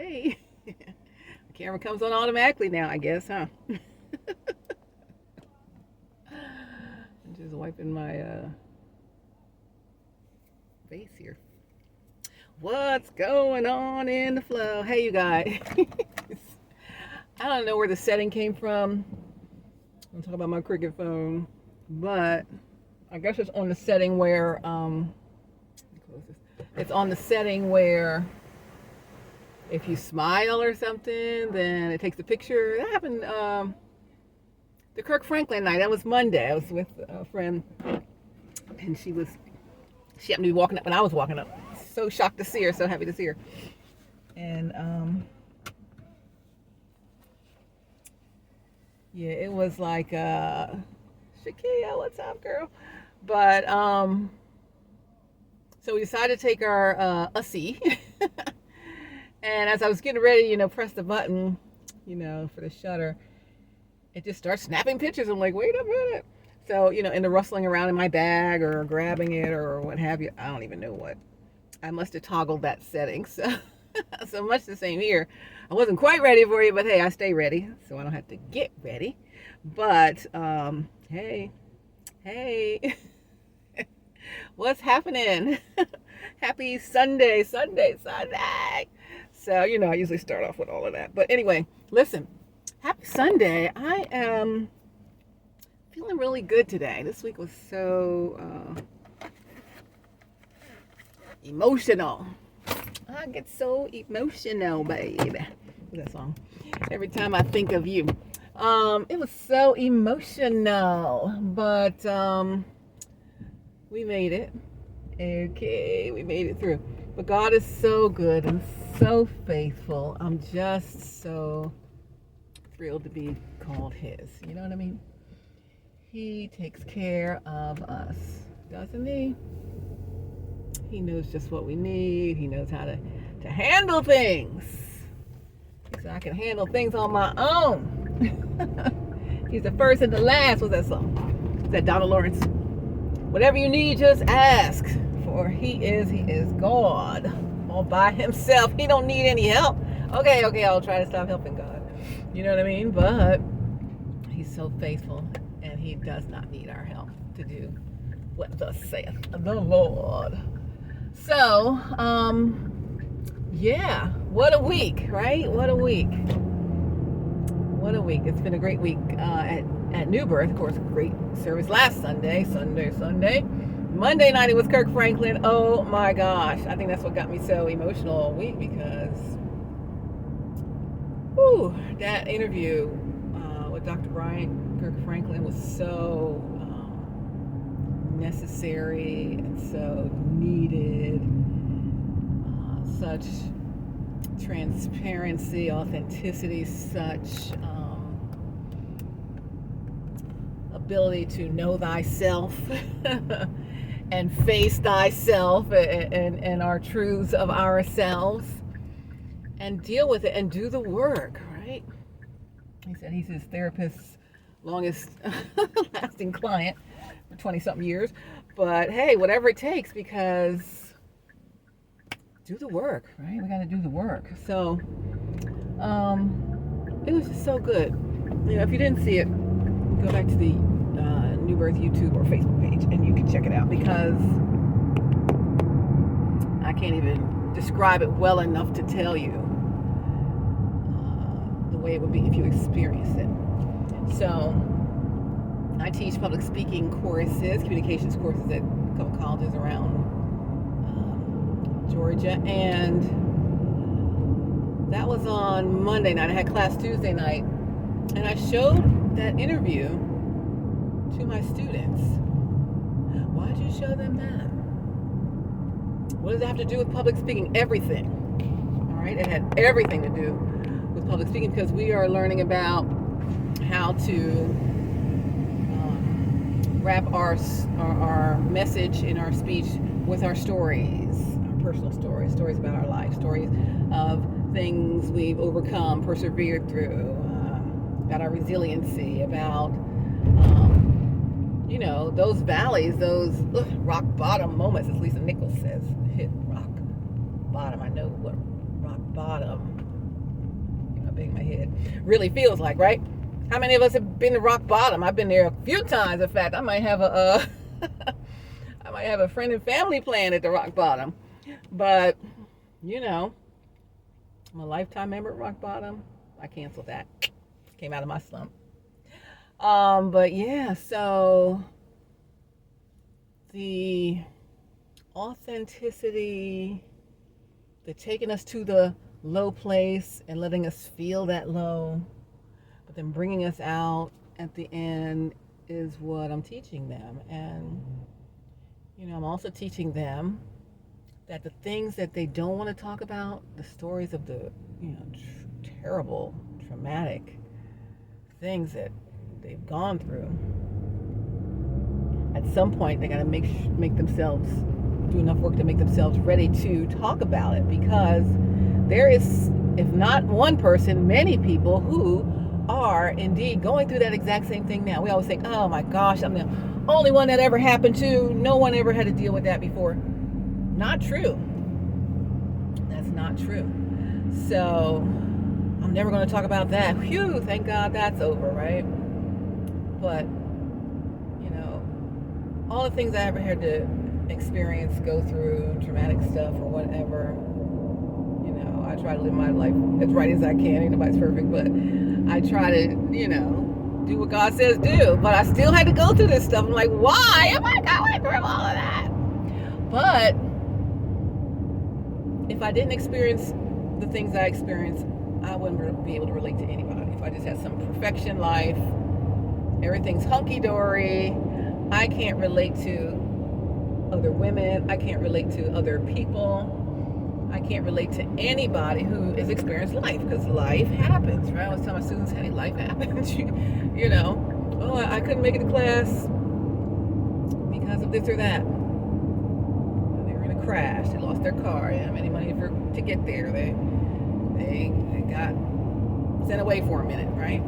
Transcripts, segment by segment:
Hey. The camera comes on automatically now, I guess, huh? I'm just wiping my face here. What's going on in the flow? Hey, you guys. I don't know where the setting came from. I'm talking about my Cricket phone, but I guess it's on the setting where it's on the setting where if you smile or something, then it takes a picture. That happened the Kirk Franklin night. That was Monday. I was with a friend, and she happened to be walking up when I was walking up. So shocked to see her. So happy to see her. And yeah, it was like Shakia, what's up, girl? But so we decided to take our Ussie. And as I was getting ready, press the button, for the shutter, it just starts snapping pictures. I'm like, wait a minute. So, in the rustling around in my bag or grabbing it or what have you, I don't even know what. I must have toggled that setting. So, so much the same here. I wasn't quite ready for you, but hey, I stay ready, so I don't have to get ready. But, hey, what's happening? Happy Sunday. So, I usually start off with all of that. But anyway, listen, happy Sunday. I am feeling really good today. This week was so emotional. I get so emotional, baby. What's that song? Every time I think of you. It was so emotional. But we made it. Okay, we made it through. But God is so good and so faithful. I'm just so thrilled to be called His. You know what I mean? He takes care of us, doesn't He? He knows just what we need. He knows how to handle things. So I can handle things on my own. He's the first and the last. What's that song? Is that Donald Lawrence? Whatever you need, just ask. For he is God all by himself. He don't need any help. Okay, I'll try to stop helping God. You know what I mean? But He's so faithful, and He does not need our help to do what thus saith the Lord. So, yeah, what a week, right? What a week. It's been a great week at New Birth. Of course, great service last Sunday. Monday night it was Kirk Franklin. Oh my gosh. I think that's what got me so emotional all week because that interview with Dr. Brian Kirk Franklin was so necessary and so needed. Such transparency, authenticity, such ability to know thyself and face thyself and our truths of ourselves and deal with it and do the work, right? He said he's his therapist's longest lasting client for 20-something years. But hey, whatever it takes, because do the work, right? We got to do the work. So it was just so good. If you didn't see it, go back to the New Birth YouTube or Facebook page and you can check it out, because I can't even describe it well enough to tell you the way it would be if you experienced it. So I teach public speaking courses, communications courses at a couple colleges around Georgia, and that was on Monday night. I had class Tuesday night, and I showed that interview to my students. Why'd you show them that? What does it have to do with public speaking? Everything. All right, it had everything to do with public speaking, because we are learning about how to wrap our message in our speech with our stories, our personal stories, stories about our life, stories of things we've overcome, persevered through, about our resiliency, about those valleys, those rock bottom moments, as Lisa Nichols says, hit rock bottom. I know what rock bottom bang my head. Really feels like, right? How many of us have been to rock bottom? I've been there a few times. In fact, I might have I might have a friend and family playing at the rock bottom. But, you know, I'm a lifetime member at rock bottom. I canceled that. Came out of my slump. But yeah, so the authenticity, the taking us to the low place and letting us feel that low, but then bringing us out at the end is what I'm teaching them. And, you know, I'm also teaching them that the things that they don't want to talk about, the stories of the, you know, terrible, traumatic things that they've gone through, at some point they got to make themselves do enough work to make themselves ready to talk about it, because there is, if not one person, many people who are indeed going through that exact same thing now. We always think, oh my gosh, I'm the only one that ever happened to. No one ever had to deal with that before. Not true. That's not true. So I'm never going to talk about that. Phew, thank God that's over, right? But, you know, all the things I ever had to experience, go through, traumatic stuff or whatever, you know, I try to live my life as right as I can. Ain't nobody's perfect, but I try to, you know, do what God says do. But I still had to go through this stuff. I'm like, why am I going through all of that? But if I didn't experience the things I experienced, I wouldn't be able to relate to anybody. If I just had some perfection life, everything's hunky-dory, I can't relate to other women, I can't relate to other people, I can't relate to anybody who has experienced life, because life happens, right? I always tell my students, hey, life happens. You know, oh, I couldn't make it to class because of this or that. They were in a crash, they lost their car, they didn't have any money to get there, they got sent away for a minute, right?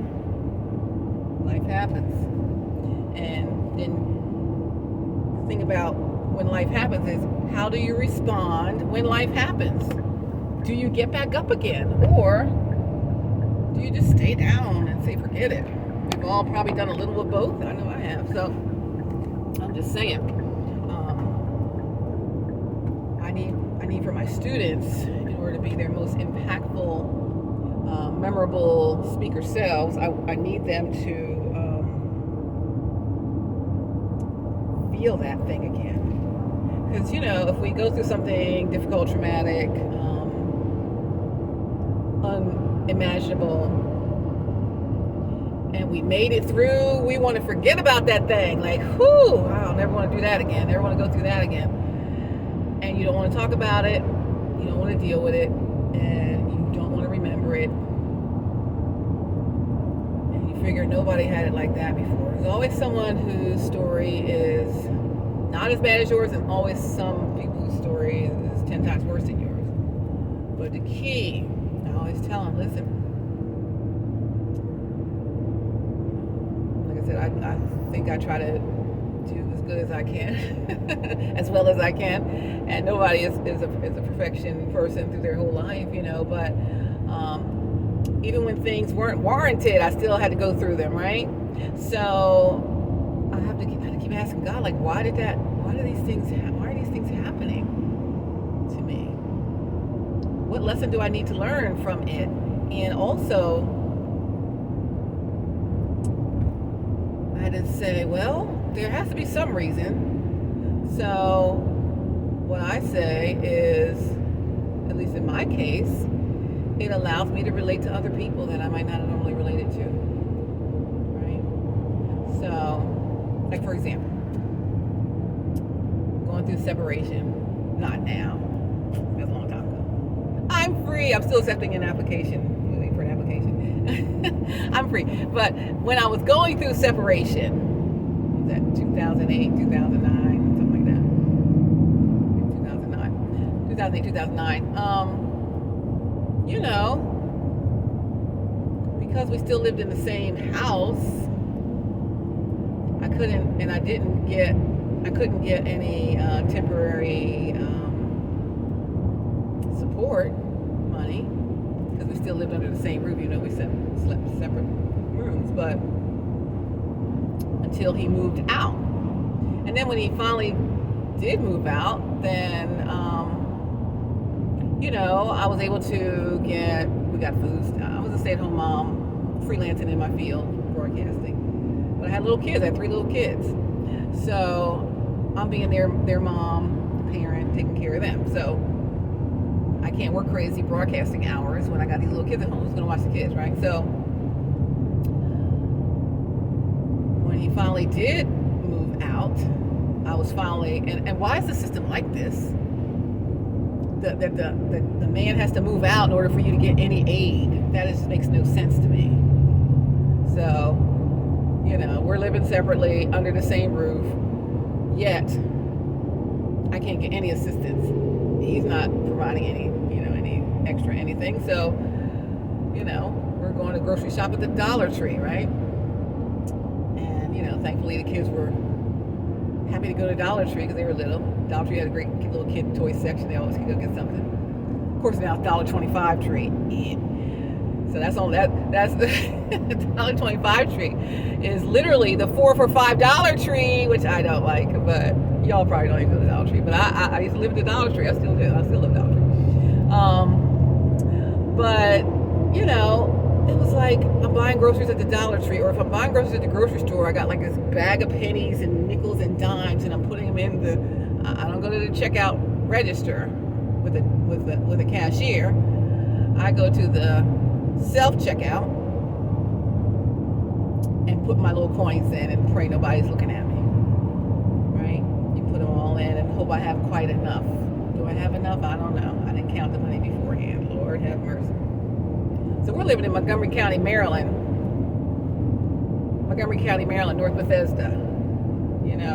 Life happens. And then the thing about when life happens is, how do you respond when life happens? Do you get back up again? Or do you just stay down and say, forget it? We've all probably done a little of both. I know I have. So I'm just saying, I need for my students, in order to be their most impactful, memorable speaker selves, I need them to feel that thing again. Because, you know, if we go through something difficult, traumatic, unimaginable, and we made it through, we want to forget about that thing. Like, whew, I'll never want to do that again. Never want to go through that again. And you don't want to talk about it. You don't want to deal with it. And you don't want to remember it. And you figure nobody had it like that before. There's always someone whose story is not as bad as yours, and always some people whose story is 10 times worse than yours. But the key, I always tell them, listen, like I said, I think I try to do as good as I can, as well as I can, and nobody is a perfection person through their whole life, you know, but even when things weren't warranted, I still had to go through them, right? So I have to keep asking God, like, why are these things happening to me? What lesson do I need to learn from it? And also, I had to say, well, there has to be some reason. So what I say is, at least in my case, it allows me to relate to other people that I might not have normally related to, right? So, like, for example, going through separation, not now, that's a long time ago. I'm free, I'm still accepting an application, waiting for an application. I'm free, but when I was going through separation, was that 2008, 2009, something like that, 2008, 2009, you know, because we still lived in the same house, I couldn't get any temporary support money, because we still lived under the same roof. We slept in separate rooms, but until he moved out. And then when he finally did move out, then I was able to we got food. I was a stay-at-home mom, freelancing in my field, broadcasting. But I had little kids. I had 3 little kids. So I'm being their mom, parent, taking care of them. So I can't work crazy broadcasting hours when I got these little kids at home. Who's going to watch the kids, right? So when he finally did move out, I was finally, and why is the system like this? That the man has to move out in order for you to get any aid. That makes no sense to me. So, we're living separately under the same roof, yet I can't get any assistance. He's not providing any extra anything. So, we're going to grocery shop at the Dollar Tree, right? And, thankfully the kids were happy to go to Dollar Tree because they were little. Dollar Tree had a great little kid toy section. They always could go get something. Of course, now it's $1.25 tree. Yeah. So that's the $1.25 tree is literally the 4 for $5 tree, which I don't like. But y'all probably don't even go to Dollar Tree. But I used to live at the Dollar Tree. I still do. I still live at Dollar Tree. But it was like I'm buying groceries at the Dollar Tree, or if I'm buying groceries at the grocery store, I got like this bag of pennies and nickels and dimes, and I'm putting them in I don't go to the checkout register with a cashier. I go to the self-checkout and put my little coins in and pray nobody's looking at me. Right? You put them all in and hope I have quite enough. Do I have enough? I don't know. I didn't count the money beforehand. Lord have mercy. So we're living in Montgomery County, Maryland, North Bethesda.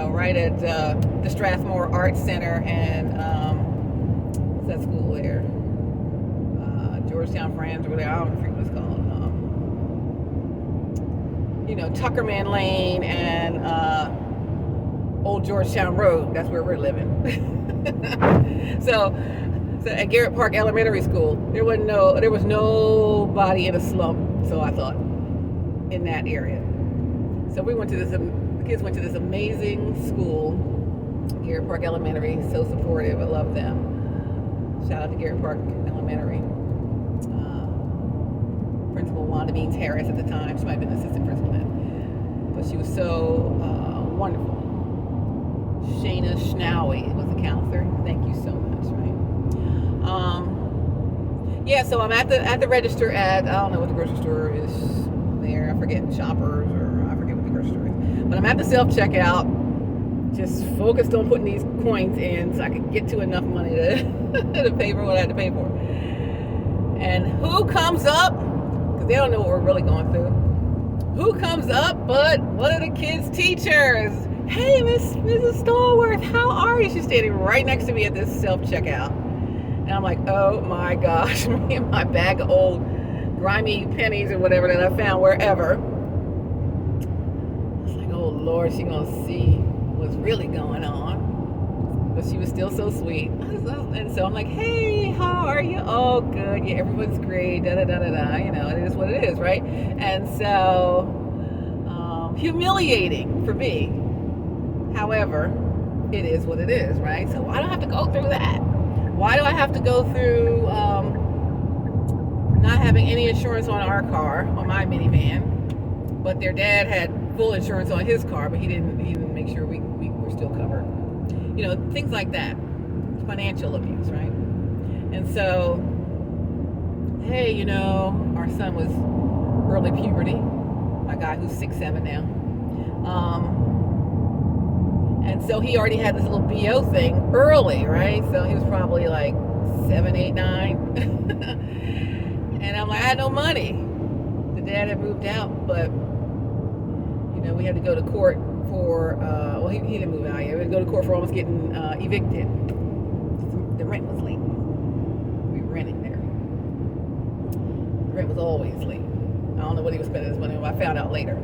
Right at the Strathmore Arts Center and what's that school there? Georgetown Friends or whatever. I don't know what it's called. Tuckerman Lane and Old Georgetown Road. That's where we're living. So at Garrett Park Elementary School, there was nobody in a slum. So I thought in that area. So we went to the kids went to this amazing school, Garrett Park Elementary. So supportive. I love them. Shout out to Garrett Park Elementary. Principal Wanda Beans Harris at the time. She might have been assistant principal then. But she was so wonderful. Shayna Schnaui was the counselor. Thank you so much, right? So I'm at the register at, I don't know what the grocery store is there. I forget, Shoppers, or I forget what the grocery store is. But I'm at the self-checkout, just focused on putting these coins in so I could get to enough money to, to pay for what I had to pay for. And who comes up? Because they don't know what we're really going through. Who comes up but one of the kids' teachers? Hey, Mrs. Stallworth, how are you? She's standing right next to me at this self-checkout. And I'm like, oh my gosh, me and my bag of old grimy pennies or whatever that I found wherever. I was like, oh Lord, she's going to see what's really going on. But she was still so sweet. And so I'm like, hey, how are you? Oh, good. Yeah, everyone's great. Da-da-da-da-da. It is what it is, right? And so, humiliating for me. However, it is what it is, right? So why do I have to go through that? Why do I have to go through not having any insurance on our car, on my minivan, but their dad had full insurance on his car, but he didn't make sure we were still covered. Things like that. Financial abuse, right? And so, hey, our son was early puberty. My guy who's 6'7" now. And so he already had this little BO thing early, right? So he was probably like 7, 8, 9. And I'm like, I had no money. The dad had moved out, but, we had to go to court for, he didn't move out yet. We had to go to court for almost getting evicted. The rent was late. We were renting there. The rent was always late. I don't know what he was spending his money on. I found out later.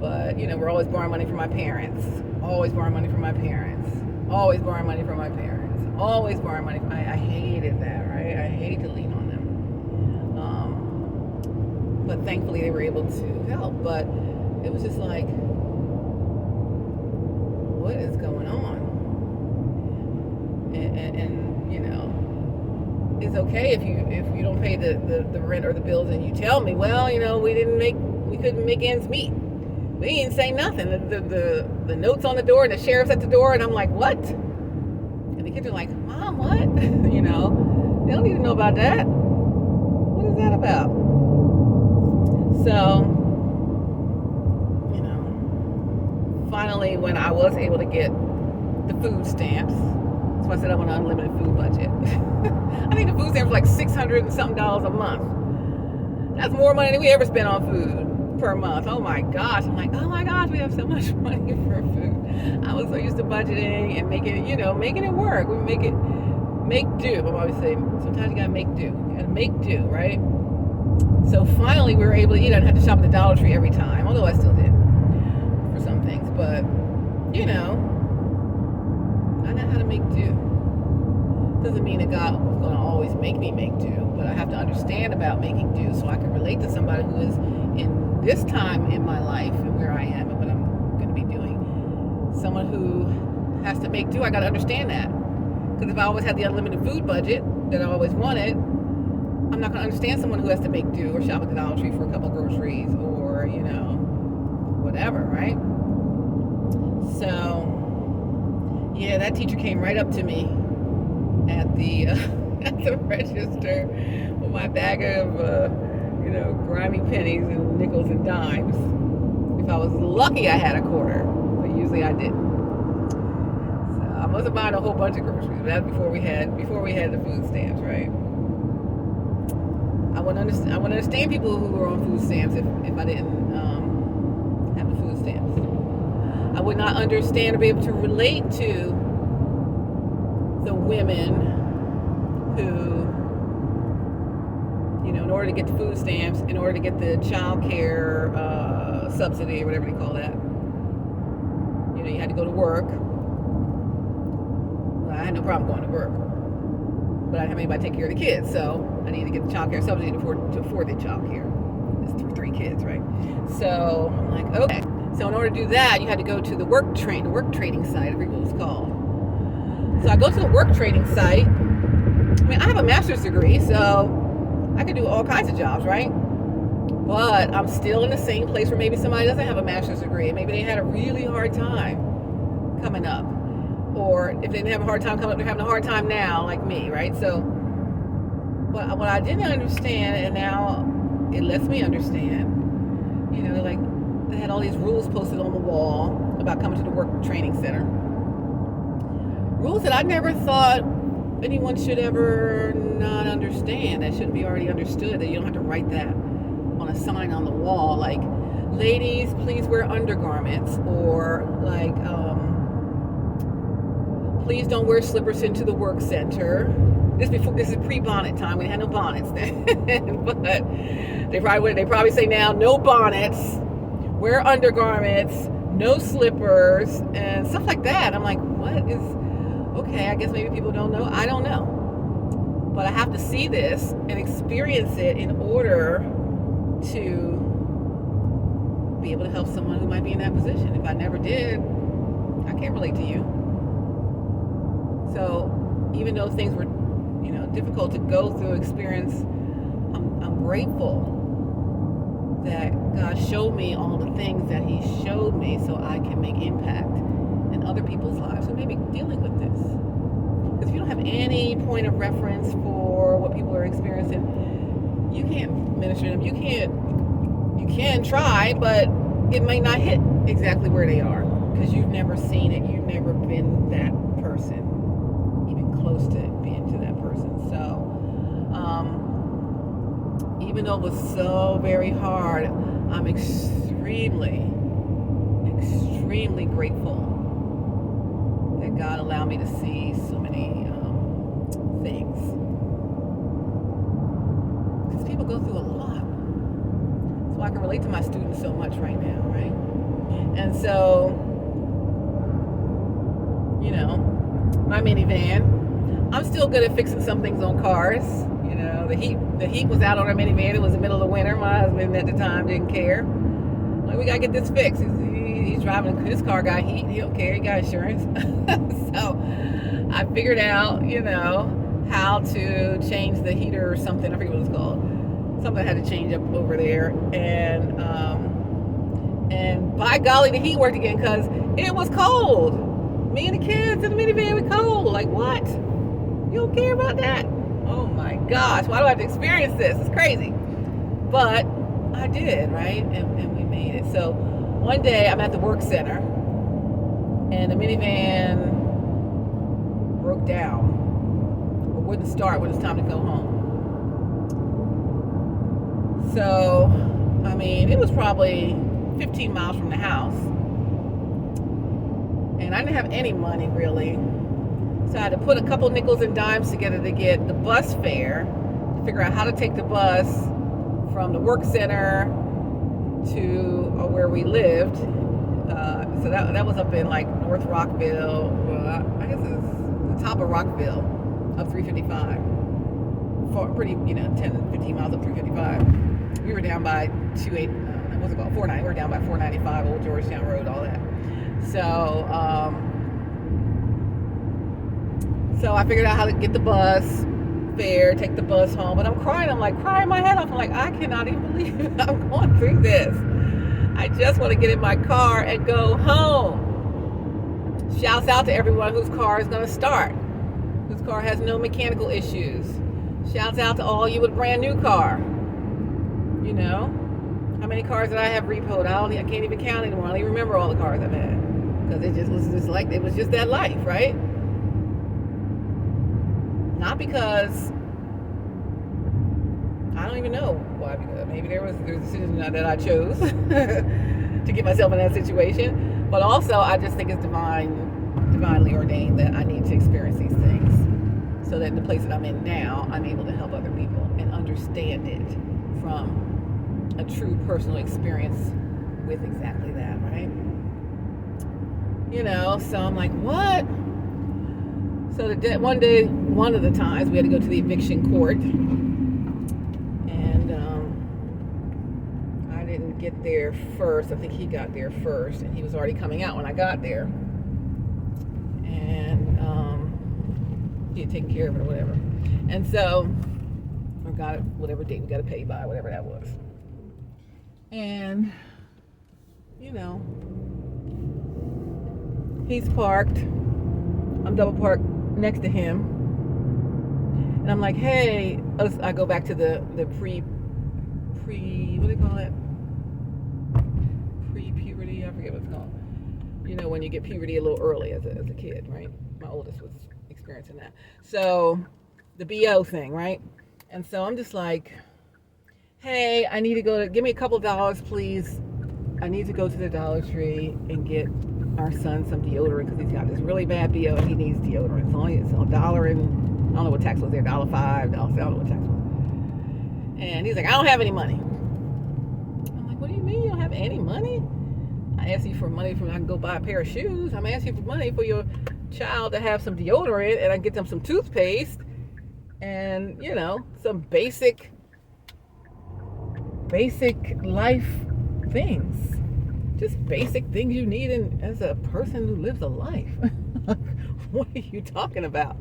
But, we're always borrowing money from my parents. Always borrowing money from my parents. Always borrowing money from my parents. Always borrowing money. I hated that, right? I hated to lean on them. thankfully they were able to help. But it was just like, what is going on? And you know, it's okay if you don't pay the rent or the bills, and you tell me, well, you know, we couldn't make ends meet. We didn't say nothing. The notes on the door, and the sheriff's at the door, and I'm like, what? And the kids are like, Mom, what? You know, they don't need to know about that. What is that about? So, you know, finally, when I was able to get the food stamps, that's why I said I'm on an unlimited food budget. I think the food stamps are like $600 and something a month. That's more money than we ever spend on food per month. Oh my gosh. I'm like, oh my gosh, we have so much money for food. I was so used to budgeting and making it work. We make do. I'm always saying, sometimes you gotta make do. You gotta make do, right? So finally we were able to eat. I didn't have to shop at the Dollar Tree every time, although I still did for some things. But, you know, I know how to make do. Doesn't mean that God is going to always make me make do, but I have to understand about making do so I can relate to somebody who is in this time in my life and where I am and what I'm going to be doing. Someone who has to make do, I got to understand that. Because if I always had the unlimited food budget that I always wanted, I'm not going to understand someone who has to make do or shop at the Dollar Tree for a couple of groceries or, you know, whatever, right? So, yeah, that teacher came right up to me at the at the register with my bag of you know, grimy pennies and nickels and dimes. If I was lucky, I had a quarter, but usually I didn't. So I wasn't buying a whole bunch of groceries. But that's before we had the food stamps, right? I wouldn't understand people who were on food stamps if I didn't have the food stamps. I would not understand or be able to relate to the women who, you know, in order to get the food stamps, in order to get the child care subsidy or whatever they call that, you know, you had to go to work. Well, I had no problem going to work, but I didn't have anybody to take care of the kids, so I needed to get the child care subsidy to afford the child care. It's 3 kids, right? So I'm like, okay. So in order to do that, you had to go to the work training site, I forget what it was called. So I go to the work training site. I mean, I have a master's degree, so I could do all kinds of jobs, right? But I'm still in the same place where maybe somebody doesn't have a master's degree. Maybe they had a really hard time coming up. Or if they didn't have a hard time coming up, they're having a hard time now, like me, right? So, but what I didn't understand, and now it lets me understand, you know, like they had all these rules posted on the wall about coming to the work training center. Rules that I never thought anyone should ever not understand. That shouldn't be already understood. That you don't have to write that on a sign on the wall, like, ladies, please wear undergarments, or like, please don't wear slippers into the work center. This is pre-bonnet time. We had no bonnets then, but they probably say now, no bonnets, wear undergarments, no slippers, and stuff like that. I'm like, what is? Okay, I guess maybe people don't know. I don't know. But I have to see this and experience it in order to be able to help someone who might be in that position. If I never did, I can't relate to you. So even though things were, you know, difficult to go through, experience, I'm grateful that God showed me all the things that He showed me so I can make impact in other people's lives who may be dealing with this. Because if you don't have any point of reference for what people are experiencing, you can't minister to them. You can try, but it may not hit exactly where they are because you've never seen it. You've never been that person, even close to being to that person. So even though it was so very hard, I'm extremely grateful that God allowed me to see so many things. Because people go through a lot. So I can relate to my students so much right now, right? And so, you know, my minivan, I'm still good at fixing some things on cars, you know, the heat was out on our minivan. It was the middle of the winter. My husband at the time didn't care. Like, we gotta get this fixed. He's driving, his car got heat. He don't care. He got insurance. So I figured out, how to change the heater or something. I forget what it's called. Something I had to change up over there, and by golly, the heat worked again because it was cold. Me and the kids in the minivan were cold. Like, what? You don't care about that? Oh my gosh, why do I have to experience this? It's crazy. But I did, right? And we made it. So one day I'm at the work center and the minivan broke down or wouldn't start when it's time to go home. So, it was probably 15 miles from the house. And I didn't have any money really. So I had to put a couple nickels and dimes together to get the bus fare, to figure out how to take the bus from the work center to where we lived. So that was up in like North Rockville. Well, I guess it's the top of Rockville, up 355. For pretty, 10, 15 miles up 355. We were down by 490. We were down by 495, Old Georgetown Road, all that. So I figured out how to get the bus fare, take the bus home, but I'm crying. I'm like crying my head off. I'm like, I cannot even believe I'm going through this. I just want to get in my car and go home. Shouts out to everyone whose car is going to start, whose car has no mechanical issues. Shouts out to all you with a brand new car. How many cars did I have repoed? I can't even count anymore. I don't even remember all the cars I've had because it was just that life, right? Not because I don't even know why. Because maybe there's a decision that I chose to get myself in that situation. But also, I just think it's divinely ordained that I need to experience these things, so that in the place that I'm in now, I'm able to help other people and understand it from a true personal experience with exactly that, right? So I'm like, what? So one of the times we had to go to the eviction court, and I didn't get there first. I think he got there first, and he was already coming out when I got there, and he had taken care of it or whatever. And so I got it whatever date we got to pay by, whatever that was. And he's parked. I'm double parked next to him, and I'm like, hey, I go back to the pre what do they call it, pre-puberty, I forget what it's called, when you get puberty a little early as a kid, right? My oldest was experiencing that. So the BO thing, right? And so I'm just like, hey, I need to give me a couple $, please. I need to go to the Dollar Tree and get our son some deodorant because he's got this really bad BO and he needs deodorant. It's $1 and I don't know what tax was there, $1.05, I don't know what tax was. And he's like, I don't have any money. I'm like, what do you mean you don't have any money? I asked you for money I can go buy a pair of shoes. I'm asking you for money for your child to have some deodorant, and I get them some toothpaste and some basic life things, just basic things you need as a person who lives a life. What are you talking about?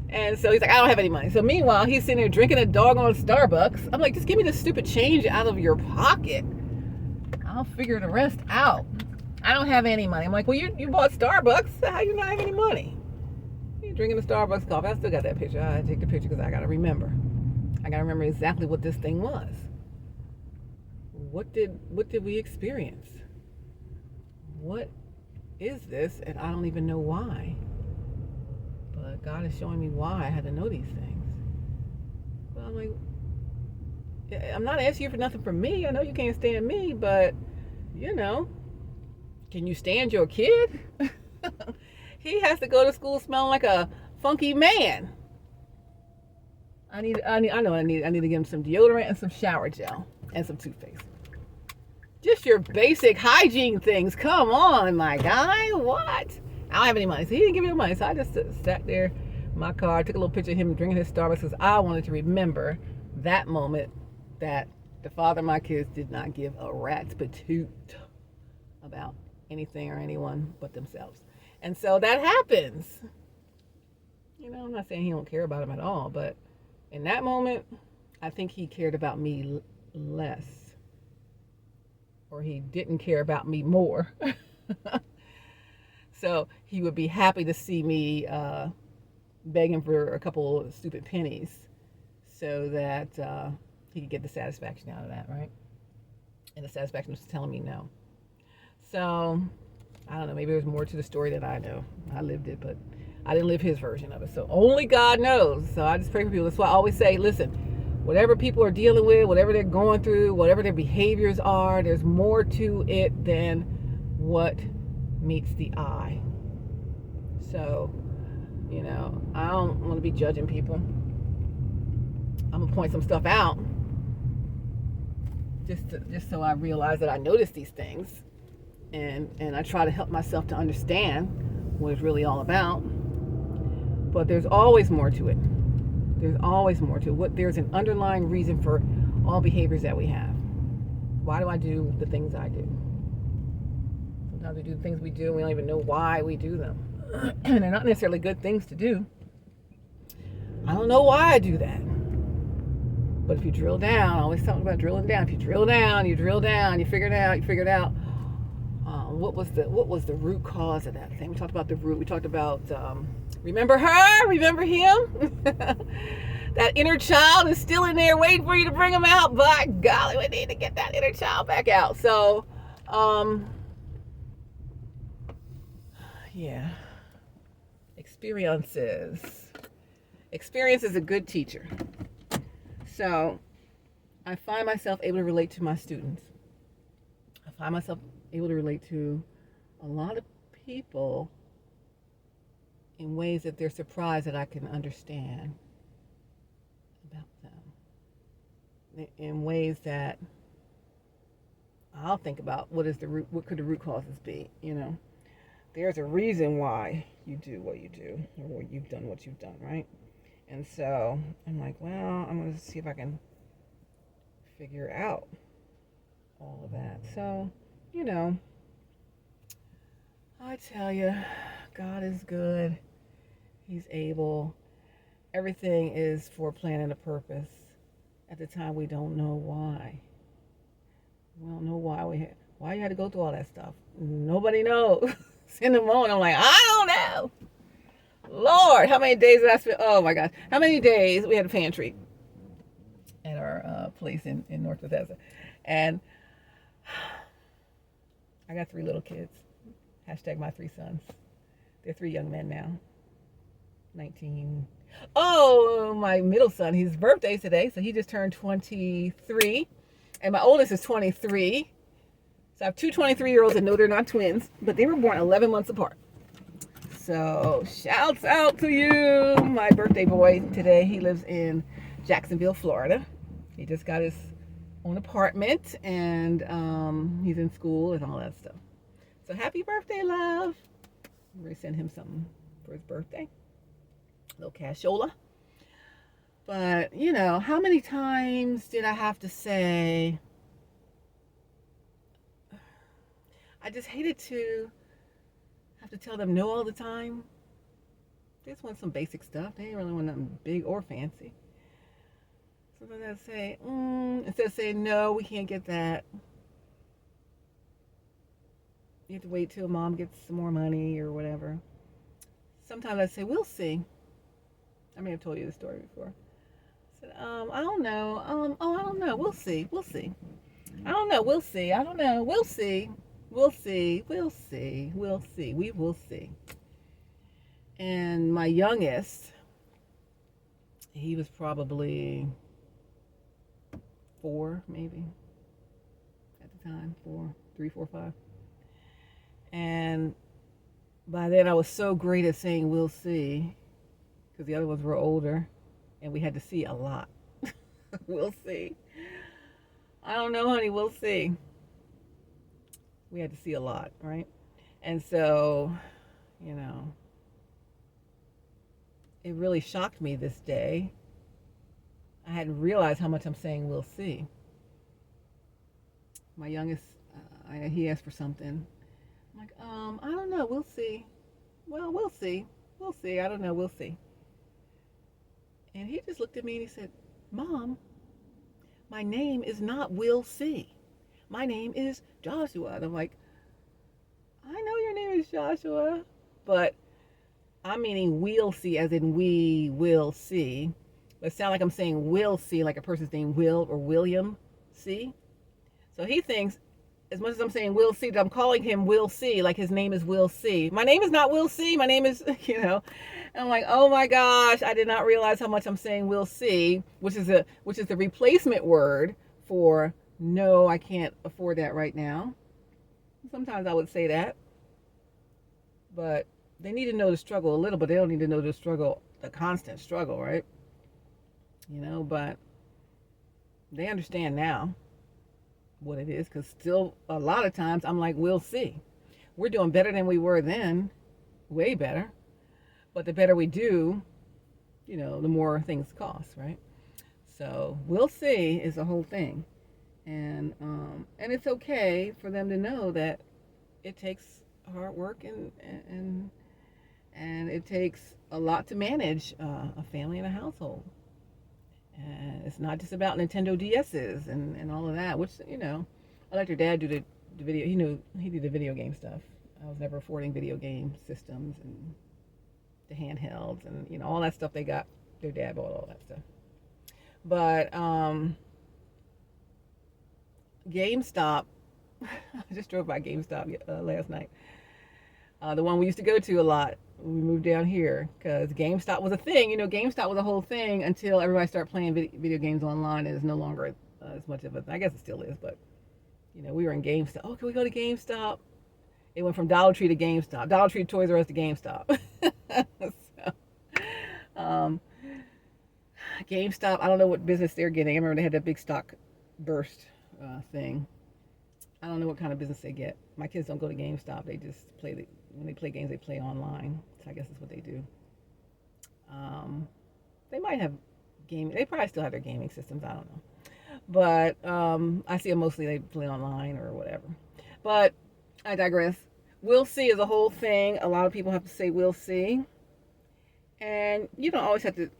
And so he's like, I don't have any money. So meanwhile, he's sitting there drinking a doggone Starbucks. I'm like, just give me the stupid change out of your pocket. I'll figure the rest out. I don't have any money. I'm like, well, you bought Starbucks. So how you not have any money? You're drinking a Starbucks coffee. I still got that picture. I take the picture because I got to remember. I got to remember exactly what this thing was. What did we experience? What is this? And I don't even know why. But God is showing me why I had to know these things. But I'm like, I'm not asking you for nothing from me. I know you can't stand me, but can you stand your kid? He has to go to school smelling like a funky man. I need to give him some deodorant and some shower gel and some toothpaste. Just your basic hygiene things. Come on, my guy. What? I don't have any money. So he didn't give me the money. So I just sat there my car. I took a little picture of him drinking his Starbucks because I wanted to remember that moment that the father of my kids did not give a rat's patoot about anything or anyone but themselves. And so that happens. You know, I'm not saying he don't care about him at all, but in that moment, I think he cared about me less, or he didn't care about me more. So he would be happy to see me begging for a couple of stupid pennies so that he could get the satisfaction out of that, right? And the satisfaction was telling me no. So I don't know, maybe there's more to the story than I know. I lived it, but I didn't live his version of it. So only God knows. So I just pray for people. That's why I always say, listen, whatever people are dealing with, whatever they're going through, whatever their behaviors are, there's more to it than what meets the eye. So, you know, I don't want to be judging people. I'm going to point some stuff out just so I realize that I notice these things. And I try to help myself to understand what it's really all about. But there's always more to it. There's always more to it. There's an underlying reason for all behaviors that we have. Why do I do the things I do? Sometimes we do the things we do and we don't even know why we do them. And they're not necessarily good things to do. I don't know why I do that. But if you drill down, I always talk about drilling down. If you drill down, you figure it out. What was the root cause of that thing? We talked about the root. We talked about remember her, remember him. That inner child is still in there waiting for you to bring him out. By golly, we need to get that inner child back out. So, yeah, experience is a good teacher. So I find myself able to relate to my students. I find myself able to relate to a lot of people in ways that they're surprised that I can understand about them. In ways that I'll think about what could the root causes be, you know. There's a reason why you do what you do, or you've done what you've done, right? And so I'm like, well, I'm going to see if I can figure out all of that. So, you know, I tell you, God is good. He's able. Everything is for a plan and a purpose. At the time, we don't know why. We don't know why you had to go through all that stuff. Nobody knows. In the moment, I'm like, I don't know. Lord, how many days did I spend? Oh my gosh, how many days we had a pantry at our place in North Bethesda, and I got 3 little kids. Hashtag my 3 sons. They're 3 young men now. 19. Oh, my middle son, his birthday today, so he just turned 23, and my oldest is 23. So I have 2 23-year-olds, and no, they're not twins, but they were born 11 months apart. So shouts out to you, my birthday boy today. He lives in Jacksonville, Florida. He just got his own apartment, and he's in school and all that stuff. So happy birthday, love. I'm going to send him something for his birthday. A little cashola. But, you know, how many times did I have to say, I just hated to have to tell them no all the time. They just want some basic stuff. They ain't really want nothing big or fancy. Sometimes I'd say, instead of saying, no, we can't get that. You have to wait till mom gets some more money or whatever. Sometimes I'd say, we'll see. I may have told you the story before. I said, I don't know. I don't know. We'll see. We'll see. I don't know. We'll see. I don't know. We'll see. We'll see. We'll see. We'll see. We will see. And my youngest, he was probably 4, maybe, at the time. 3, 4, 5. And by then I was so great at saying we'll see, because the other ones were older, and we had to see a lot. We'll see. I don't know, honey. We'll see. We had to see a lot, right? And so, you know, it really shocked me this day. I hadn't realized how much I'm saying we'll see. My youngest, he asked for something. I'm like, I don't know. We'll see. Well, we'll see. We'll see. I don't know. We'll see. And he just looked at me and he said, Mom, my name is not Will C. My name is Joshua. And I'm like, I know your name is Joshua, but I'm meaning we'll see as in we will see. But it sounds like I'm saying will see, like a person's name Will or William C. So he thinks, as much as I'm saying Will C, that I'm calling him Will C, like his name is Will C. My name is not Will C. My name is, And I'm like, oh my gosh, I did not realize how much I'm saying Will C, which is the replacement word for no, I can't afford that right now. Sometimes I would say that, but they need to know the struggle a little, but they don't need to know the struggle, the constant struggle, right? But they understand now what it is, because still a lot of times I'm like, we'll see. We're doing better than we were then, way better. But the better we do, the more things cost, right? So we'll see is the whole thing. And it's okay for them to know that it takes hard work and it takes a lot to manage a family and a household. And it's not just about Nintendo DS's and all of that, which, I let your dad do the video. He did the video game stuff. I was never affording video game systems and the handhelds and, all that stuff they got. Their dad bought all that stuff. But GameStop, I just drove by GameStop last night. The one we used to go to a lot. We moved down here because GameStop was a thing. GameStop was a whole thing until everybody started playing video games online, and it's no longer as much of a, I guess it still is, but we were in GameStop. Oh, can we go to GameStop? It went from Dollar Tree to GameStop, Dollar Tree to Toys R Us to GameStop. GameStop, I don't know what business they're getting. I remember they had that big stock burst thing. I don't know what kind of business they get. My kids don't go to GameStop. They just when they play games, they play online. So I guess that's what they do. They might have they probably still have their gaming systems. I don't know. But I see them mostly they play online or whatever. But I digress. We'll see is a whole thing. A lot of people have to say we'll see. And you don't always have to,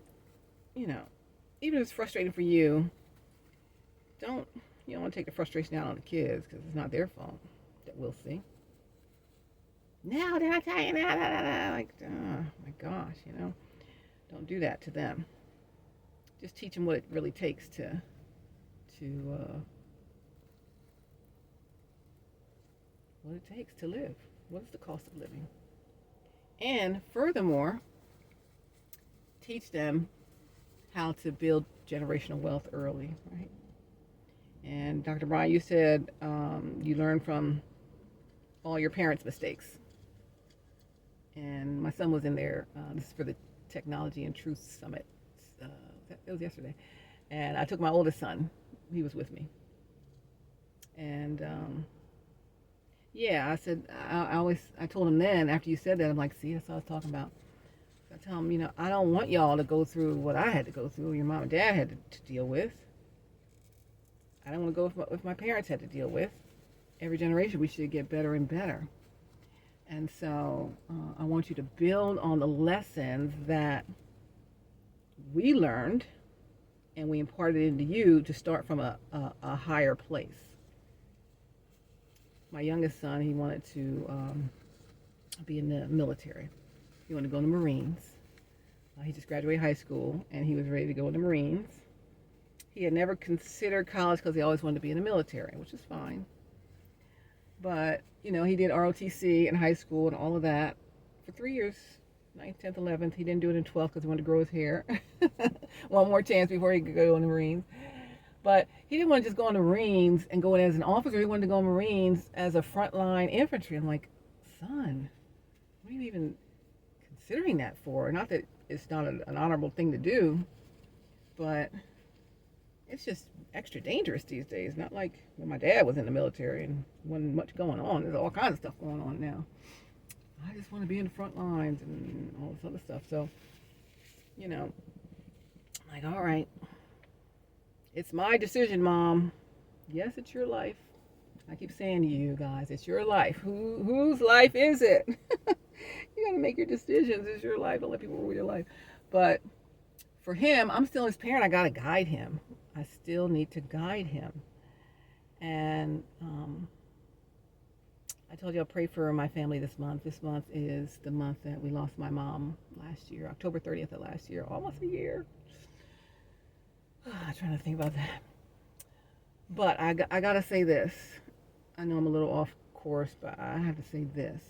even if it's frustrating for you, you don't want to take the frustration out on the kids because it's not their fault that we'll see. No, they're not telling you that. Like, oh my gosh, don't do that to them. Just teach them what it really takes to what it takes to live. What is the cost of living? And furthermore, teach them how to build generational wealth early, right? And Dr. Brian, you said you learn from all your parents' mistakes. And my son was in there. This is for the Technology and Truth Summit. It was yesterday. And I took my oldest son. He was with me. And I said, I told him then, after you said that, I'm like, see, that's what I was talking about. I tell him, I don't want y'all to go through what I had to go through, your mom and dad had to deal with. I don't want to go with what my parents had to deal with. Every generation, we should get better and better. And so I want you to build on the lessons that we learned and we imparted into you to start from a higher place. My youngest son, he wanted to be in the military. He wanted to go in the Marines. He just graduated high school and he was ready to go in the Marines. He had never considered college because he always wanted to be in the military, which is fine. But, he did ROTC in high school and all of that for 3 years, 9th, 10th, 11th. He didn't do it in 12th because he wanted to grow his hair. One more chance before he could go in the Marines. But he didn't want to just go in the Marines and go in as an officer. He wanted to go in the Marines as a frontline infantry. I'm like, son, what are you even considering that for? Not that it's not an honorable thing to do, but it's just extra dangerous these days. Not like when my dad was in the military and wasn't much going on. There's all kinds of stuff going on now. I just want to be in the front lines and all this other stuff. So you know, I'm like, all right, it's my decision, Mom. Yes, it's your life. I keep saying to you guys, it's your life. Whose life is it? You gotta make your decisions. It's your life. Don't let people rule your life. But for him, I'm still his parent. I gotta guide him. I still need to guide him. And I told you I'll pray for my family this month. This month is the month that we lost my mom last year, October 30th of last year, almost a year. I'm trying to think about that. But I gotta say this. I know I'm a little off course, but I have to say this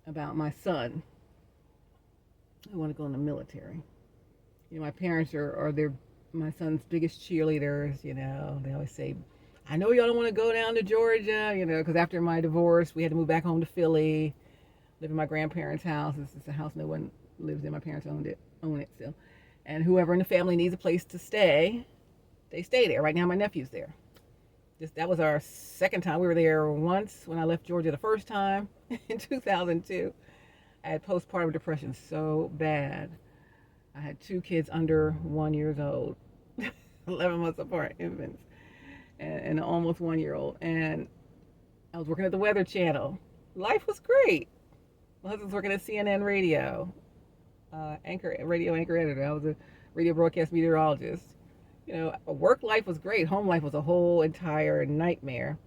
about my son who want to go in the military. You know, my parents are my son's biggest cheerleaders. You know, they always say, I know y'all don't want to go down to Georgia, you know, because after my divorce, we had to move back home to Philly, live in my grandparents' house. This is a house no one lives in. My parents own it still. And whoever in the family needs a place to stay, they stay there. Right now, my nephew's there. That was our second time. We were there once when I left Georgia the first time in 2002. I had postpartum depression so bad. I had 2 kids under 1 year old, 11 months apart, infants, and an almost 1-year-old. And I was working at the Weather Channel. Life was great. My husband's working at CNN Radio, radio anchor editor. I was a radio broadcast meteorologist. You know, work life was great. Home life was a whole entire nightmare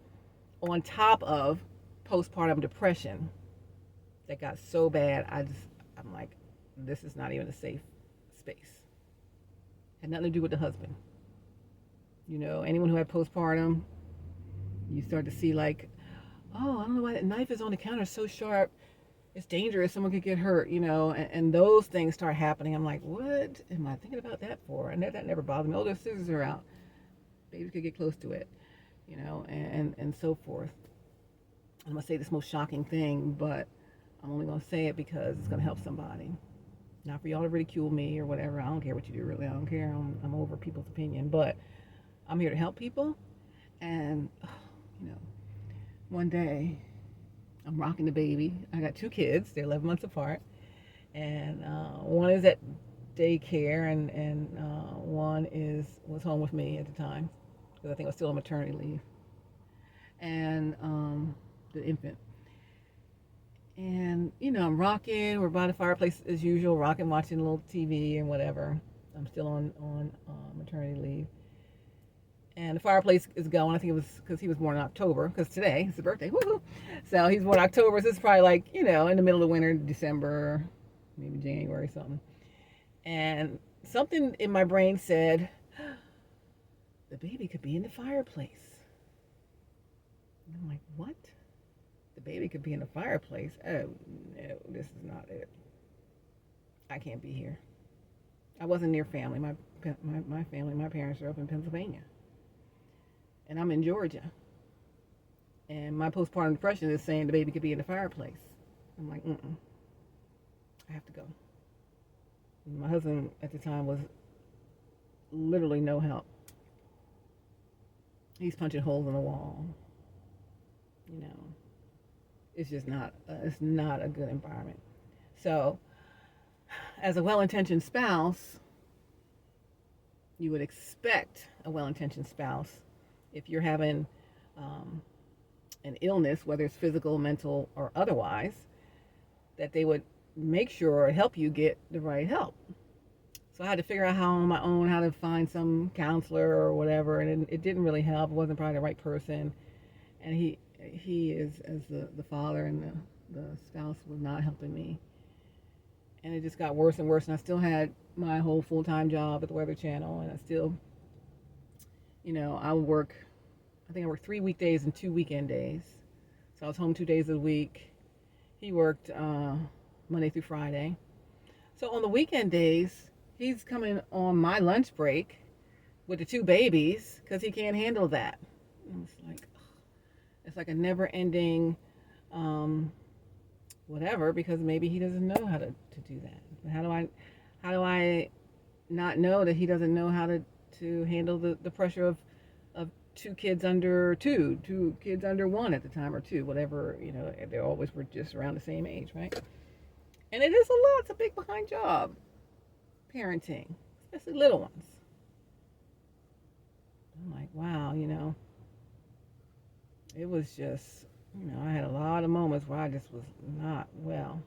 on top of postpartum depression that got so bad. I'm like, this is not even a safe space. Had nothing to do with the husband. You know, anyone who had postpartum, you start to see like, oh, I don't know why that knife is on the counter so sharp. It's dangerous. Someone could get hurt, you know, and those things start happening. I'm like, what am I thinking about that for? And that never bothered me. Oh, their scissors are out. Babies could get close to it, you know, and so forth. I'm going to say this most shocking thing, but I'm only going to say it because it's going to help somebody. Not for y'all to ridicule me or whatever. I don't care what you do, really. I don't care. I'm over people's opinion. But I'm here to help people. And, you know, one day I'm rocking the baby. I got 2 kids. They're 11 months apart. And one is at daycare, and one was home with me at the time because I think I was still on maternity leave. And the infant. And, you know, I'm rocking. We're by the fireplace as usual, rocking, watching a little TV and whatever. I'm still on maternity leave. And the fireplace is going. I think it was because he was born in October, because today is his birthday. Woo-hoo. So he's born in October. So this is probably like, you know, in the middle of winter, December, maybe January, something. And something in my brain said, the baby could be in the fireplace. And I'm like, what? The baby could be in the fireplace? Oh, no, this is not it. I can't be here. I wasn't near family. My family, my parents are up in Pennsylvania. And I'm in Georgia. And my postpartum depression is saying the baby could be in the fireplace. I'm like, I have to go. And my husband at the time was literally no help. He's punching holes in the wall. You know, it's just it's not a good environment. So, as a well-intentioned spouse, you would expect a well-intentioned spouse, if you're having an illness, whether it's physical, mental, or otherwise, that they would make sure or help you get the right help. So I had to figure out how on my own how to find some counselor or whatever, and it didn't really help. It wasn't probably the right person. And he is, as the father and the spouse, was not helping me. And it just got worse and worse. And I still had my whole full-time job at the Weather Channel, and I still, you know, I worked 3 weekdays and 2 weekend days. So I was home 2 days a week. He worked Monday through Friday. So on the weekend days, he's coming on my lunch break with the 2 babies because he can't handle that. And it's like a never-ending whatever, because maybe he doesn't know how to do that. But how do I not know that he doesn't know how to handle the pressure of 2 kids under 2 kids under 1 at the time, or 2, whatever, you know, they always were just around the same age, right? And it is a lot. It's a big behind job. parenting, especially little ones. I'm like, wow, it was just, I had a lot of moments where I just was not well.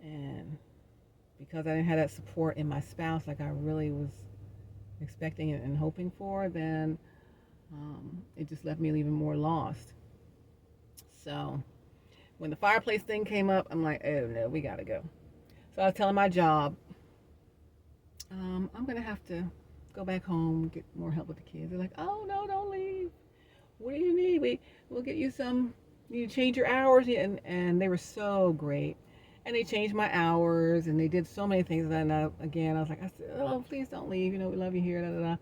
And because I didn't have that support in my spouse like I really was expecting and hoping for, then it just left me even more lost. So when the fireplace thing came up, I'm like, oh no, we gotta go. So I was telling my job, I'm gonna have to go back home, get more help with the kids. They're like, oh no, don't leave. What do you need? We'll get you some. You change your hours, and they were so great. And they changed my hours, and they did so many things. And again, I was like, oh, please don't leave. We love you here. Da, da, da.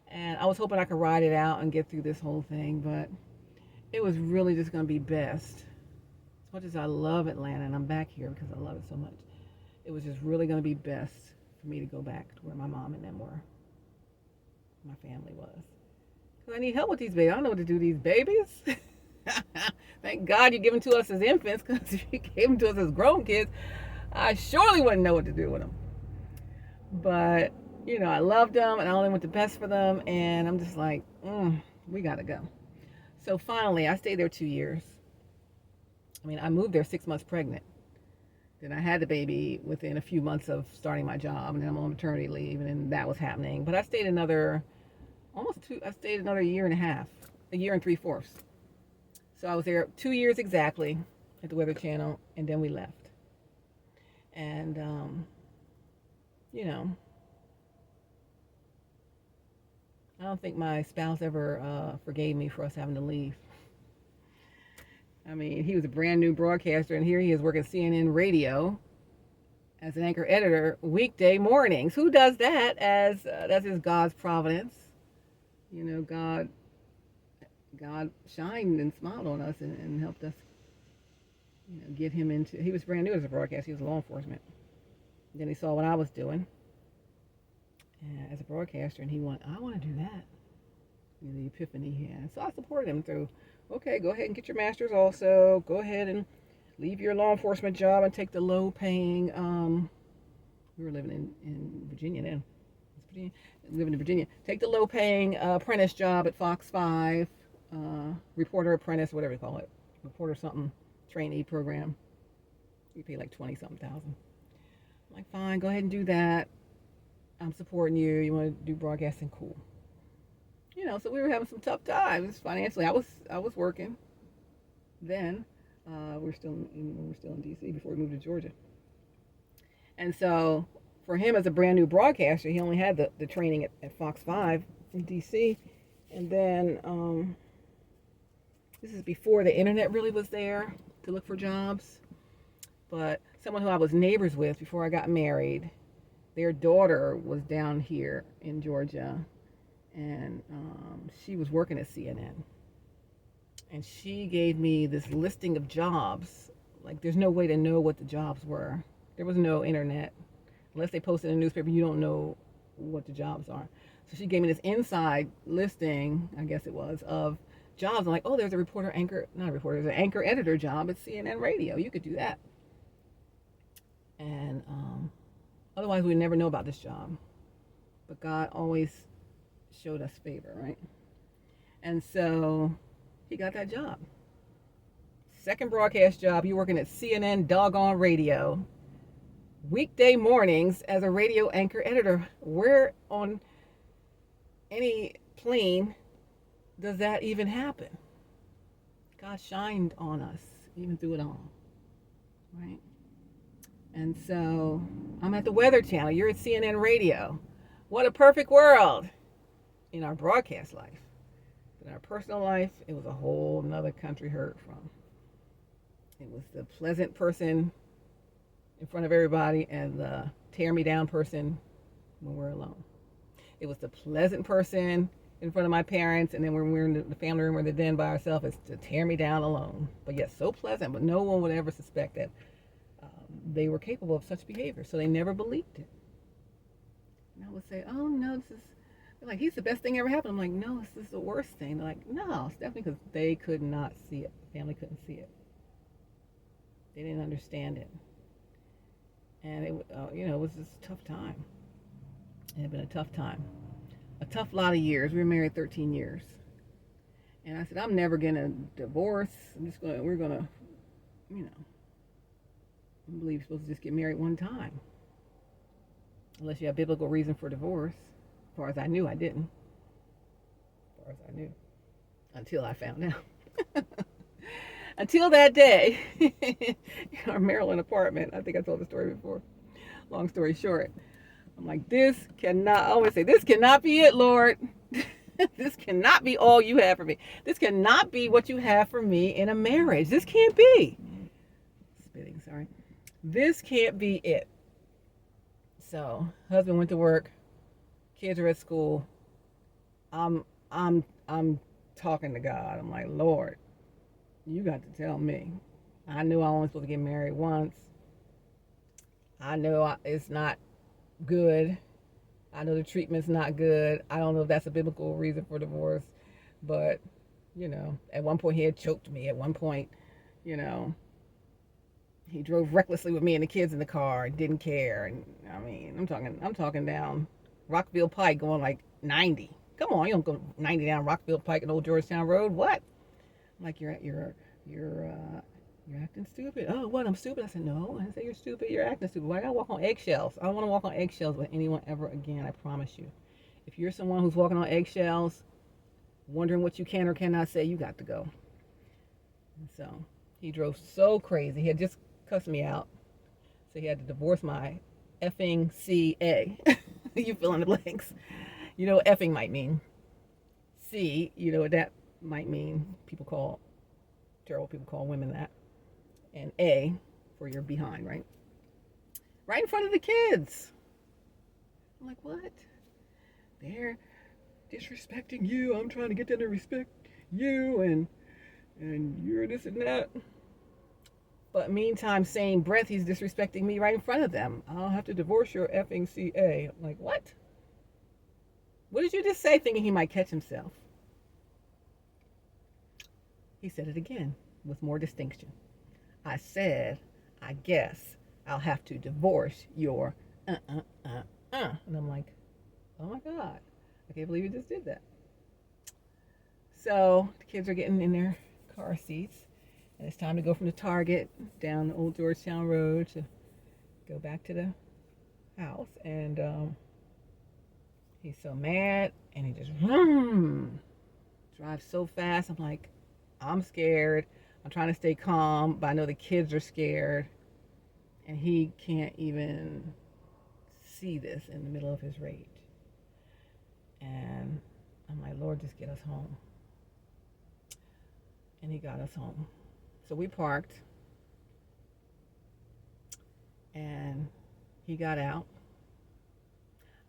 And I was hoping I could ride it out and get through this whole thing, but it was really just going to be best. As much as I love Atlanta, and I'm back here because I love it so much, it was just really going to be best for me to go back to where my mom and them were, my family was. Because I need help with these babies. I don't know what to do with these babies. Thank God you give them to us as infants, because if you gave them to us as grown kids, I surely wouldn't know what to do with them. But, I loved them, and I only want the best for them, and I'm just like, we got to go. So finally, I stayed there 2 years. I moved there 6 months pregnant. Then I had the baby within a few months of starting my job, and then I'm on maternity leave, and then that was happening. But I stayed another year and a half, a year and 3/4. So I was there 2 years exactly at the Weather Channel, and then we left. And, I don't think my spouse ever forgave me for us having to leave. He was a brand new broadcaster, and here he is working CNN radio as an anchor editor weekday mornings. Who does that? That's his God's providence. God shined and smiled on us and helped us, get him into. He was brand new as a broadcaster. He was law enforcement. Then he saw what I was doing as a broadcaster, and he went, I want to do that. The epiphany he had. So I supported him through, okay, go ahead and get your master's also. Go ahead and leave your law enforcement job and take the low-paying, we were living in Virginia then. Living in Virginia. Take the low-paying apprentice job at Fox 5, reporter apprentice, whatever you call it. Reporter something, trainee program. You pay like 20-something thousand. I'm like, fine, go ahead and do that. I'm supporting you. You want to do broadcasting? Cool. So we were having some tough times financially. I was working then. We were still in D.C. before we moved to Georgia. And so for him as a brand new broadcaster, he only had the training at Fox 5 in D.C. And then this is before the internet really was there to look for jobs. But someone who I was neighbors with before I got married, their daughter was down here in Georgia, and she was working at CNN. And she gave me this listing of jobs. Like, there's no way to know what the jobs were. There was no internet. Unless they posted in a newspaper, you don't know what the jobs are. So she gave me this inside listing, I guess it was, of jobs. I'm like, oh, there's there's an anchor editor job at CNN Radio. You could do that. And otherwise, we'd never know about this job. But God always showed us favor, right? And so he got that job. Second broadcast job, you're working at CNN doggone radio. Weekday mornings as a radio anchor editor. Where on any plane does that even happen? God shined on us even through it all, right? And so I'm at the Weather Channel. You're at CNN Radio. What a perfect world in our broadcast life. But in our personal life, it was a whole nother country heard from. It was the pleasant person in front of everybody and the tear me down person when we're alone. It was the pleasant person in front of my parents, and then when we're in the family room or the den by ourselves, it's to tear me down alone. But yes, so pleasant, but no one would ever suspect that they were capable of such behavior, so they never believed it. And I would say, oh no, they're like, he's the best thing ever happened. I'm like, no, this is the worst thing. They're like, no, it's definitely because they could not see it. The family couldn't see it. They didn't understand it. And it was just a tough time. It had been a tough time, a tough lot of years. We were married 13 years, and I said, I'm never gonna divorce. We're gonna, you know, I believe you're supposed to just get married one time, unless you have biblical reason for divorce. As far as I knew, I didn't. As far as I knew, until I found out. Until that day, in our Maryland apartment, I think I told the story before. Long story short, I'm like, I always say, this cannot be it, Lord. This cannot be all you have for me. This cannot be what you have for me in a marriage. This can't be. Spitting, sorry. This can't be it. So, husband went to work, kids are at school. I'm talking to God. I'm like, Lord, you got to tell me. I knew I was supposed to get married once. I know it's not good. I know the treatment's not good. I don't know if that's a biblical reason for divorce, but at one point he had choked me. At one point, he drove recklessly with me and the kids in the car and didn't care. And I mean, I'm talking down Rockville Pike going like 90. Come on, you don't go 90 down Rockville Pike and Old Georgetown Road. What? I'm like, you're acting stupid. Oh, what? I'm stupid? I said, no. I said, you're stupid. You're acting stupid. Why I gotta walk on eggshells? I don't want to walk on eggshells with anyone ever again. I promise you. If you're someone who's walking on eggshells, wondering what you can or cannot say, you got to go. And so he drove so crazy. He had just cussed me out. So he had to divorce my effing CA. You fill in the blanks. You know what effing might mean. C, you know what that might mean. Terrible people call women that. And A for your behind, right? Right in front of the kids. I'm like, what? They're disrespecting you. I'm trying to get them to respect you, and you're this and that. But meantime, same breath, he's disrespecting me right in front of them. I'll have to divorce your effing CA. I'm like, what? What did you just say, thinking he might catch himself? He said it again with more distinction. I said, I guess I'll have to divorce your And I'm like, oh my God, I can't believe you just did that. So the kids are getting in their car seats, and it's time to go from the Target down the Old Georgetown Road to go back to the house. And he's so mad, and he just drives so fast. I'm like, I'm scared. I'm trying to stay calm, but I know the kids are scared, and he can't even see this in the middle of his rage. And I'm like, Lord, just get us home. And he got us home. So we parked, and he got out.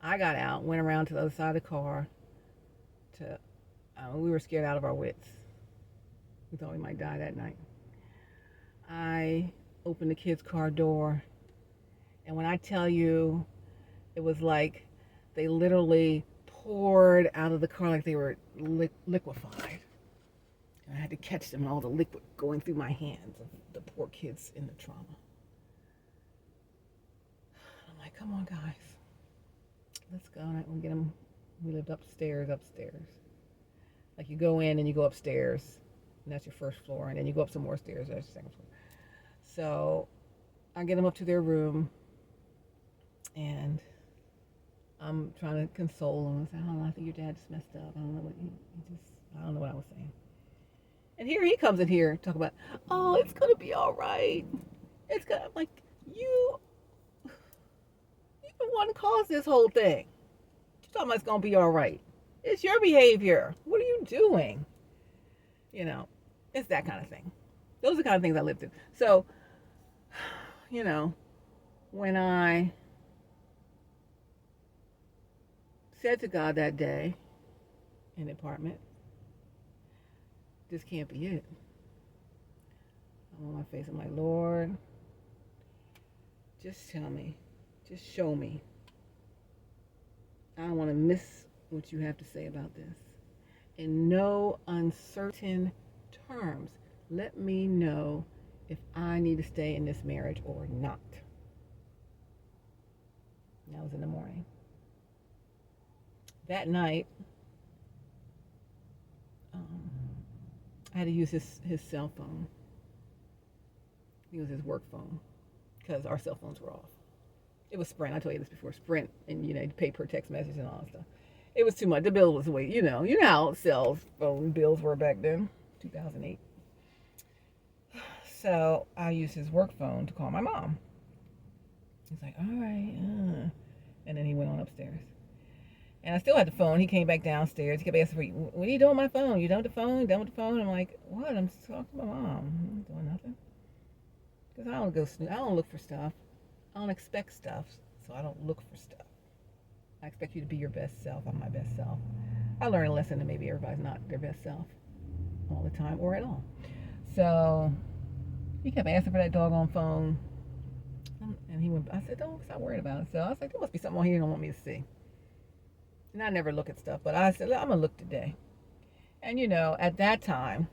I got out, went around to the other side of the car. We were scared out of our wits. We thought we might die that night. I opened the kids' car door, and when I tell you, it was like they literally poured out of the car like they were liquefied. And I had to catch them and all the liquid going through my hands of the poor kids in the trauma. I'm like, come on, guys. Let's go. And we'll get them. We lived upstairs. Like you go in and you go upstairs. And that's your first floor, and then you go up some more stairs, that's your second floor. So I get them up to their room, and I'm trying to console them. I say, I think your dad just messed up. I don't know what I was saying. And here he comes in here, talk about, oh, it's gonna be all right. I'm like, you the one caused this whole thing. You're talking about it's gonna be all right. It's your behavior. What are you doing? It's that kind of thing. Those are the kind of things I live through. So, when I said to God that day in the apartment, this can't be it. I'm on my face. I'm like, Lord, just tell me. Just show me. I don't want to miss what you have to say about this. In no uncertain terms, let me know if I need to stay in this marriage or not. That was in the morning. That night, um, I had to use his cell phone. It was his work phone because our cell phones were off. It was Sprint. I told you this before. Sprint, and you pay per text message and all that stuff. It was too much. The bill was way. You know how cell phone bills were back then, 2008. So I used his work phone to call my mom. He's like, all right, and then he went on upstairs. And I still had the phone. He came back downstairs. He kept asking me, what are you doing with my phone? You done with the phone? Done with the phone? I'm like, what? I'm talking to my mom. I'm doing nothing. Because I don't go snoop. I don't look for stuff. I don't expect stuff. So I don't look for stuff. I expect you to be your best self. I'm my best self. I learned a lesson that maybe everybody's not their best self all the time or at all. So he kept asking for that doggone phone. And he went, I said, don't stop worrying about it. So I was like, there must be something on here you don't want me to see. And I never look at stuff, but I said, I'm going to look today. And at that time,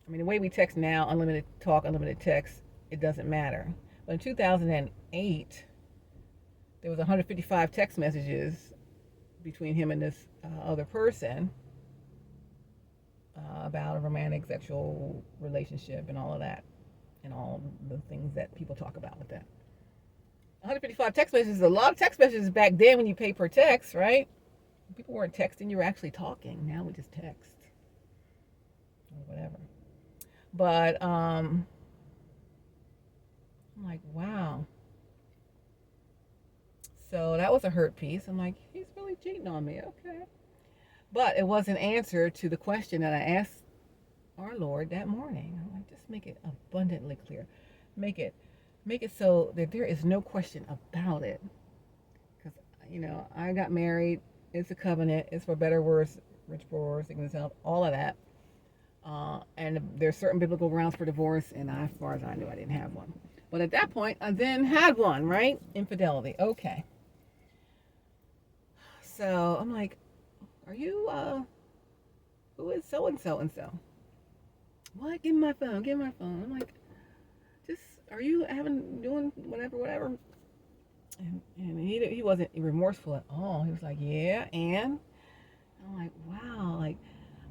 I mean, the way we text now, unlimited talk, unlimited text, it doesn't matter. But in 2008, there was 155 text messages between him and this other person about a romantic sexual relationship and all of that, and all the things that people talk about with that. 155 text messages, a lot of text messages back then when you pay per text, right? People weren't texting, you were actually talking. Now we just text or whatever. But I'm like, wow. So that was a hurt piece. I'm like, he's really cheating on me. Okay. But it was an answer to the question that I asked our Lord that morning. I'm like, just make it abundantly clear. Make it so that there is no question about it. Because, I got married. It's a covenant. It's for better, worse, rich, poor, sickness, health, all of that. And there's certain biblical grounds for divorce. And as far as I knew, I didn't have one. But at that point, I then had one, right? Infidelity. Okay. So I'm like, are you, who is so and so and so? What? Give me my phone. Give me my phone. I'm like, are you doing whatever? And he wasn't remorseful at all. He was like, yeah, and I'm like, wow, like,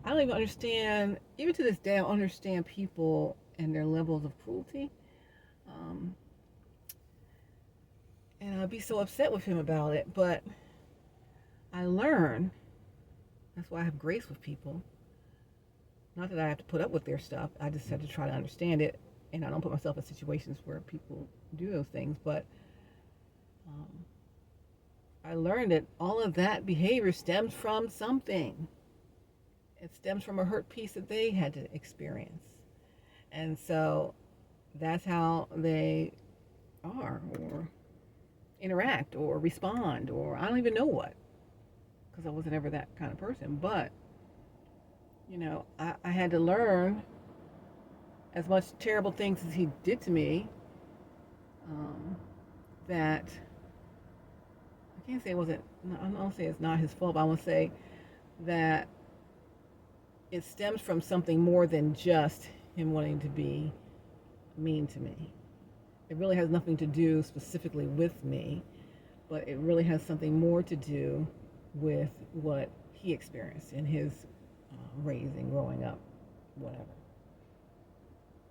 I don't even understand, even to this day, I don't understand people and their levels of cruelty. And I'd be so upset with him about it, but I learn, that's why I have grace with people. Not that I have to put up with their stuff, I just have to try to understand it, and I don't put myself in situations where people do those things, but I learned that all of that behavior stems from something. It stems from a hurt piece that they had to experience. And so that's how they are, or interact, or respond, or I don't even know what, because I wasn't ever that kind of person. But, I had to learn, as much terrible things as he did to me, that I can't say it wasn't, I don't say it's not his fault, but I want to say that it stems from something more than just him wanting to be mean to me. It really has nothing to do specifically with me, but it really has something more to do with what he experienced in his raising, growing up, whatever.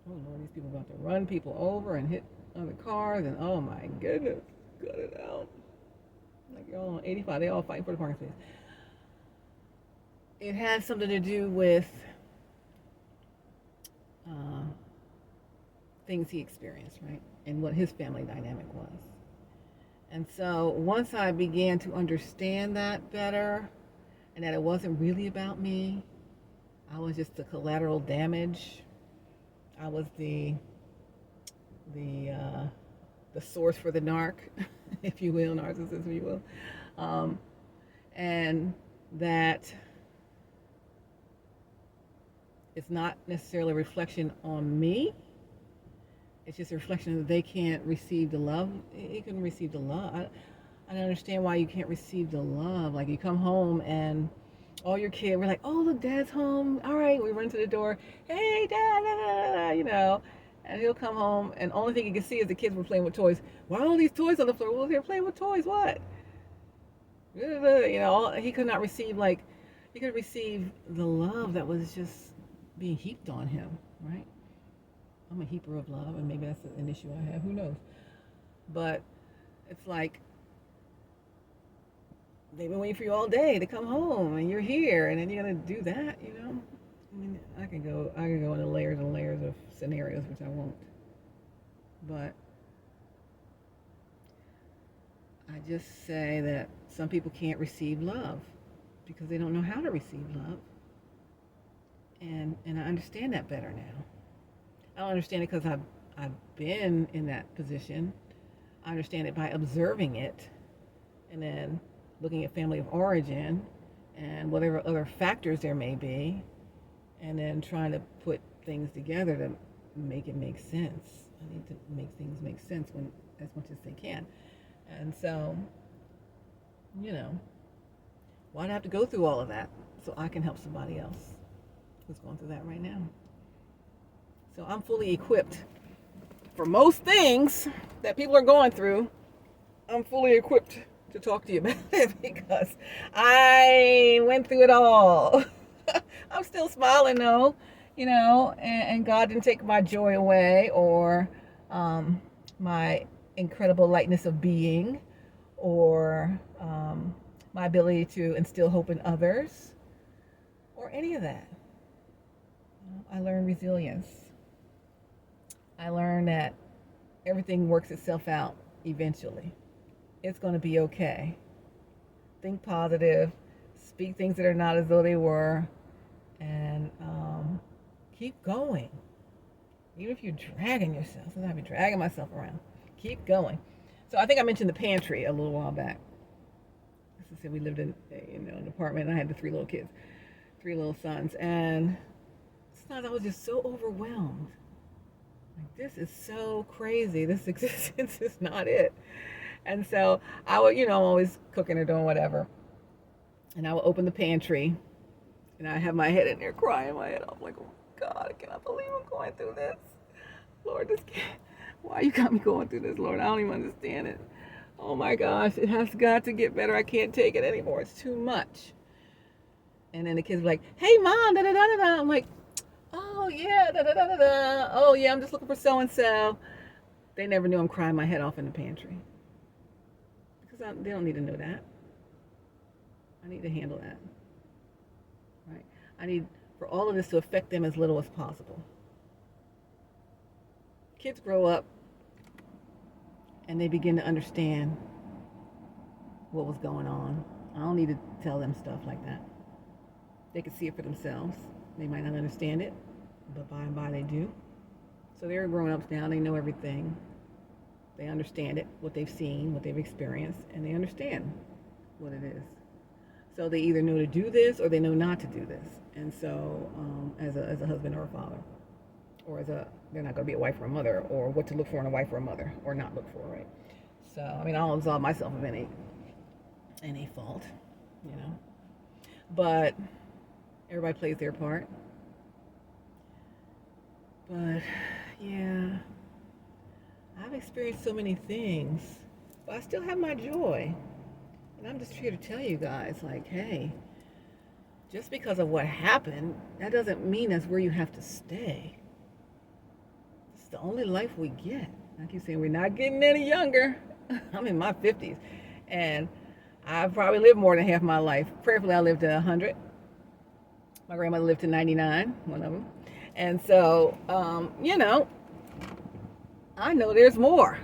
Oh Lord, these people about to run people over and hit other cars, and oh my goodness, cut it out. Like you're all on 85, they all fighting for the parking space. It has something to do with things he experienced, right? And what his family dynamic was. And so once I began to understand that better, and that it wasn't really about me, I was just the collateral damage. I was the source for the narc, if you will, narcissist, if you will, and that it's not necessarily a reflection on me. It's just a reflection that they can't receive the love. He couldn't receive the love. I don't understand why you can't receive the love. Like you come home and all your kids, we're like, oh look, Dad's home. All right, we run to the door. Hey, Dad, And he'll come home, and the only thing he can see is the kids were playing with toys. Why are all these toys on the floor? Well, they're playing with toys. What? You know, he could not receive, like, he could receive the love that was just being heaped on him, right? I'm a heaper of love, and maybe that's an issue I have. Who knows? But it's like they've been waiting for you all day to come home, and you're here, and then you're gonna do that, you know? I mean, I can go into layers and layers of scenarios, which I won't. But I just say that some people can't receive love because they don't know how to receive love, and I understand that better now. I don't understand it because I've been in that position. I understand it by observing it, and then looking at family of origin and whatever other factors there may be, and then trying to put things together to make it make sense. I need to make things make sense when as much as they can. And so, you know, why'd I have to go through all of that so I can help somebody else who's going through that right now? So I'm fully equipped for most things that people are going through. I'm fully equipped to talk to you about it because I went through it all. I'm still smiling though, you know, and God didn't take my joy away or my incredible lightness of being or my ability to instill hope in others or any of that. I learned resilience. I learned that everything works itself out eventually. It's going to be okay. Think positive, speak things that are not as though they were, and keep going. Even if you're dragging yourself, sometimes I've been dragging myself around. Keep going. So I think I mentioned the pantry a little while back. As I said, we lived in an apartment, and I had the 3 little kids, 3 little sons, and sometimes I was just so overwhelmed. Like, this is so crazy. This existence is not it. And so I would, I'm always cooking or doing whatever. And I would open the pantry, and I have my head in there crying my head off. Like, oh God, I cannot believe I'm going through this. Lord, why you got me going through this, Lord? I don't even understand it. Oh my gosh, it has got to get better. I can't take it anymore. It's too much. And then the kids were like, hey, Mom, da da da da da. I'm like, oh yeah, da da da da da. Oh yeah, I'm just looking for so and so. They never knew I'm crying my head off in the pantry. Because they don't need to know that. I need to handle that. Right? I need for all of this to affect them as little as possible. Kids grow up and they begin to understand what was going on. I don't need to tell them stuff like that. They can see it for themselves. They might not understand it, but by and by they do. So they're grown-ups now. They know everything. They understand it, what they've seen, what they've experienced, and they understand what it is. So they either know to do this or they know not to do this. And so as a husband or a father, or they're not going to be a wife or a mother, or what to look for in a wife or a mother, or not look for, right? So, I mean, I'll absolve myself of any fault, But everybody plays their part. But, yeah, I've experienced so many things, but I still have my joy. And I'm just here to tell you guys, like, hey, just because of what happened, that doesn't mean that's where you have to stay. It's the only life we get. I keep saying we're not getting any younger. I'm in my 50s, and I've probably lived more than half my life. Prayerfully, I lived to 100. My grandmother lived to 99, one of them. And so, I know there's more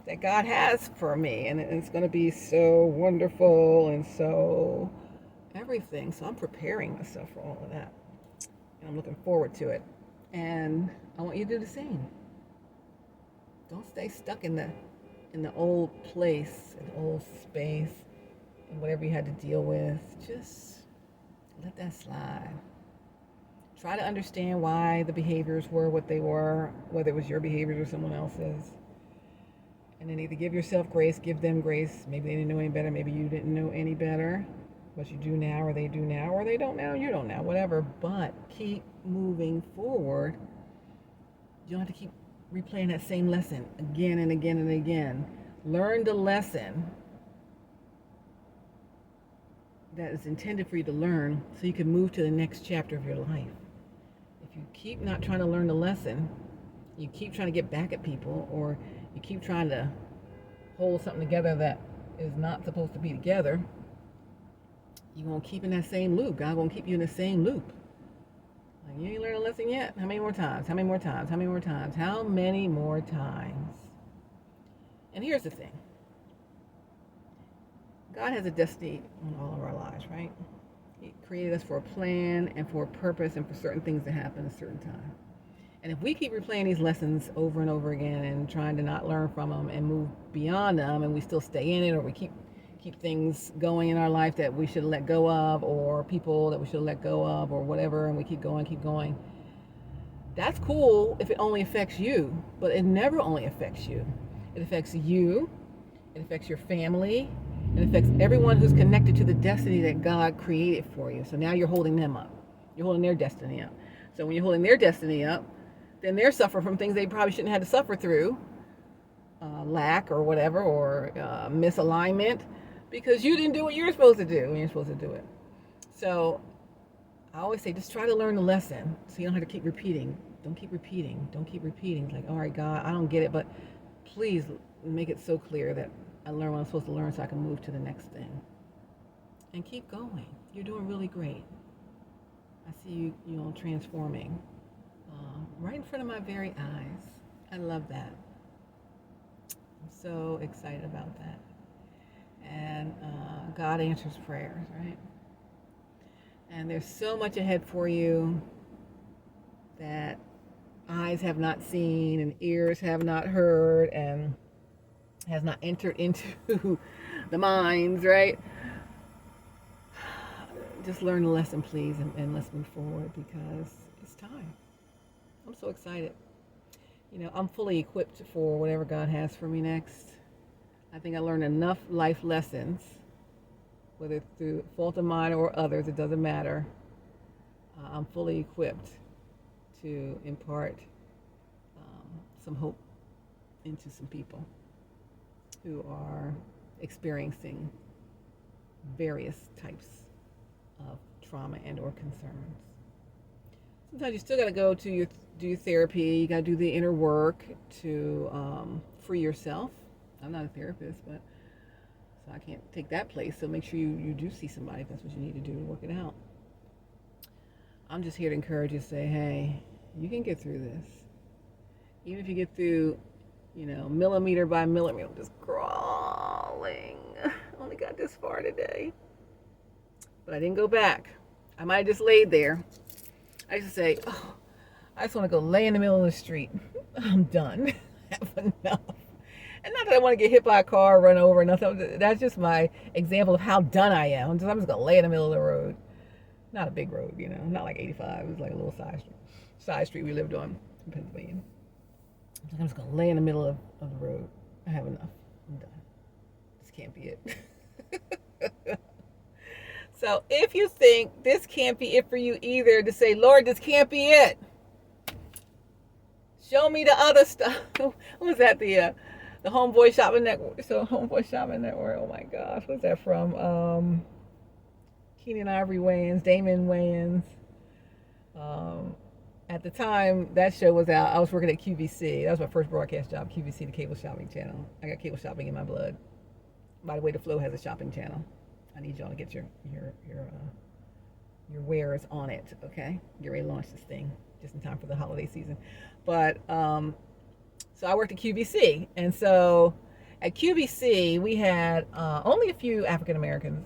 that God has for me, and it's going to be so wonderful and so everything. So I'm preparing myself for all of that, and I'm looking forward to it. And I want you to do the same. Don't stay stuck in the old place, in the old space, and whatever you had to deal with. Just let that slide. Try to understand why the behaviors were what they were, whether it was your behaviors or someone else's. And then either give yourself grace, give them grace. Maybe they didn't know any better. Maybe you didn't know any better. But you do now, or they do now, or they don't now, you don't now, whatever. But keep moving forward You don't have to keep replaying that same lesson again and again and again. Learn the lesson that is intended for you to learn so you can move to the next chapter of your life. If you keep not trying to learn the lesson, you keep trying to get back at people, or you keep trying to hold something together that is not supposed to be together, you're going to keep in that same loop. God's going to keep you in the same loop. Like, you ain't learned a lesson yet? How many more times? How many more times? How many more times? How many more times? And here's the thing. God has a destiny on all of our lives, right? He created us for a plan and for a purpose and for certain things to happen at a certain time. And if we keep replaying these lessons over and over again and trying to not learn from them and move beyond them, and we still stay in it, or we keep things going in our life that we should let go of, or people that we should let go of, or whatever, and we keep going, that's cool if it only affects you, but it never only affects you. It affects you, it affects your family, it affects everyone who's connected to the destiny that God created for you. So now you're holding them up. You're holding their destiny up. So when you're holding their destiny up, then they're suffering from things they probably shouldn't have to suffer through, lack or whatever, or misalignment, because you didn't do what you were supposed to do when you're supposed to do it. So I always say, just try to learn the lesson so you don't have to keep repeating. Don't keep repeating. Don't keep repeating. It's like, all right, God, I don't get it, but please make it so clear that I learn what I'm supposed to learn so I can move to the next thing. And keep going. You're doing really great. I see you transforming right in front of my very eyes. I love that. I'm so excited about that. And God answers prayers, right? And there's so much ahead for you that eyes have not seen and ears have not heard and has not entered into the minds, right? Just learn the lesson, please, and let's move forward, because it's time. I'm so excited. You know, I'm fully equipped for whatever God has for me next. I think I learned enough life lessons, whether through fault of mine or others, it doesn't matter. I'm fully equipped to impart some hope into some people who are experiencing various types of trauma and or concerns. Sometimes you still got to go to do therapy. You got to do the inner work to free yourself. I'm not a therapist, but so I can't take that place. So make sure you do see somebody if that's what you need to do to work it out. I'm just here to encourage you to say, hey, you can get through this. Even if you get through, millimeter by millimeter, just crawling. Only got this far today. But I didn't go back. I might have just laid there. I used to say, oh, I just want to go lay in the middle of the street. I'm done. I have enough. And not that I want to get hit by a car, run over, nothing. That's just my example of how done I am. I'm just going to lay in the middle of the road. Not a big road, not like 85. It was like a little side street we lived on in Pennsylvania. I'm just going to lay in the middle of the road. I have enough. I'm done. This can't be it. So if you think this can't be it for you either, to say, Lord, this can't be it. Show me the other stuff. What was that? The Homeboy Shopping Network. So Homeboy Shopping Network. Oh my gosh, what's that from? Keenan Ivory Wayans, Damon Wayans. At the time that show was out, I was working at QVC. That was my first broadcast job, QVC, the cable shopping channel. I got cable shopping in my blood. By the way, the Flow has a shopping channel. I need y'all to get your wares on it, okay? Get ready to launch this thing just in time for the holiday season. But so I worked at QVC, and so at QVC we had only a few African Americans.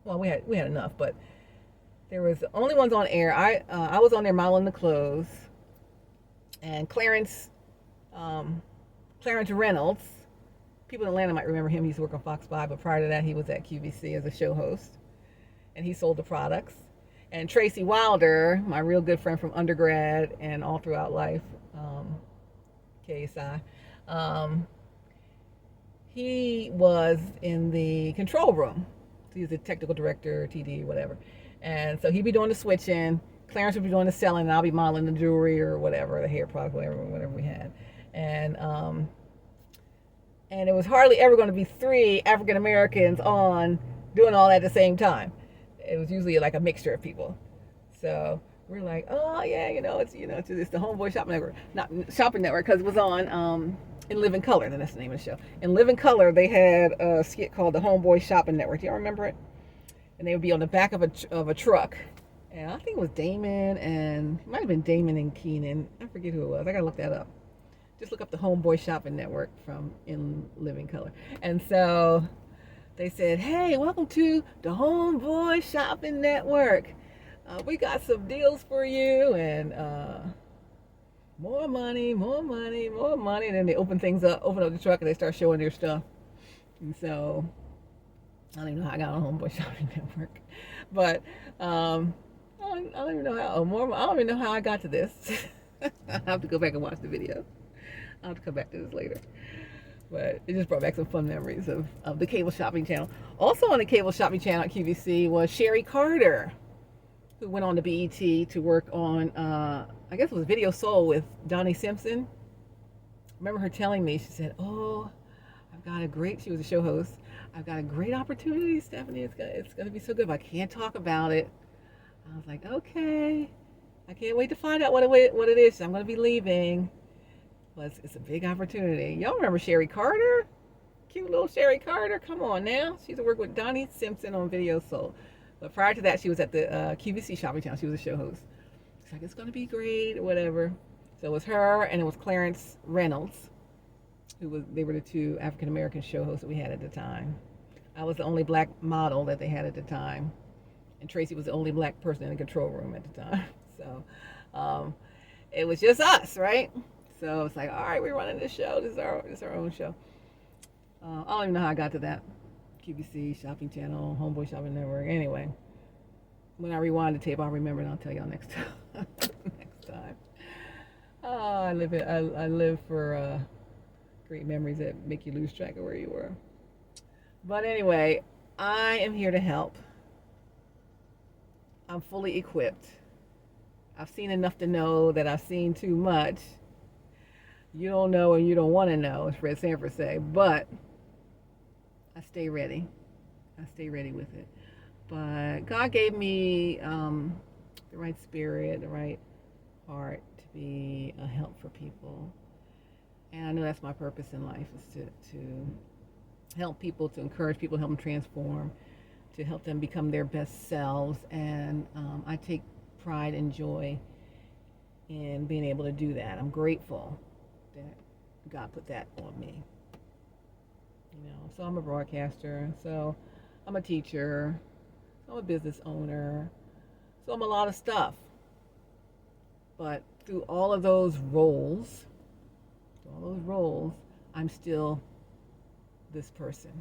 Well, we had enough, but there was only ones on air. I was on there modeling the clothes, and Clarence Reynolds. People in Atlanta might remember him. He used to work on Fox 5, but prior to that, he was at QVC as a show host, and he sold the products. And Tracy Wilder, my real good friend from undergrad and all throughout life, KSI, he was in the control room. He was the technical director, TD, whatever. And so he'd be doing the switching. Clarence would be doing the selling, and I'll be modeling the jewelry or whatever, the hair product, whatever we had. And it was hardly ever going to be 3 African Americans on doing all at the same time. It was usually like a mixture of people. So we're like, oh yeah, it's the Homeboy Shopping Network, not Shopping Network, because it was on In Living Color. Then that's the name of the show. In Living Color, they had a skit called the Homeboy Shopping Network. Do y'all remember it? And they would be on the back of a truck. And I think it was Damon, and it might have been Damon and Keenan. I forget who it was. I gotta look that up. Just look up the Homeboy Shopping Network from In Living Color. And so they said, hey, welcome to the Homeboy Shopping Network. We got some deals for you, and more money, more money, more money. And then they open up the truck, and they start showing their stuff. And so I don't even know how I got on Homeboy Shopping Network, but I don't even know how. I don't even know how I got to this. I have to go back and watch the video. I'll have to come back to this later. But it just brought back some fun memories of the cable shopping channel. Also on the cable shopping channel at QVC was Sherry Carter, who went on to BET to work on, I guess it was Video Soul with Donnie Simpson. I remember her telling me, she said, oh, she was a show host. I've got a great opportunity, Stephanie. It's gonna be so good, but I can't talk about it. I was like, okay. I can't wait to find out what it is. I'm gonna be leaving. But it's a big opportunity. Y'all remember Sherry Carter? Cute little Sherry Carter. Come on now. She used to work with Donnie Simpson on Video Soul. But prior to that, she was at the QVC shopping channel. She was a show host. It's like, it's going to be great or whatever. So it was her, and it was Clarence Reynolds. They were the 2 African American show hosts that we had at the time. I was the only black model that they had at the time. And Tracy was the only black person in the control room at the time. So it was just us, right? So it's like, all right, we're running this show. This is our own show. I don't even know how I got to that. QVC, Shopping Channel, Homeboy Shopping Network. Anyway, when I rewind the tape, I'll remember, and I'll tell y'all next time. Next time. Oh, I live for great memories that make you lose track of where you were. But anyway, I am here to help. I'm fully equipped. I've seen enough to know that I've seen too much. You don't know and you don't want to know, as Fred Sanford say, but I stay ready. I stay ready with it. But God gave me the right spirit, the right heart to be a help for people. And I know that's my purpose in life, is to help people, to encourage people, help them transform, to help them become their best selves. And I take pride and joy in being able to do that. I'm grateful that God put that on me. So I'm a broadcaster, so I'm a teacher, so I'm a business owner, so I'm a lot of stuff. But through all of those roles, I'm still this person.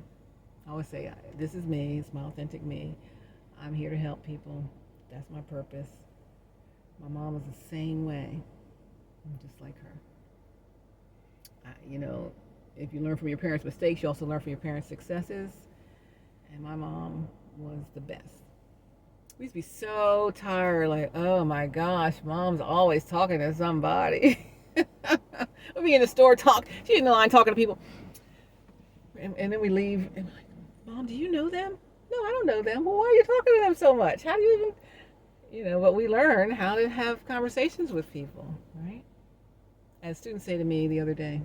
I always say, this is me, it's my authentic me. I'm here to help people. That's my purpose. My mom was the same way. I'm just like her. If you learn from your parents' mistakes, you also learn from your parents' successes. And my mom was the best. We used to be so tired, like, oh my gosh, mom's always talking to somebody. We'd be in the store she's in the line talking to people. And then we leave, and I'm like, Mom, do you know them? No, I don't know them. Well, why are you talking to them so much? How do you even, but we learn how to have conversations with people, right? As students say to me the other day,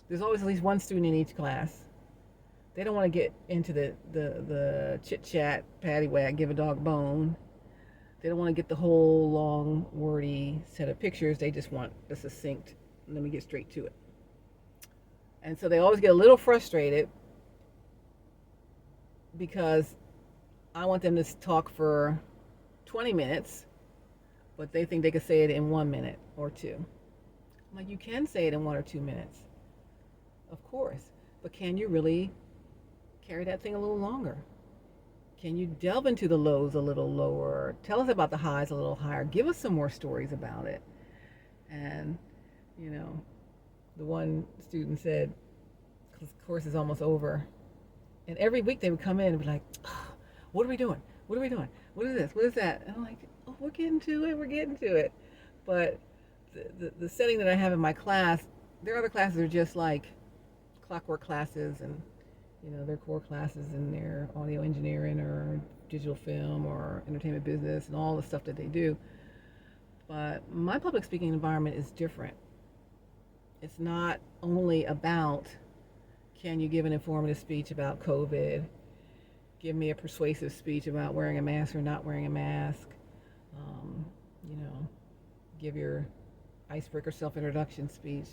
there's always at least one student in each class. They don't want to get into the chit-chat, paddywhack, give a dog a bone. They don't want to get the whole long, wordy set of pictures. They just want the succinct, let me get straight to it. And so they always get a little frustrated because I want them to talk for 20 minutes, but they think they could say it in 1 minute or 2. I'm like, you can say it in 1 or 2 minutes, of course, but can you really carry that thing a little longer? Can you delve into the lows a little lower? Tell us about the highs a little higher. Give us some more stories about it. And, the one student said, because the course is almost over, and every week they would come in and be like, oh, what are we doing? What are we doing? What is this? What is that? And I'm like, oh, we're getting to it, But the setting that I have in my class, their other classes are just like clockwork classes, and their core classes in their audio engineering or digital film or entertainment business and all the stuff that they do. But my public speaking environment is different. It's not only about, can you give an informative speech about COVID, give me a persuasive speech about wearing a mask or not wearing a mask, um, you know, give your icebreaker self-introduction speech.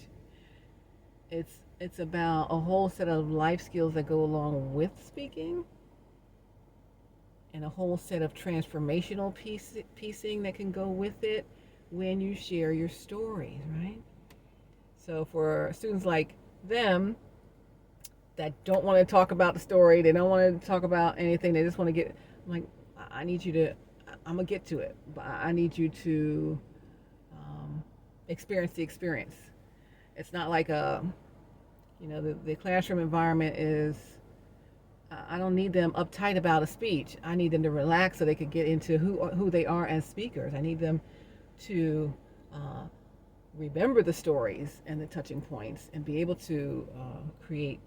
It's about a whole set of life skills that go along with speaking, and a whole set of transformational piecing that can go with it when you share your stories, right? So for students like them that don't want to talk about the story, they don't want to talk about anything, they just want to get, I'm like, I need you to, I'm going to get to it, but I need you to experience the experience. It's not like the classroom environment is, I don't need them uptight about a speech. I need them to relax so they can get into who they are as speakers. I need them to remember the stories and the touching points and be able to create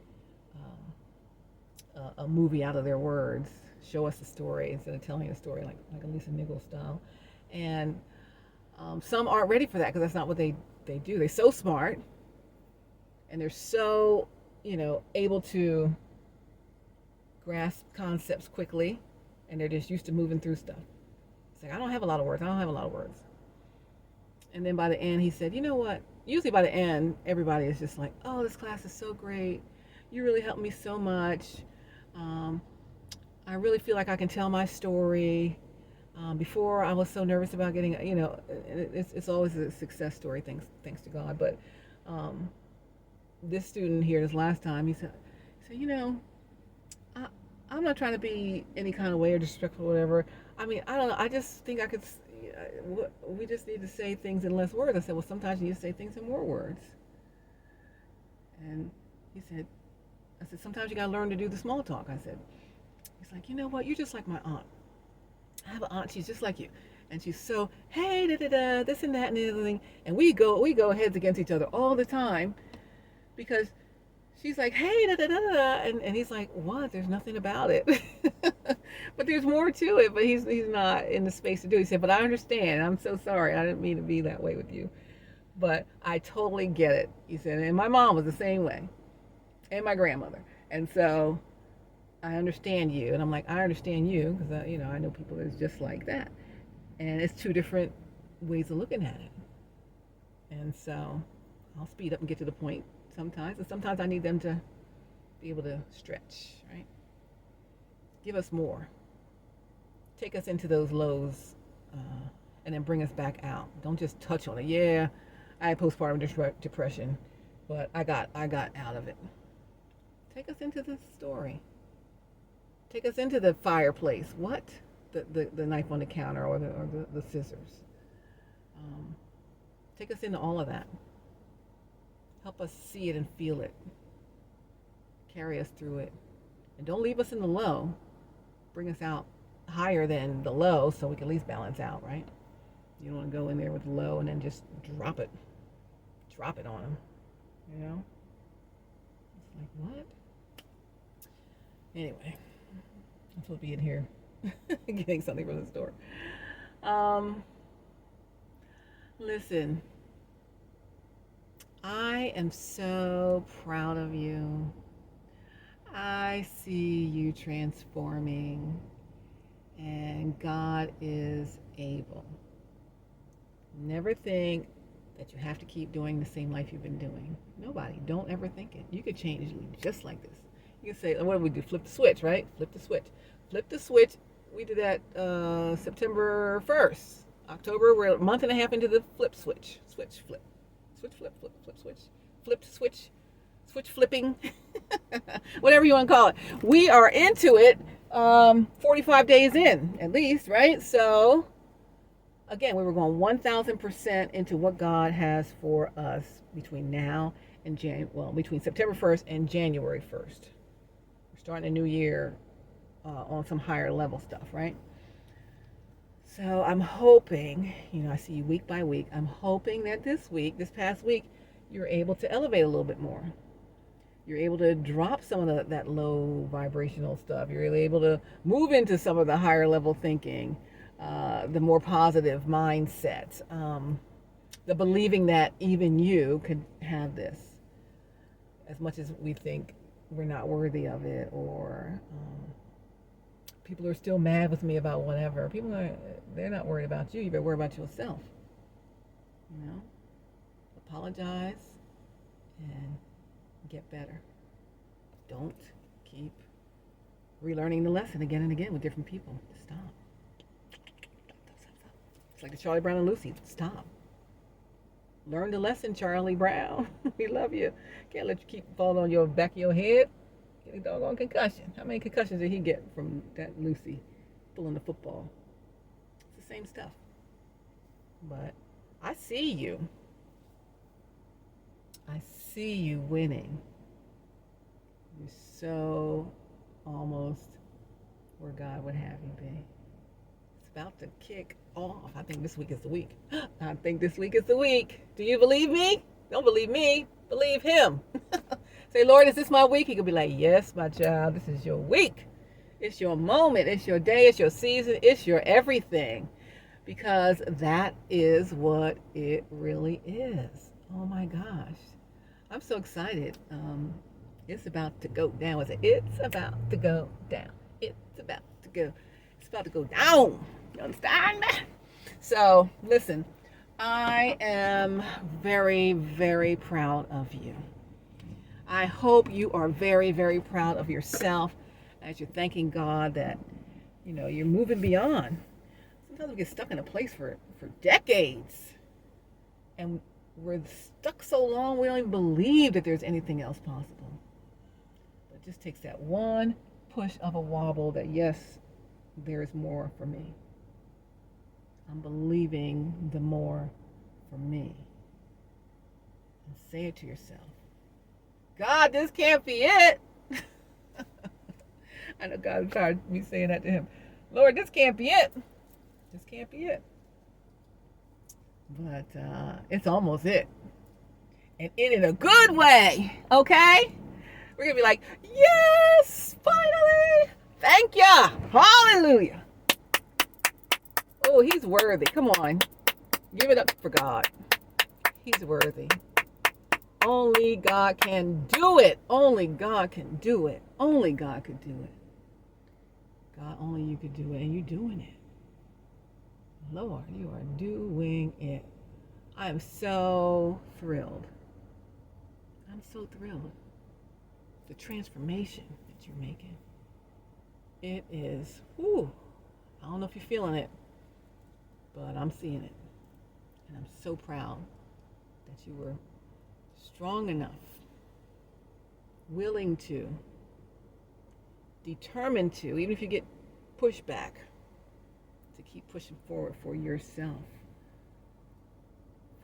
a movie out of their words, show us the story instead of telling a story like a Lisa Nichols style. And some aren't ready for that because that's not what they do. They're so smart and they're so, able to grasp concepts quickly, and they're just used to moving through stuff. It's like, I don't have a lot of words. And then by the end, he said, you know what? Usually by the end, everybody is just like, oh, this class is so great. You really helped me so much. I really feel like I can tell my story. Before I was so nervous about getting, it's always a success story, thanks to God. But this student here, this last time, he said, I'm not trying to be any kind of way or disrespectful or whatever. I mean, I don't know. I just think I could, we just need to say things in less words. I said, well, sometimes you need to say things in more words. And I said, sometimes you got to learn to do the small talk. He's like, you know what? You're just like my aunt. I have an aunt, she's just like you. And she's so, hey, da-da-da, this and that and the other thing. And we go heads against each other all the time because she's like, hey, da-da-da-da. And he's like, what? There's nothing about it. But there's more to it, but he's not in the space to do it. He said, but I understand. I'm so sorry. I didn't mean to be that way with you. But I totally get it. He said, and my mom was the same way. And my grandmother. And so I understand you. And I'm like, I understand you because, I know people that's just like that. And it's two different ways of looking at it. And so I'll speed up and get to the point sometimes. And sometimes I need them to be able to stretch, right? Give us more. Take us into those lows and then bring us back out. Don't just touch on it. Yeah, I had postpartum depression, but I got out of it. Take us into the story. Take us into the fireplace. What? The knife on the counter or the scissors. Take us into all of that. Help us see it and feel it. Carry us through it. And don't leave us in the low. Bring us out higher than the low so we can at least balance out, right? You don't want to go in there with the low and then just drop it. Drop it on them. It's like, what? Anyway, I'm supposed to be in here getting something from the store. Listen, I am so proud of you. I see you transforming, and God is able. Never think that you have to keep doing the same life you've been doing. Nobody. Don't ever think it. You could change just like this. You can say, what do we do? Flip the switch, right? Flip the switch. Flip the switch. We did that September 1st. October, we're a month and a half into the flip switch. Switch, flip. Switch, flip, flip, flip, switch. Flipped switch. Switch flipping. Whatever you want to call it. We are into it 45 days in, at least, right? So, again, we were going 1,000% into what God has for us between now and between September 1st and January 1st. We're starting a new year on some higher level stuff, right? So I'm hoping, I see you week by week. I'm hoping that this past week, you're able to elevate a little bit more. You're able to drop some of that low vibrational stuff. You're able to move into some of the higher level thinking, the more positive mindset, the believing that even you could have this, as much as we think we're not worthy of it, or people are still mad with me about whatever. They're not worried about you. You better worry about yourself. Apologize and get better. Don't keep relearning the lesson again and again with different people. Stop. It's like the Charlie Brown and Lucy. Stop. Learn the lesson, Charlie Brown. We love you. Can't let you keep falling on your back of your head. Get a doggone concussion. How many concussions did he get from that Lucy pulling the football? It's the same stuff. But I see you. I see you winning. You're so almost where God would have you be. It's about to kick off. I think this week is the week. I think this week is the week. Do you believe me? Don't believe me. Believe him. Say, Lord, is this my week? He could be like, yes, my child, this is your week. It's your moment. It's your day. It's your season. It's your everything. Because that is what it really is. Oh my gosh. I'm so excited. It's about to go down. It's about to go down. It's about to go down. You understand? So, listen, I am very, very proud of you. I hope you are very, very proud of yourself as you're thanking God that, you're moving beyond. Sometimes we get stuck in a place for decades. And we're stuck so long we don't even believe that there's anything else possible. But it just takes that one push of a wobble that, yes, there's more for me. I'm believing the more for me. And say it to yourself. God, this can't be it. I know God is tired of me saying that to him. Lord, this can't be it. This can't be it. But it's almost it. And it in a good way. Okay? We're going to be like, yes, finally. Thank you. Hallelujah. Oh, he's worthy. Come on. Give it up for God. He's worthy. Only God can do it. Only God can do it. Only God could do it. God, only you could do it. And you're doing it. Lord, you are doing it. I am so thrilled. I'm so thrilled. The transformation that you're making. It is, I don't know if you're feeling it, but I'm seeing it. And I'm so proud that you were strong enough, willing to, determined to, even if you get pushback, to keep pushing forward for yourself.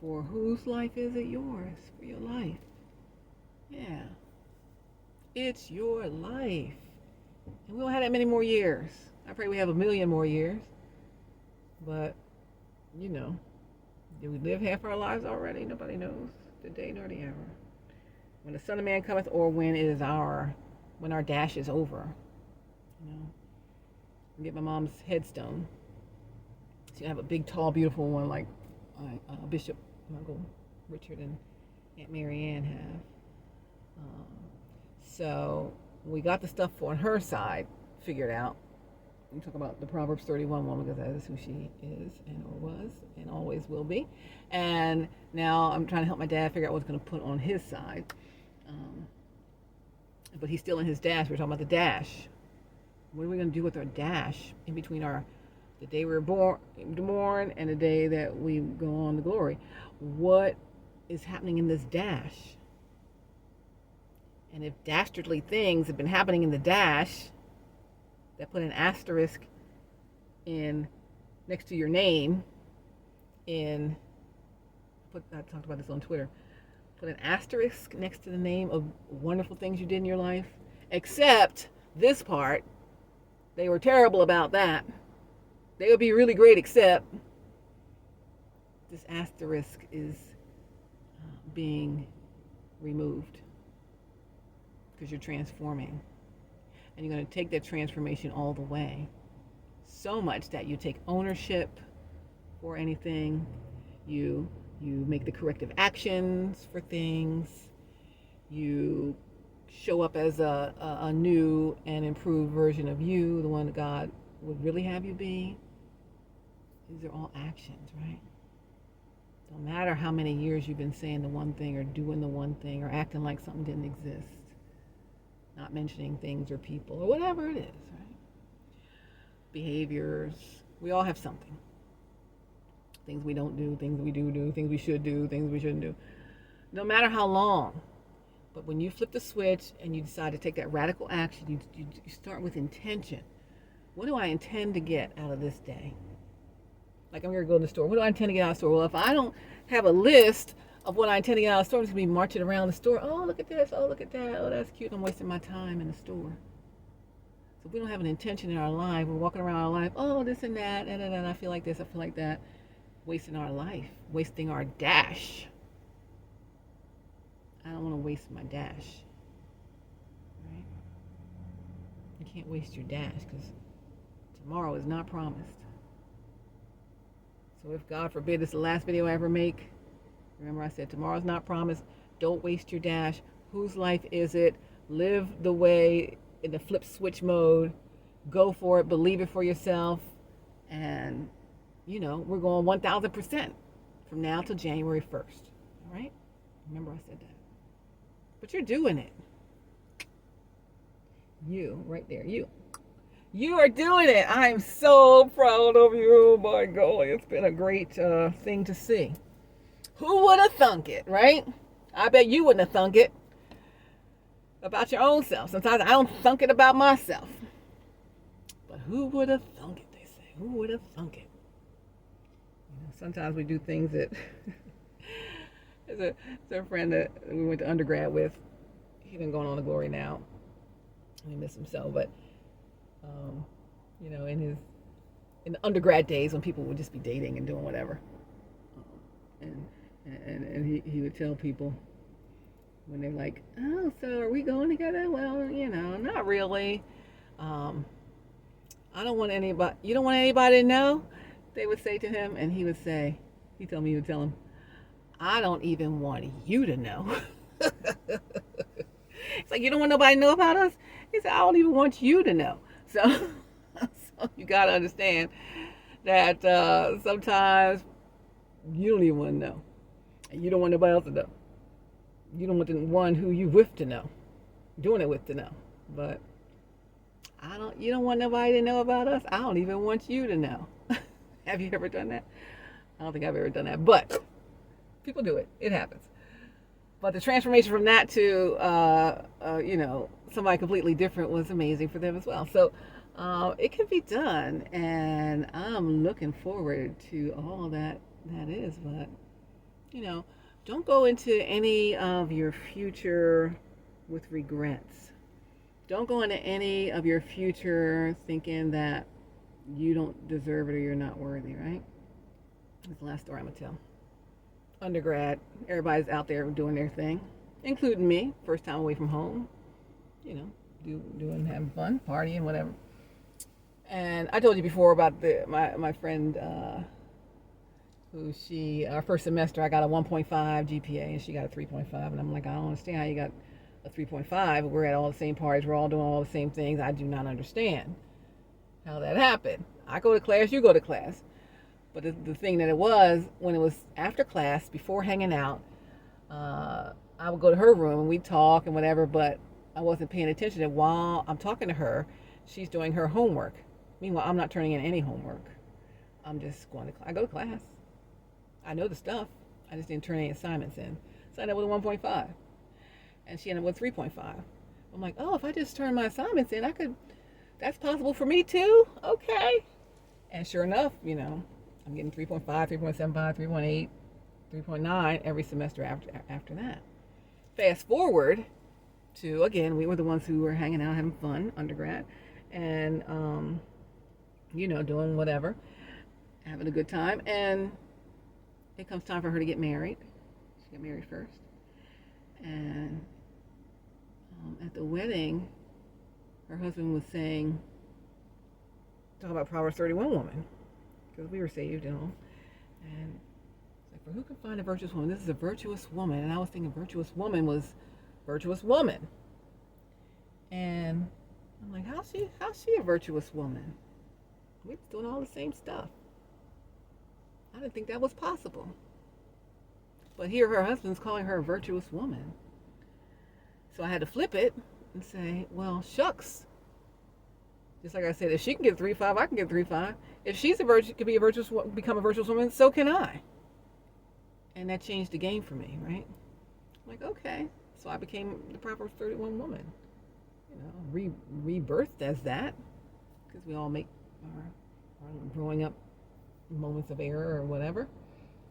For whose life is it? Yours. For your life. Yeah. It's your life. And we don't have that many more years. I pray we have 1,000,000 more years. But, did we live half our lives already? Nobody knows the day nor the hour. When the Son of Man cometh, or when when our dash is over. I get my mom's headstone. She's gonna have a big, tall, beautiful one like Bishop Uncle Richard and Aunt Mary Ann have. So we got the stuff on her side figured out. We talk about the Proverbs 31 woman because that is who she is and or was and always will be. And now I'm trying to help my dad figure out what's going to put on his side. But he's still in his dash. We're talking about the dash. What are we going to do with our dash in between the day we were born and the day that we go on to glory? What is happening in this dash? And if dastardly things have been happening in the dash that put an asterisk in next to your name I talked about this on Twitter. Put an asterisk next to the name of wonderful things you did in your life, except this part. They were terrible about that. They would be really great, except this asterisk is being removed because you're transforming. And you're going to take that transformation all the way. So much that you take ownership for anything. You make the corrective actions for things. You show up as a new and improved version of you, the one that God would really have you be. These are all actions, right? Don't matter how many years you've been saying the one thing or doing the one thing or acting like something didn't exist. Not mentioning things or people or whatever it is, right? Behaviors. We all have something. Things we don't do, things we do, things we should do, things we shouldn't do. No matter how long. But when you flip the switch and you decide to take that radical action, you start with intention. What do I intend to get out of this day? Like, I'm going to go to the store. What do I intend to get out of the store? Well, if I don't have a list of what I intend to get out of the store, I'm just going to be marching around the store. Oh, look at this. Oh, look at that. Oh, that's cute. I'm wasting my time in the store. So if we don't have an intention in our life, we're walking around our life, oh, this and that, and I feel like this, I feel like that. Wasting our life. Wasting our dash. I don't want to waste my dash. Right? You can't waste your dash because tomorrow is not promised. So if God forbid it's the last video I ever make, remember I said tomorrow's not promised. Don't waste your dash. Whose life is it? Live the way in the flip switch mode. Go for it. Believe it for yourself. And, we're going 1,000% from now till January 1st. All right? Remember I said that. But you're doing it. You, right there, you. You are doing it. I am so proud of you. Oh my golly, it's been a great thing to see. Who would have thunk it, right? I bet you wouldn't have thunk it about your own self. Sometimes I don't thunk it about myself. But who would have thunk it, they say. Who would have thunk it? Sometimes we do things that... There's a friend that we went to undergrad with. He's been going on to glory now. We miss him so, but in the undergrad days when people would just be dating and doing whatever, and he would tell people when they're like, oh, so are we going together? Well, not really. I don't want anybody. You don't want anybody to know? They would say to him, and he would say, he told me he would tell him, I don't even want you to know. It's like, you don't want nobody to know about us? He said, I don't even want you to know. So you got to understand that sometimes you don't even want to know. And you don't want nobody else to know. You don't want the one who you with to know. Doing it with to know. But you don't want nobody to know about us? I don't even want you to know. Have you ever done that? I don't think I've ever done that. But people do it. It happens. But the transformation from that to, somebody completely different was amazing for them as well. So it can be done. And I'm looking forward to all that is. But, don't go into any of your future with regrets. Don't go into any of your future thinking that you don't deserve it or you're not worthy, right? That's the last story I'm going to tell. Undergrad, everybody's out there doing their thing, including me. First time away from home, having fun, partying, whatever. And I told you before about my friend who our first semester I got a 1.5 GPA and she got a 3.5, and I'm like, I don't understand how you got a 3.5. We're at all the same parties, we're all doing all the same things. I do not understand how that happened. I go to class, you go to class. But the thing that it was, when it was after class, before hanging out, I would go to her room and we'd talk and whatever, but I wasn't paying attention. And while I'm talking to her, she's doing her homework. Meanwhile, I'm not turning in any homework. I'm just going to class. I go to class. I know the stuff. I just didn't turn any assignments in. So I ended up with a 1.5. And she ended up with 3.5. I'm like, oh, if I just turn my assignments in, that's possible for me too? Okay. And sure enough, I'm getting 3.5, 3.75, 3.8, 3.9 every semester after that. Fast forward to, again, we were the ones who were hanging out, having fun, undergrad. And doing whatever, having a good time. And it comes time for her to get married. She got married first. And at the wedding, her husband was talk about Proverbs 31 woman, because we were saved and all. And it's like, for who can find a virtuous woman? This is a virtuous woman. And I was thinking virtuous woman was virtuous woman. And I'm like, how's she a virtuous woman? We're doing all the same stuff. I didn't think that was possible. But here her husband's calling her a virtuous woman. So I had to flip it and say, well, shucks. Just like I said, if she can get 3.5, I can get 3.5. If she's become a virtuous woman, so can I. And that changed the game for me, right? I'm like, okay. So I became the Proverbs 31 woman. Rebirthed as that, because we all make our growing up moments of error or whatever,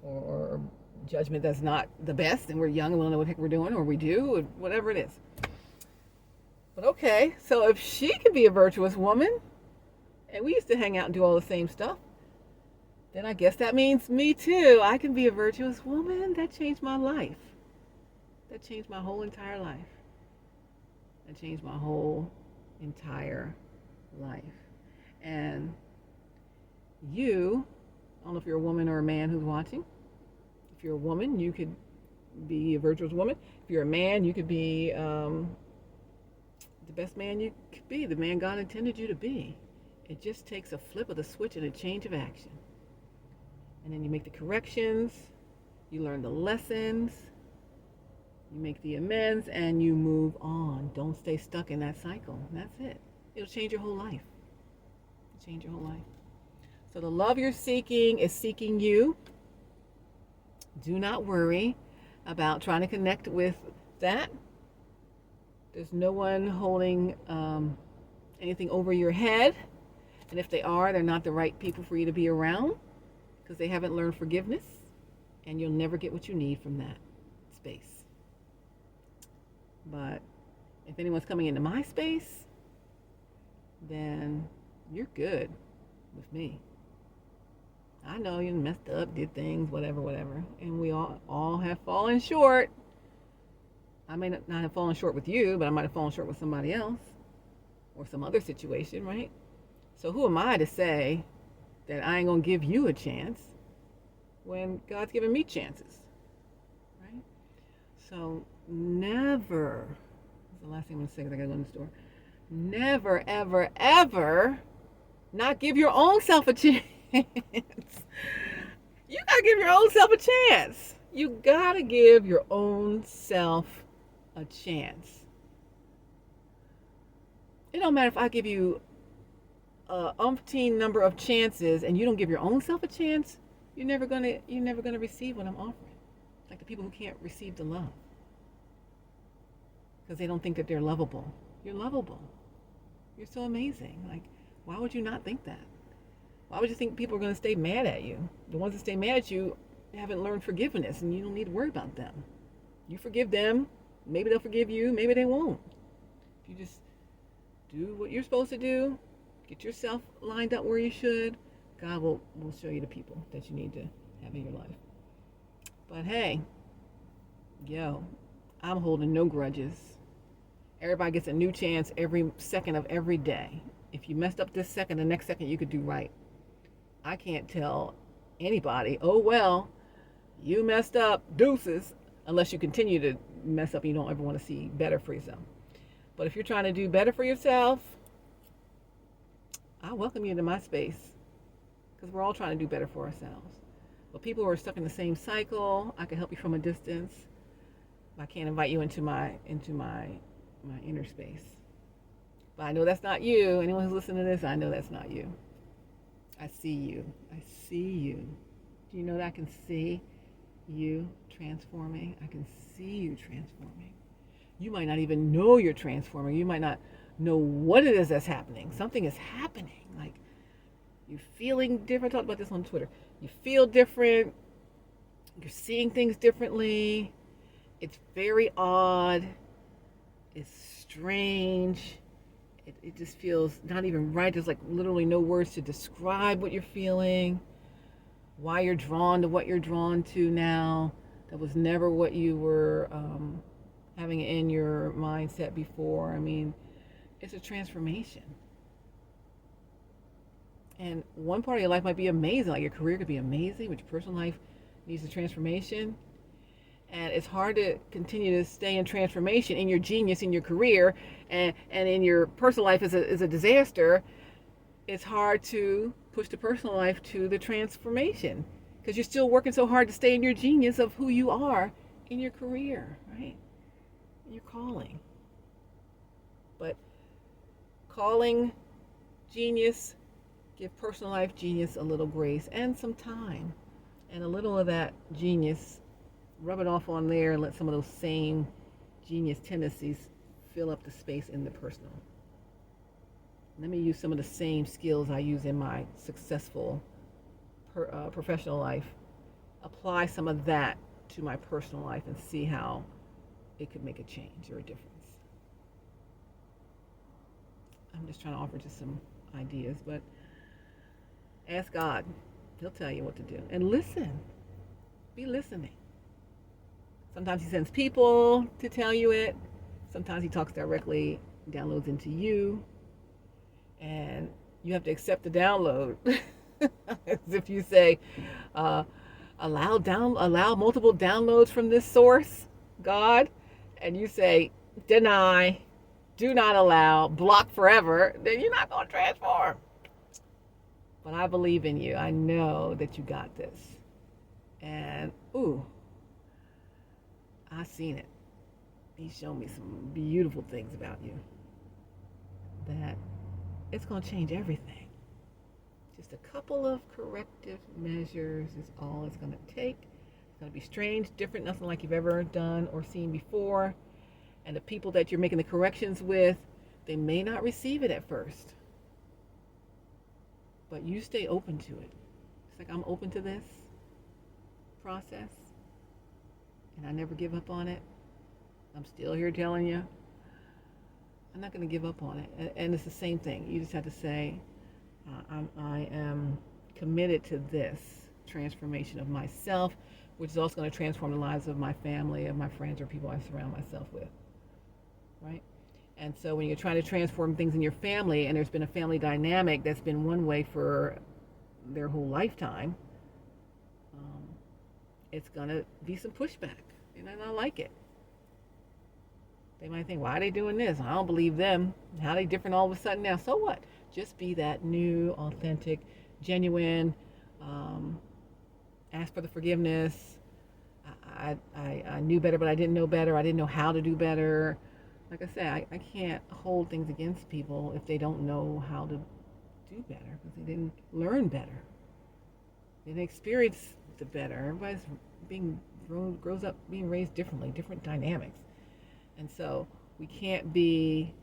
or judgment that's not the best, and we're young and we don't know what the heck we're doing, or we do, or whatever it is. But okay, so if she can be a virtuous woman, and we used to hang out and do all the same stuff, then I guess that means me too. I can be a virtuous woman. That changed my life. That changed my whole entire life. That changed my whole entire life. And you, I don't know if you're a woman or a man who's watching. If you're a woman, you could be a virtuous woman. If you're a man, you could be the best man you could be, the man God intended you to be. It just takes a flip of the switch and a change of action. And then you make the corrections, you learn the lessons, you make the amends, and you move on. Don't stay stuck in that cycle. That's it. It'll change your whole life. It'll change your whole life. So the love you're seeking is seeking you. Do not worry about trying to connect with that. There's no one holding anything over your head. And if they are, they're not the right people for you to be around, because they haven't learned forgiveness. And you'll never get what you need from that space. But if anyone's coming into my space, then you're good with me. I know you messed up, did things, whatever. And we all have fallen short. I may not have fallen short with you, but I might have fallen short with somebody else or some other situation, right? So who am I to say that I ain't going to give you a chance when God's given me chances, right? So never, that's the last thing I'm going to say because I got to go in the store. Never, ever, ever not give your own self a chance. You got to give your own self a chance. You got to give your own self a chance. It don't matter if I give you a umpteen number of chances and you don't give your own self a chance, you're never gonna receive what I'm offering. Like the people who can't receive the love because they don't think that they're lovable. You're lovable. You're so amazing. Like, why would you not think that? Why would you think people are going to stay mad at you? The ones that stay mad at you haven't learned forgiveness, and you don't need to worry about them. You forgive them, maybe they'll forgive you, maybe they won't. If you just do what you're supposed to do, get yourself lined up where you should, God will show you the people that you need to have in your life. But hey, I'm holding no grudges. Everybody gets a new chance every second of every day. If you messed up this second, the next second you could do right. I can't tell anybody, oh well, you messed up, deuces, unless you continue to mess up and you don't ever want to see better for yourself. But if you're trying to do better for yourself, I welcome you into my space, because we're all trying to do better for ourselves. But people who are stuck in the same cycle, I can help you from a distance. I can't invite you into my inner space. But I know that's not you. Anyone who's listening to this, I know that's not you. I see you. I see you. Do you know that I can see you transforming? I can see you transforming. You might not even know you're transforming. You might not know what it is that's happening. Something is happening. Like, you're feeling different. I talked about this on Twitter. You feel different. You're seeing things differently. It's very odd. It's strange. It just feels not even right. There's like literally no words to describe what you're feeling, why you're drawn to what you're drawn to now. That was never what you were having in your mindset before. I mean, it's a transformation. And one part of your life might be amazing, like your career could be amazing, but your personal life needs a transformation. And it's hard to continue to stay in transformation in your genius in your career, and in your personal life is a disaster. It's hard to push the personal life to the transformation because you're still working so hard to stay in your genius of who you are in your career, right? Your calling. But calling, genius, give personal life genius a little grace and some time, and a little of that genius, rub it off on there and let some of those same genius tendencies fill up the space in the personal. Let me use some of the same skills I use in my successful professional life. Apply some of that to my personal life and see how it could make a change or a difference. I'm just trying to offer just some ideas, but ask God. He'll tell you what to do. And listen. Be listening. Sometimes he sends people to tell you it. Sometimes he talks directly, downloads into you. And you have to accept the download. As if you say, allow multiple downloads from this source, God. And you say, deny, do not allow, block forever. Then you're not going to transform. But I believe in you. I know that you got this. And, I've seen it. He's shown me some beautiful things about you. That it's going to change everything. Just a couple of corrective measures is all it's going to take. It's going to be strange, different, nothing like you've ever done or seen before. And the people that you're making the corrections with, they may not receive it at first. But you stay open to it. It's like I'm open to this process. And I never give up on it. I'm still here telling you. I'm not going to give up on it. And it's the same thing. You just have to say, I am committed to this transformation of myself, which is also going to transform the lives of my family, of my friends, or people I surround myself with. Right? And so when you're trying to transform things in your family, and there's been a family dynamic that's been one way for their whole lifetime, it's going to be some pushback. They might not like it. They might think, why are they doing this? I don't believe them. How are they different all of a sudden now? So what? Just be that new, authentic, genuine. Ask for the forgiveness. I knew better, but I didn't know better. I didn't know how to do better. Like I said, I can't hold things against people if they don't know how to do better, because they didn't learn better. They didn't experience the better. Everybody's grows up being raised differently, different dynamics. And so we can't be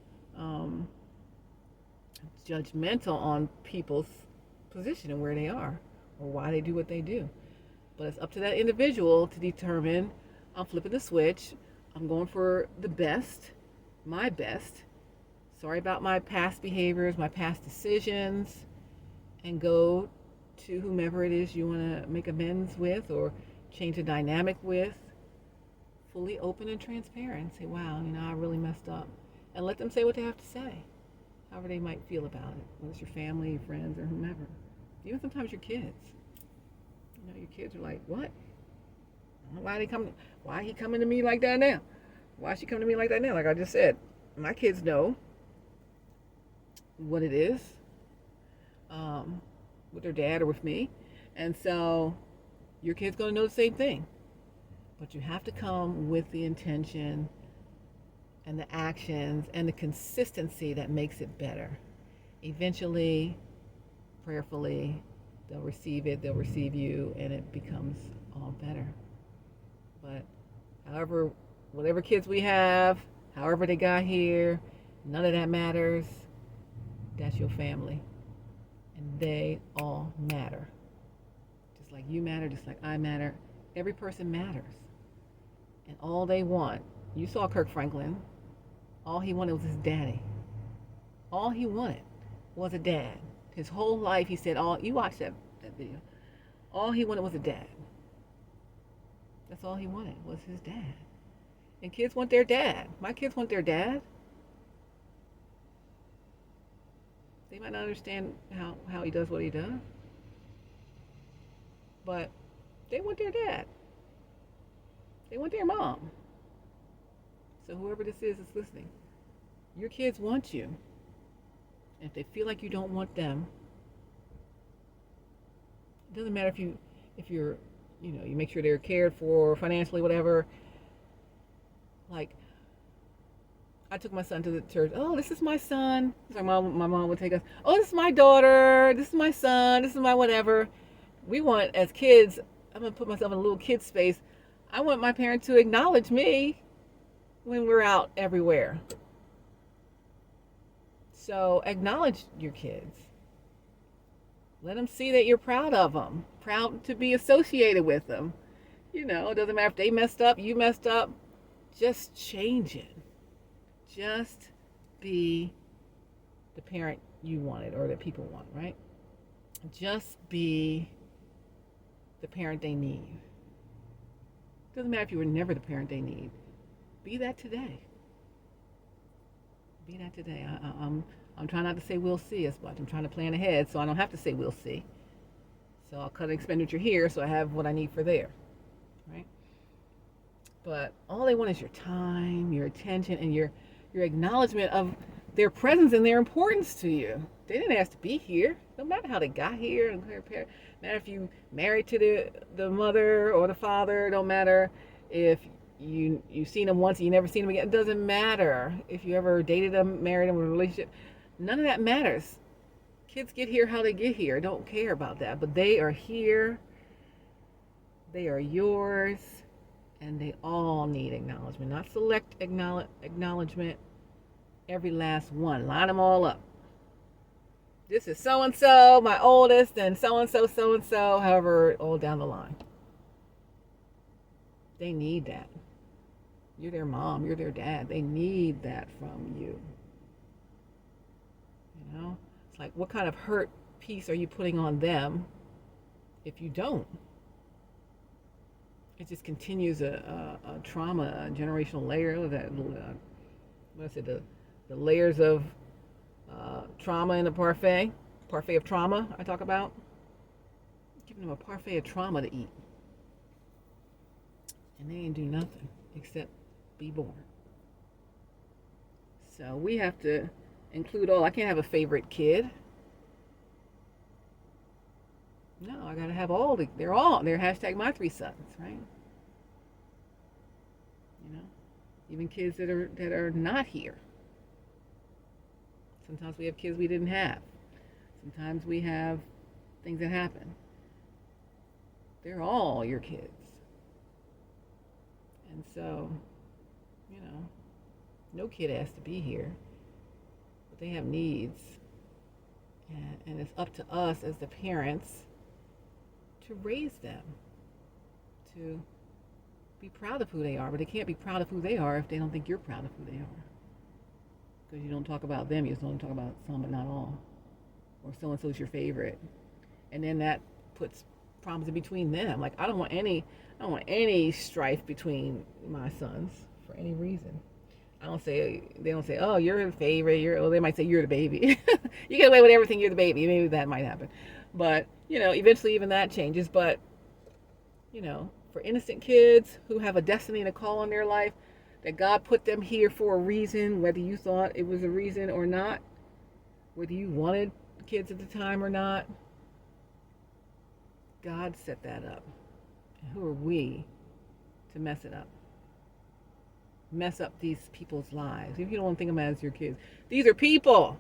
judgmental on people's position and where they are or why they do what they do. But it's up to that individual to determine, I'm flipping the switch. I'm going for the best, my best. Sorry about my past behaviors, my past decisions, and go to whomever it is you want to make amends with or change the dynamic with. Fully open and transparent. Say, wow, I really messed up. And let them say what they have to say, however they might feel about it, whether it's your family, your friends, or whomever. Even sometimes your kids. Your kids are like, what? Why he coming to me like that now? Why is she coming to me like that now? Like I just said, my kids know what it is with their dad or with me. And so your kid's going to know the same thing. But you have to come with the intention and the actions and the consistency that makes it better. Eventually, prayerfully, they'll receive it, they'll receive you, and it becomes all better. But whatever kids we have, however they got here, none of that matters. That's your family. And they all matter. Just like you matter, just like I matter. Every person matters. And all they want, you saw Kirk Franklin, all he wanted was his daddy. All he wanted was a dad. His whole life, he said, all you watch that video. All he wanted was a dad. That's all he wanted was his dad. And kids want their dad. My kids want their dad. They might not understand how he does what he does, but they want their dad. They want their mom. So whoever this is that's listening, your kids want you. And if they feel like you don't want them, it doesn't matter if you're you make sure they're cared for financially, whatever. Like, I took my son to the church. Oh, this is my son. My mom would take us. Oh, this is my daughter. This is my son. This is my whatever. We want, as kids, I'm going to put myself in a little kid space. I want my parents to acknowledge me when we're out everywhere. So acknowledge your kids. Let them see that you're proud of them. Proud to be associated with them. It doesn't matter if they messed up, you messed up. Just change it. Just be the parent you wanted or that people want, right? Just be the parent they need. Doesn't matter if you were never the parent they need. Be that today. Be that today. I'm trying not to say we'll see as much. I'm trying to plan ahead so I don't have to say we'll see. So I'll cut an expenditure here so I have what I need for there, right? But all they want is your time, your attention, and your acknowledgement of their presence and their importance to you. They didn't ask to be here. No matter how they got here. No matter if you married to the mother or the father. Don't matter if you've seen them once and you never seen them again. It doesn't matter if you ever dated them, married them, in a relationship. None of that matters. Kids get here how they get here. I don't care about that. But they are here. They are yours. And they all need acknowledgement. Not select acknowledgement. Every last one. Line them all up. This is so-and-so, my oldest, and so-and-so, so-and-so, however, all down the line. They need that. You're their mom. You're their dad. They need that from you. It's like, what kind of hurt piece are you putting on them if you don't? It just continues a trauma, a generational layer that, the layers of trauma in a parfait of trauma I talk about. Giving them a parfait of trauma to eat. And they ain't do nothing except be born. So we have to include all. I can't have a favorite kid. No, I gotta have all. They're hashtag my 3 sons, right? Even kids that are not here. Sometimes we have kids we didn't have. Sometimes we have things that happen. They're all your kids. And so, no kid has to be here. But they have needs. And it's up to us as the parents to raise them, to be proud of who they are. But they can't be proud of who they are if they don't think you're proud of who they are. Because you don't talk about them, you just only talk about some but not all. Or so-and-so's your favorite. And then that puts problems in between them. Like, I don't want any strife between my sons for any reason. They don't say, oh, you're the favorite, they might say you're the baby. You get away with everything, you're the baby. Maybe that might happen. But, eventually even that changes. But, for innocent kids who have a destiny and a call on their life, that God put them here for a reason, whether you thought it was a reason or not, whether you wanted kids at the time or not, God set that up. And who are we to mess it up? Mess up these people's lives. If you don't want to think of them as your kids, these are people.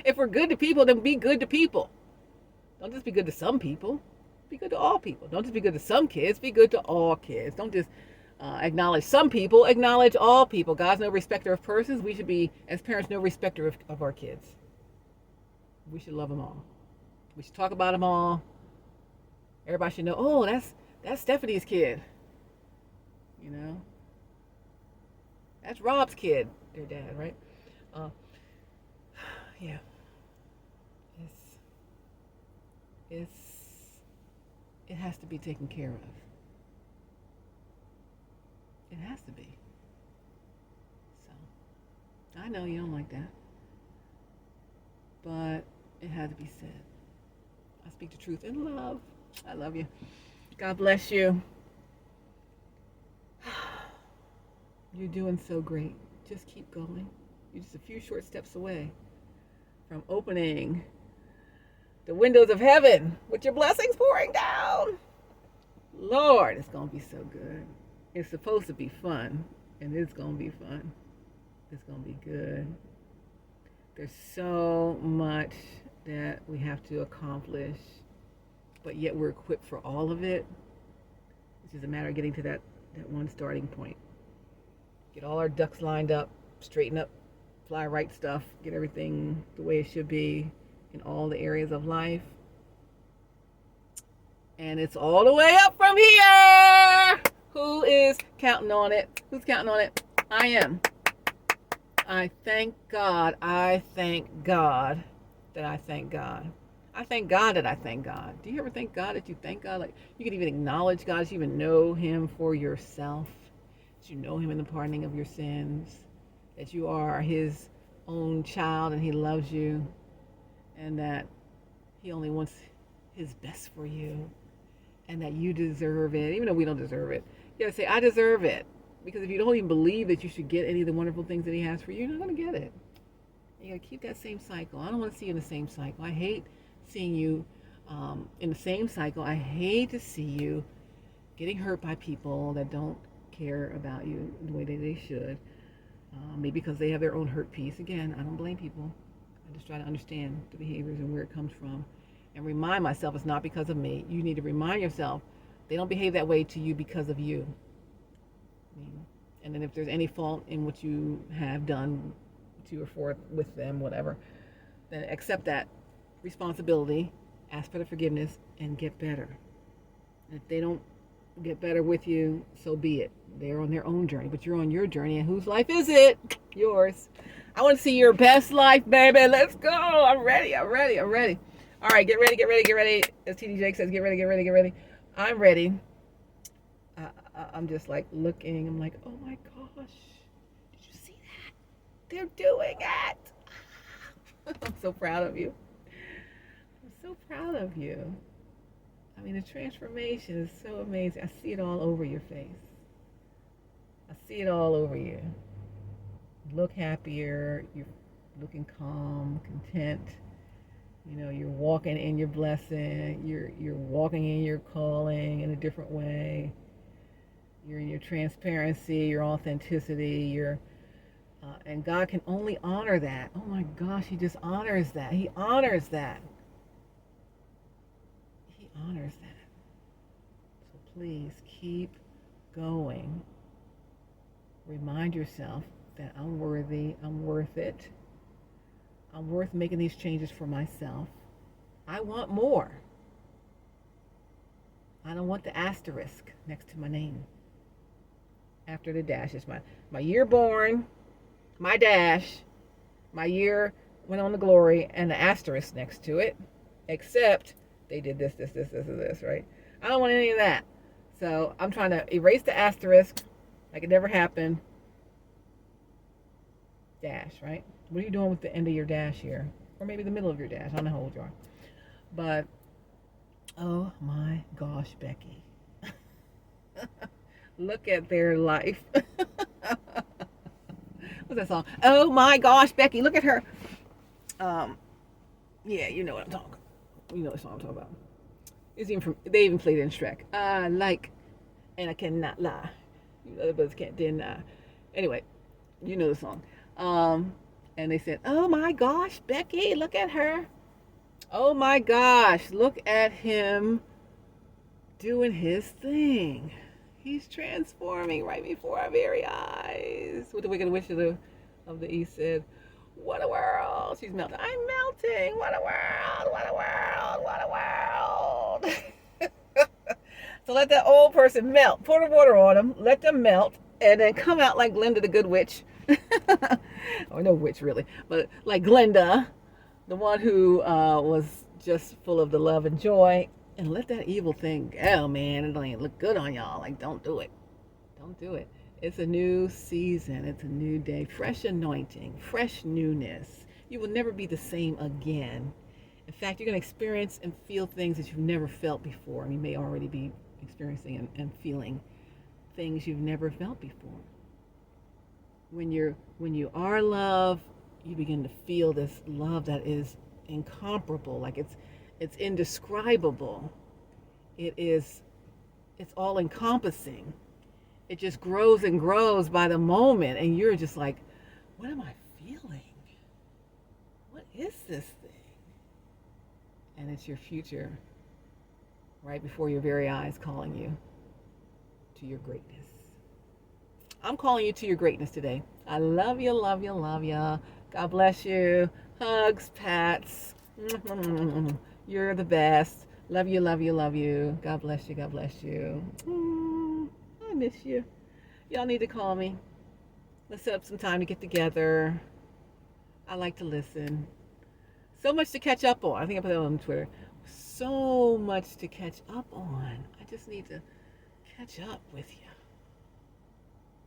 If we're good to people, then be good to people. Don't just be good to some people. Be good to all people. Don't just be good to some kids. Be good to all kids. Don't just acknowledge some people. Acknowledge all people. God's no respecter of persons. We should be, as parents, no respecter of our kids. We should love them all. We should talk about them all. Everybody should know, oh, that's Stephanie's kid. That's Rob's kid, their dad, right? Yeah. It's, it's, it has to be taken care of. It has to be. So, I know you don't like that, but it had to be said. I speak the truth in love. I love you. God bless you. You're doing so great. Just keep going. You're just a few short steps away from opening the windows of heaven with your blessings pouring down. Lord, it's going to be so good. It's supposed to be fun, and it's going to be fun. It's going to be good. There's so much that we have to accomplish, but yet we're equipped for all of it. It's just a matter of getting to that one starting point. Get all our ducks lined up, straighten up, fly right stuff, get everything the way it should be in all the areas of life. And it's all the way up from here. Who is counting on it? Who's counting on it? I am. I thank God. I thank God that I thank God. I thank God that I thank God. Do you ever thank God that you thank God? Like you can even acknowledge God, you even know Him for yourself. That you know Him in the pardoning of your sins. That you are His own child and He loves you. And that He only wants His best for you. And that you deserve it, even though we don't deserve it. You gotta say, I deserve it. Because if you don't even believe that you should get any of the wonderful things that He has for you, you're not gonna get it. You gotta keep that same cycle. I don't want to see you in the same cycle. I hate seeing you in the same cycle. I hate to see you getting hurt by people that don't care about you the way that they should. Maybe because they have their own hurt piece. Again, I don't blame people. I just try to understand the behaviors and where it comes from. And remind myself it's not because of me. You need to remind yourself they don't behave that way to you because of you. And then if there's any fault in what you have done to or for with them, whatever, then accept that responsibility, ask for the forgiveness, and get better. And if they don't get better with you, so be it. They're on their own journey, but you're on your journey, and whose life is it? Yours. I want to see your best life, baby. Let's go. I'm ready. All right, get ready. As TD Jake says, get ready. I'm ready. I'm just like looking. I'm like, oh my gosh. Did you see that? They're doing it. I'm so proud of you. I mean, the transformation is so amazing. I see it all over your face. I see it all over you. You look happier. You're looking calm, content. You know, you're walking in your blessing. You're walking in your calling in a different way. You're in your transparency, your authenticity, and God can only honor that. Oh my gosh, He just honors that. He honors that. So please keep going. Remind yourself that I'm worthy, I'm worth it. I'm worth making these changes for myself. I want more. I don't want the asterisk next to my name. After the dash, it's my year born, my dash, my year went on to glory, and the asterisk next to it, except they did this, right? I don't want any of that. So I'm trying to erase the asterisk like it never happened. Dash, right? What are you doing with the end of your dash here? Or maybe the middle of your dash. I don't know how old you are. But, oh my gosh, Becky. Look at their life. What's that song? Oh my gosh, Becky, look at her. Yeah, you know what I'm talking about. You know what song I'm talking about. They even played it in Shrek. I like, and I cannot lie. You other brothers can't deny. Anyway, you know the song. And they said, oh my gosh, Becky, look at her. Oh my gosh, look at him doing his thing. He's transforming right before our very eyes. What the Wicked Witch of the East said, what a world. She's melting. I'm melting. What a world. So let that old person melt. Pour the water on them. Let them melt. And then come out like Glinda the Good Witch. Or no witch really. But like Glinda. the one who was just full of the love and joy. And let that evil thing go, man. It don't even look good on y'all. Like, don't do it. Don't do it. It's a new season. It's a new day. Fresh anointing, fresh newness. You will never be the same again. In fact, you're going to experience and feel things that you've never felt before. You may already be experiencing and feeling things you've never felt before. When you are loved, you begin to feel this love that is incomparable, like it's indescribable. It's all encompassing. It just grows and grows by the moment, and you're just like, what am I feeling? What is this thing? And it's your future right before your very eyes calling you to your greatness. I'm calling you to your greatness today. I love you, love you, love you. God bless you. Hugs, pats. You're the best. Love you, love you, love you. God bless you, God bless you. I miss you. Y'all need to call me. Let's set up some time to get together. I like to listen. So much to catch up on. I think I put that on Twitter. So much to catch up on. I just need to catch up with you.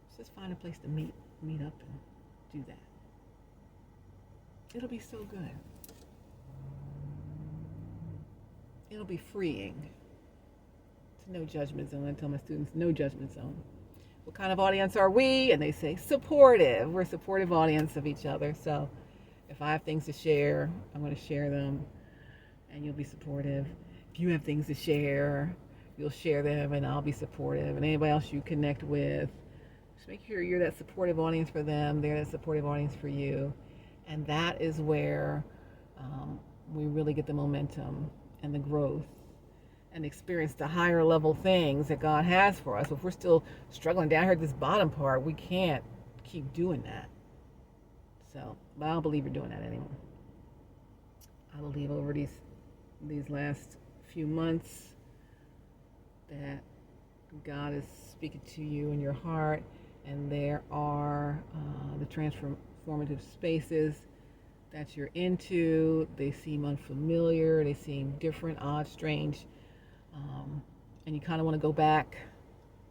Let's just find a place to meet up and do that. It'll be so good. It'll be freeing. It's no judgment zone. I tell my students, no judgment zone. What kind of audience are we? And they say supportive. We're a supportive audience of each other. So if I have things to share, I'm going to share them, and you'll be supportive. If you have things to share, you'll share them, and I'll be supportive. And anybody else you connect with, just make sure you're that supportive audience for them. They're that supportive audience for you. And that is where we really get the momentum and the growth and experience the higher level things that God has for us. If we're still struggling down here at this bottom part, we can't keep doing that. So, but I don't believe you're doing that anymore. I believe over these last few months that God is speaking to you in your heart, and there are the transformative spaces that you're into. They seem unfamiliar, they seem different, odd, strange, and you kind of want to go back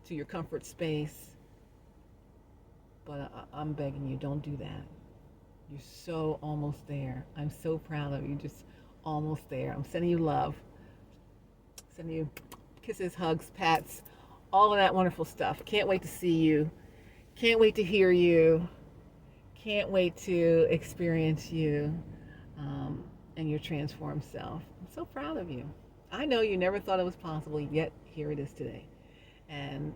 to your comfort space. But I'm begging you, don't do that. You're so almost there. I'm so proud of you, just almost there. I'm sending you love, sending you kisses, hugs, pats, all of that wonderful stuff. Can't wait to see you. Can't wait to hear you. Can't wait to experience you and your transformed self. I'm so proud of you. I know you never thought it was possible, yet here it is today. And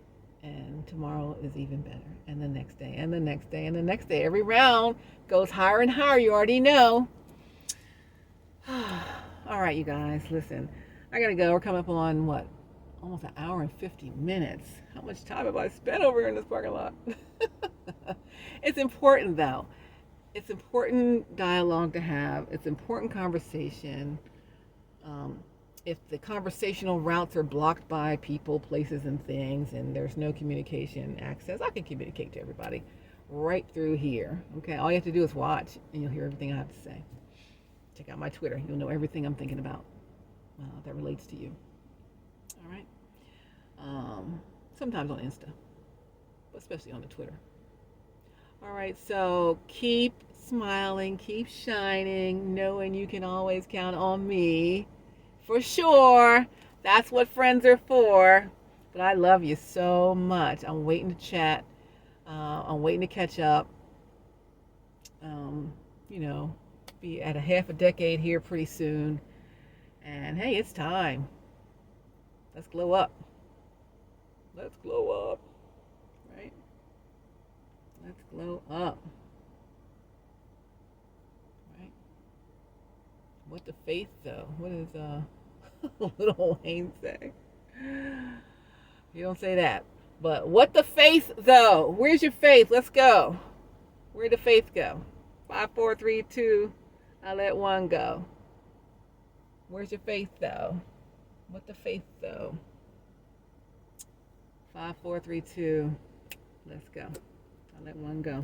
tomorrow is even better. And the next day, and the next day, and the next day. Every round goes higher and higher. You already know. All right, you guys, listen. I got to go. We're coming up on what? Almost an hour and 50 minutes. How much time have I spent over here in this parking lot? It's important, though. It's important dialogue to have. It's important conversation. If the conversational routes are blocked by people, places, and things, and there's no communication access, I can communicate to everybody right through here. Okay, all you have to do is watch, and you'll hear everything I have to say. Check out my Twitter. You'll know everything I'm thinking about that relates to you. All right? Sometimes on Insta, but especially on the Twitter. All right, so keep smiling, keep shining, knowing you can always count on me. For sure. That's what friends are for. But I love you so much. I'm waiting to chat. I'm waiting to catch up. Be at a half a decade here pretty soon. And hey, it's time. Let's glow up. Let's glow up. Right? Let's glow up. Right? What the faith, though? What is little Wayne say? You don't say that. But what the faith, though? Where's your faith? Let's go. Where'd the faith go? 5, 4, 3, 2. I let one go. Where's your faith, though? What the faith, though? 5, 4, 3, 2. Let's go. I let one go.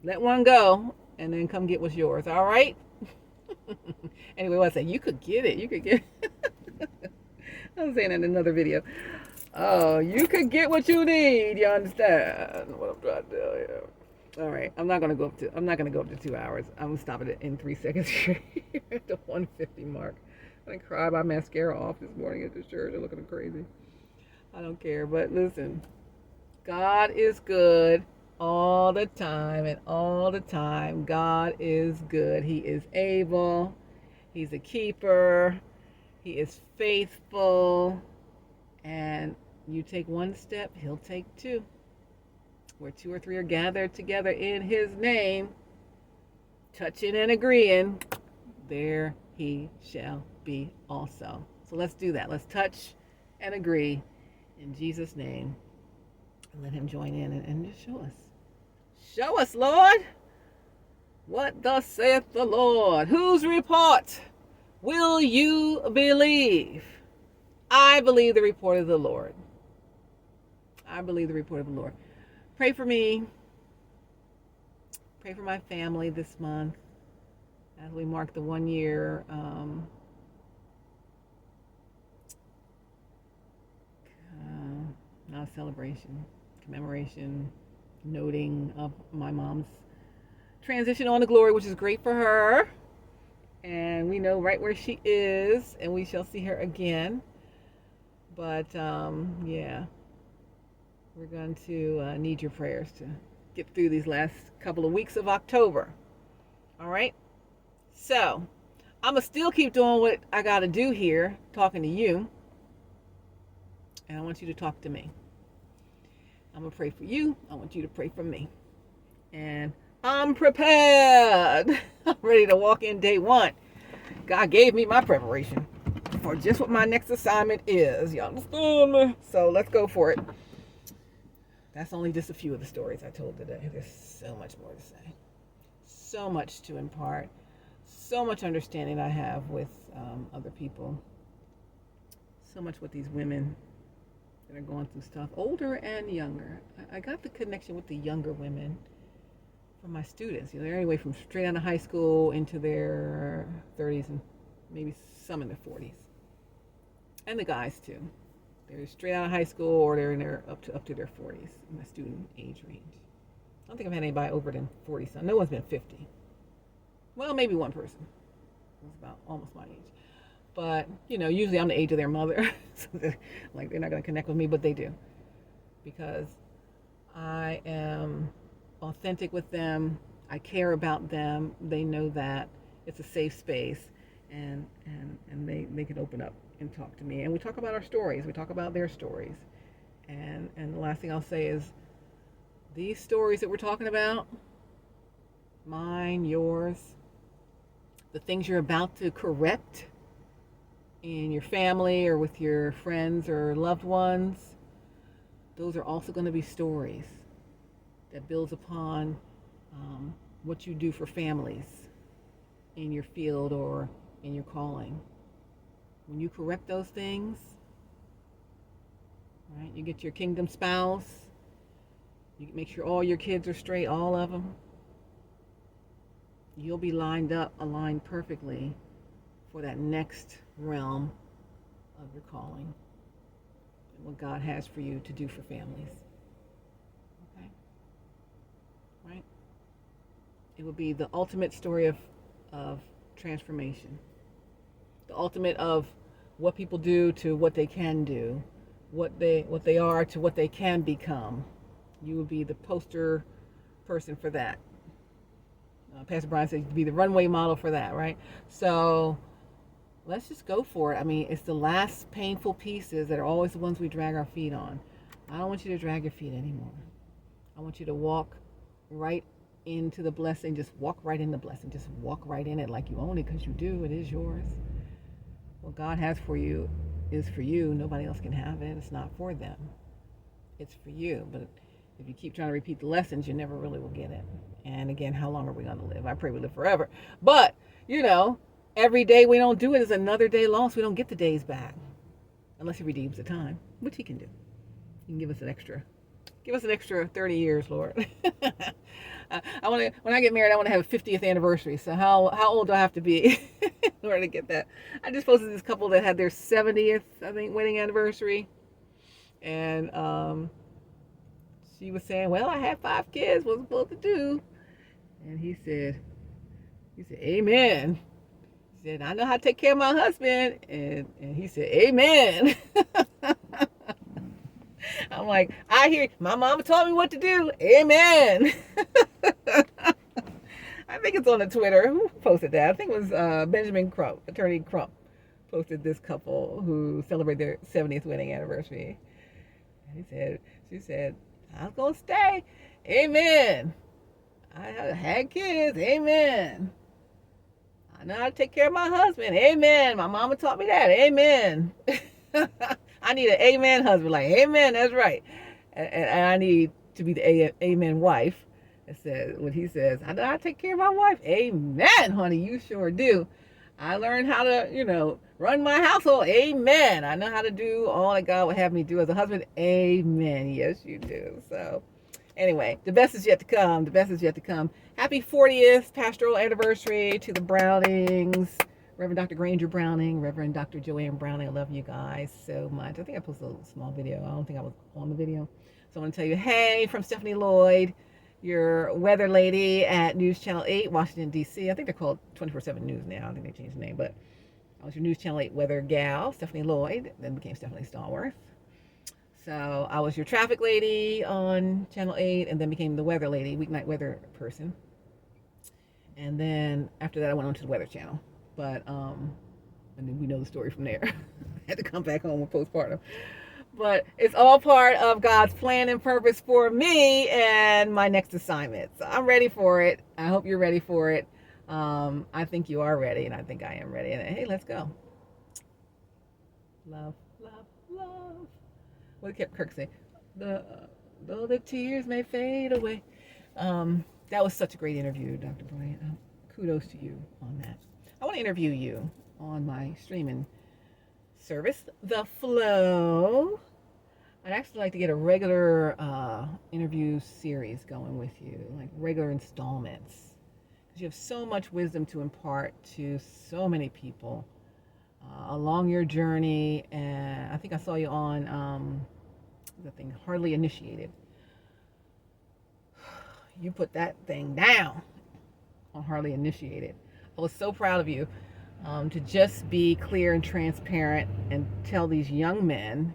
Let one go, and then come get what's yours. All right? Anyway, what I say, you could get it. You could get I was saying in another video. Oh, you could get what you need. You understand what I'm trying to tell you? All right, I'm not gonna go up to 2 hours. I'm gonna stop it in 3 seconds at the 150 mark. I didn't cry my mascara off this morning at the church. They're looking crazy. I don't care, but listen, God is good all the time, and all the time God is good. He is able. He's a keeper. He is faithful. And you take one step, he'll take two. Where two or three are gathered together in his name, touching and agreeing, there he shall be also. So let's do that. Let's touch and agree in Jesus' name. And let him join in and just show us. Show us, Lord. What thus saith the Lord? Whose report will you believe? I believe the report of the Lord. I believe the report of the Lord. Pray for me. Pray for my family this month as we mark the 1 year not celebration, commemoration, noting of my mom's transition on to glory, which is great for her. And we know right where she is, and we shall see her again. But yeah, we're going to need your prayers to get through these last couple of weeks of October. All right? So, I'm going to still keep doing what I got to do here, talking to you. And I want you to talk to me. I'm going to pray for you. I want you to pray for me. And I'm prepared. I'm ready to walk in day one. God gave me my preparation for just what my next assignment is. You understand me? So let's go for it. That's only just a few of the stories I told today. There's so much more to say. So much to impart. So much understanding I have with other people. So much with these women that are going through stuff, older and younger. I got the connection with the younger women from my students. You know, they're anyway from straight out of high school into their 30s and maybe some in their 40s. And the guys too. They're straight out of high school or they're in their up to their 40s in the student age range. I don't think I've had anybody over than 40 something. No one's been 50. Well, maybe one person. It's about almost my age. But, you know, usually I'm the age of their mother. So they're not going to connect with me, but they do. Because I am authentic with them. I care about them. They know that. It's a safe space. And they can open up and talk to me. And we talk about our stories. We talk about their stories. And the last thing I'll say is these stories that we're talking about, mine, yours, the things you're about to correct in your family or with your friends or loved ones, those are also going to be stories that builds upon what you do for families in your field or in your calling. When you correct those things, right, you get your kingdom spouse, you make sure all your kids are straight, all of them, you'll be aligned perfectly for that next realm of your calling and what God has for you to do for families. Okay? Right? It will be the ultimate story of transformation. The ultimate of what people do to what they can do, what they are to what they can become. You will be the poster person for that. Pastor Brian said you'd be the runway model for that, right? So let's just go for it. I mean, it's the last painful pieces that are always the ones we drag our feet on. I don't want you to drag your feet anymore. I want you to walk right into the blessing. Just walk right in the blessing. Just walk right in it like you own it, because you do. It is yours. What God has for you is for you. Nobody else can have it. It's not for them. It's for you. But if you keep trying to repeat the lessons, you never really will get it. And again, how long are we going to live? I pray we live forever. But, you know, every day we don't do it is another day lost. We don't get the days back unless he redeems the time, which he can do. He can give us an extra Give us an extra 30 years, Lord. I want to. When I get married, I want to have a 50th anniversary. So how old do I have to be in order to get that? I just posted this couple that had their 70th, I think, wedding anniversary, and she was saying, "Well, I had 5 kids. What's supposed to do?" And he said, "Amen." He said, "I know how to take care of my husband," and he said, "Amen." I'm like, I hear my mama told me what to do. Amen. I think it's on the Twitter. Who posted that? I think it was Benjamin Crump, Attorney Crump, posted this couple who celebrated their 70th wedding anniversary. And she said, I was gonna stay. Amen. I had kids. Amen. I know how to take care of my husband. Amen. My mama taught me that. Amen. I need an amen husband. Like, amen, that's right. And I need to be the amen wife. That says what he says. I know how to take care of my wife. Amen, honey. You sure do. I learned how to, run my household. Amen. I know how to do all that God would have me do as a husband. Amen. Yes, you do. So, anyway, the best is yet to come. The best is yet to come. Happy 40th pastoral anniversary to the Brownings. Reverend Dr. Granger Browning, Reverend Dr. Joanne Browning. I love you guys so much. I think I posted a small video. I don't think I was on the video. So I want to tell you, hey, from Stephanie Lloyd, your weather lady at News Channel 8, Washington, D.C. I think they're called 24/7 News now. I think they changed the name. But I was your News Channel 8 weather gal, Stephanie Lloyd, then became Stephanie Stallworth. So I was your traffic lady on Channel 8 and then became the weather lady, weeknight weather person. And then after that, I went on to the Weather Channel. But, and then we know the story from there. I had to come back home with postpartum. But it's all part of God's plan and purpose for me and my next assignment. So I'm ready for it. I hope you're ready for it. I think you are ready, and I think I am ready. And hey, let's go. Love, love, love. What did Kirk say? Though the tears may fade away. That was such a great interview, Dr. Bryant. Kudos to you on that. I want to interview you on my streaming service, The Flow. I'd actually like to get a regular interview series going with you, like regular installments, because you have so much wisdom to impart to so many people along your journey. And I think I saw you on the thing, Hardly Initiated. You put that thing down on Hardly Initiated. I was so proud of you to just be clear and transparent and tell these young men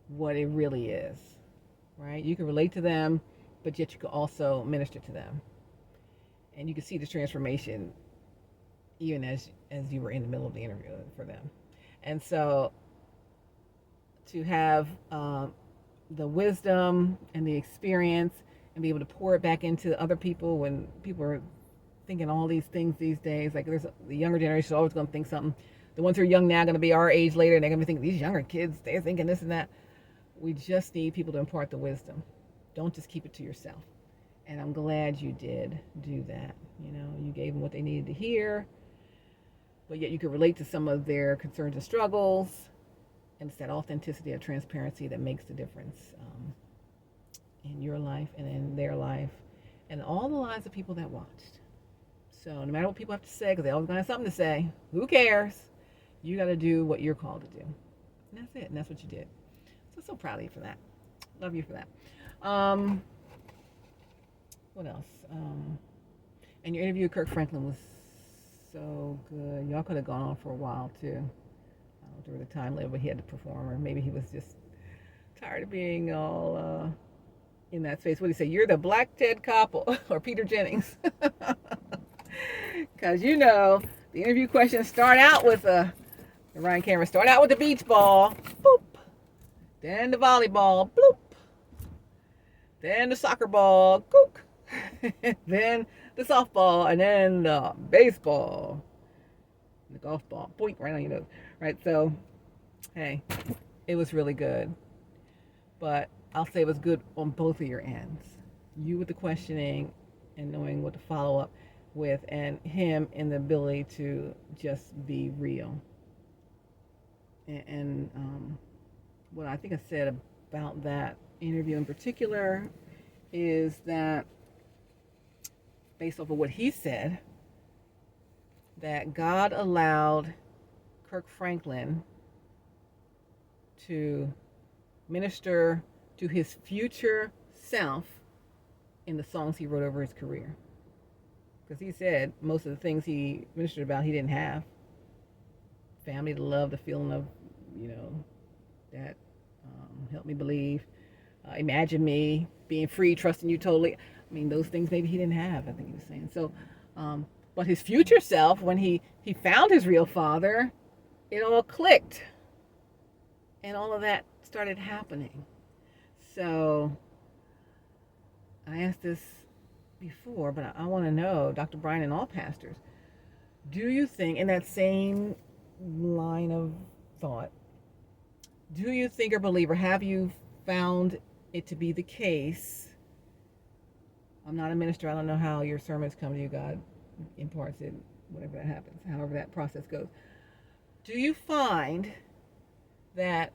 what it really is, right? You can relate to them, but yet you can also minister to them. And you can see the transformation even as you were in the middle of the interview for them. And so to have the wisdom and the experience and be able to pour it back into other people when people are thinking all these things these days. Like there's the younger generation is always going to think something. The ones who are young now are going to be our age later, and they're going to be thinking these younger kids, they're thinking this and that. We just need people to impart the wisdom. Don't just keep it to yourself. And I'm glad you did do that. You gave them what they needed to hear, but yet you could relate to some of their concerns and struggles. And it's that authenticity and transparency that makes the difference in your life and in their life and all the lives of people that watched. So no matter what people have to say, because they always going to have something to say, who cares? You got to do what you're called to do. And that's it. And that's what you did. So proud of you for that. Love you for that. What else? And your interview with Kirk Franklin was so good. Y'all could have gone on for a while, too. During the time limit, but he had to perform. Or maybe he was just tired of being all in that space. What did he say? You're the Black Ted Koppel or Peter Jennings. Because the interview questions start out with Ryan Cameron start out with the beach ball, boop, then the volleyball, bloop, then the soccer ball, gook, then the softball, and then the baseball, the golf ball, boink, right on your nose, right? So, hey, it was really good, but I'll say it was good on both of your ends. You with the questioning and knowing what to follow up with, and him in the ability to just be real. And what I think I said about that interview in particular is that, based off of what he said, that God allowed Kirk Franklin to minister to his future self in the songs he wrote over his career. Because he said most of the things he ministered about he didn't have. Family, the love, the feeling of, that help me believe. Imagine me being free, trusting you totally. I mean, those things maybe he didn't have, I think he was saying. So, but his future self, when he found his real father, it all clicked. And all of that started happening. So, I asked this before, but I want to know, Dr. Brian and all pastors, do you think, in that same line of thought, do you think or believe, or have you found it to be the case? I'm not a minister. I don't know how your sermons come to you. God imparts it, whatever that happens, however that process goes. Do you find that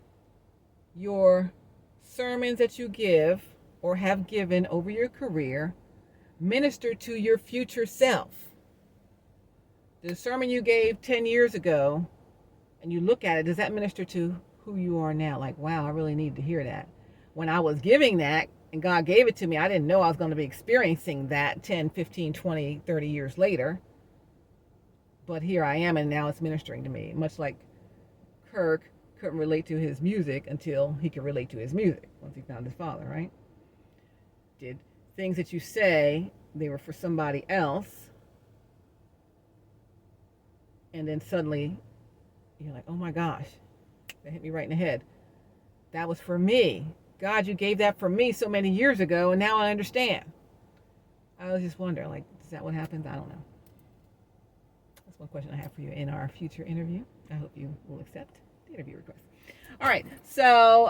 your sermons that you give or have given over your career minister to your future self? The sermon you gave 10 years ago, and you look at it, does that minister to who you are now? Like, wow, I really need to hear that. When I was giving that and God gave it to me, I didn't know I was going to be experiencing that 10, 15, 20, 30 years later. But here I am, and now it's ministering to me. Much like Kirk couldn't relate to his music until he could relate to his music once he found his father, right? Did things that you say, they were for somebody else, and then suddenly you're like, oh my gosh, that hit me right in the head. That was for me. God, you gave that for me so many years ago, and now I understand. I was just wondering, like, is that what happens? I don't know. That's one question I have for you in our future interview. I hope you will accept the interview request. All right, so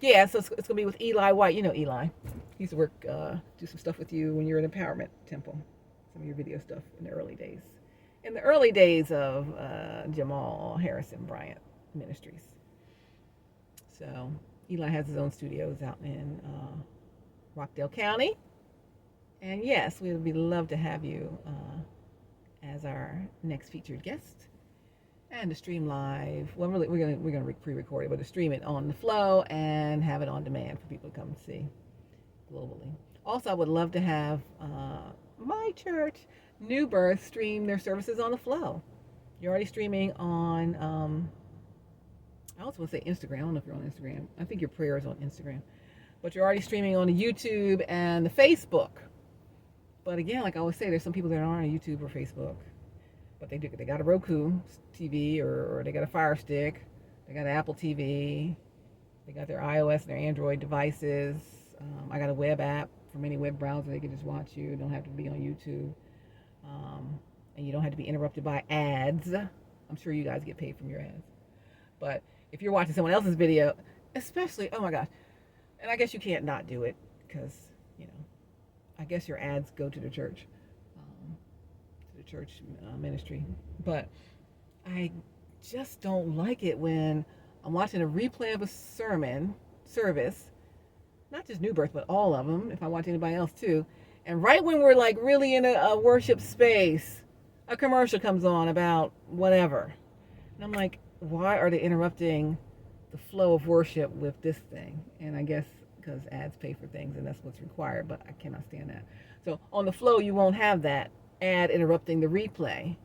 so it's going to be with Eli White. You know Eli. He used to work, do some stuff with you when you were in Empowerment Temple. Some of your video stuff in the early days. In the early days of Jamal Harrison Bryant Ministries. So Eli has his own studios out in Rockdale County. And yes, we would love to have you as our next featured guest. And to stream live. Well, really, we're gonna pre-record it, but to stream it on the flow and have it on demand for people to come and see globally. Also, I would love to have my church, New Birth, stream their services on the flow. You're already streaming on, I also want to say Instagram. I don't know if you're on Instagram. I think your prayer is on Instagram. But you're already streaming on the YouTube and the Facebook. But again, like I always say, there's some people that aren't on YouTube or Facebook. But they got a Roku TV, or they got a Fire Stick. They got an Apple TV. They got their iOS and their Android devices. I got a web app from any web browser. They can just watch you. Don't have to be on YouTube. And you don't have to be interrupted by ads. I'm sure you guys get paid from your ads. But if you're watching someone else's video, especially, oh my gosh, and I guess you can't not do it because, I guess your ads go to the church. Church ministry, but I just don't like it when I'm watching a replay of a sermon service, not just New Birth, but all of them, if I watch anybody else too, and right when we're like really in a worship space, a commercial comes on about whatever, and I'm like, why are they interrupting the flow of worship with this thing? And I guess because ads pay for things and that's what's required, but I cannot stand that. So on the flow, you won't have that ad interrupting the replay.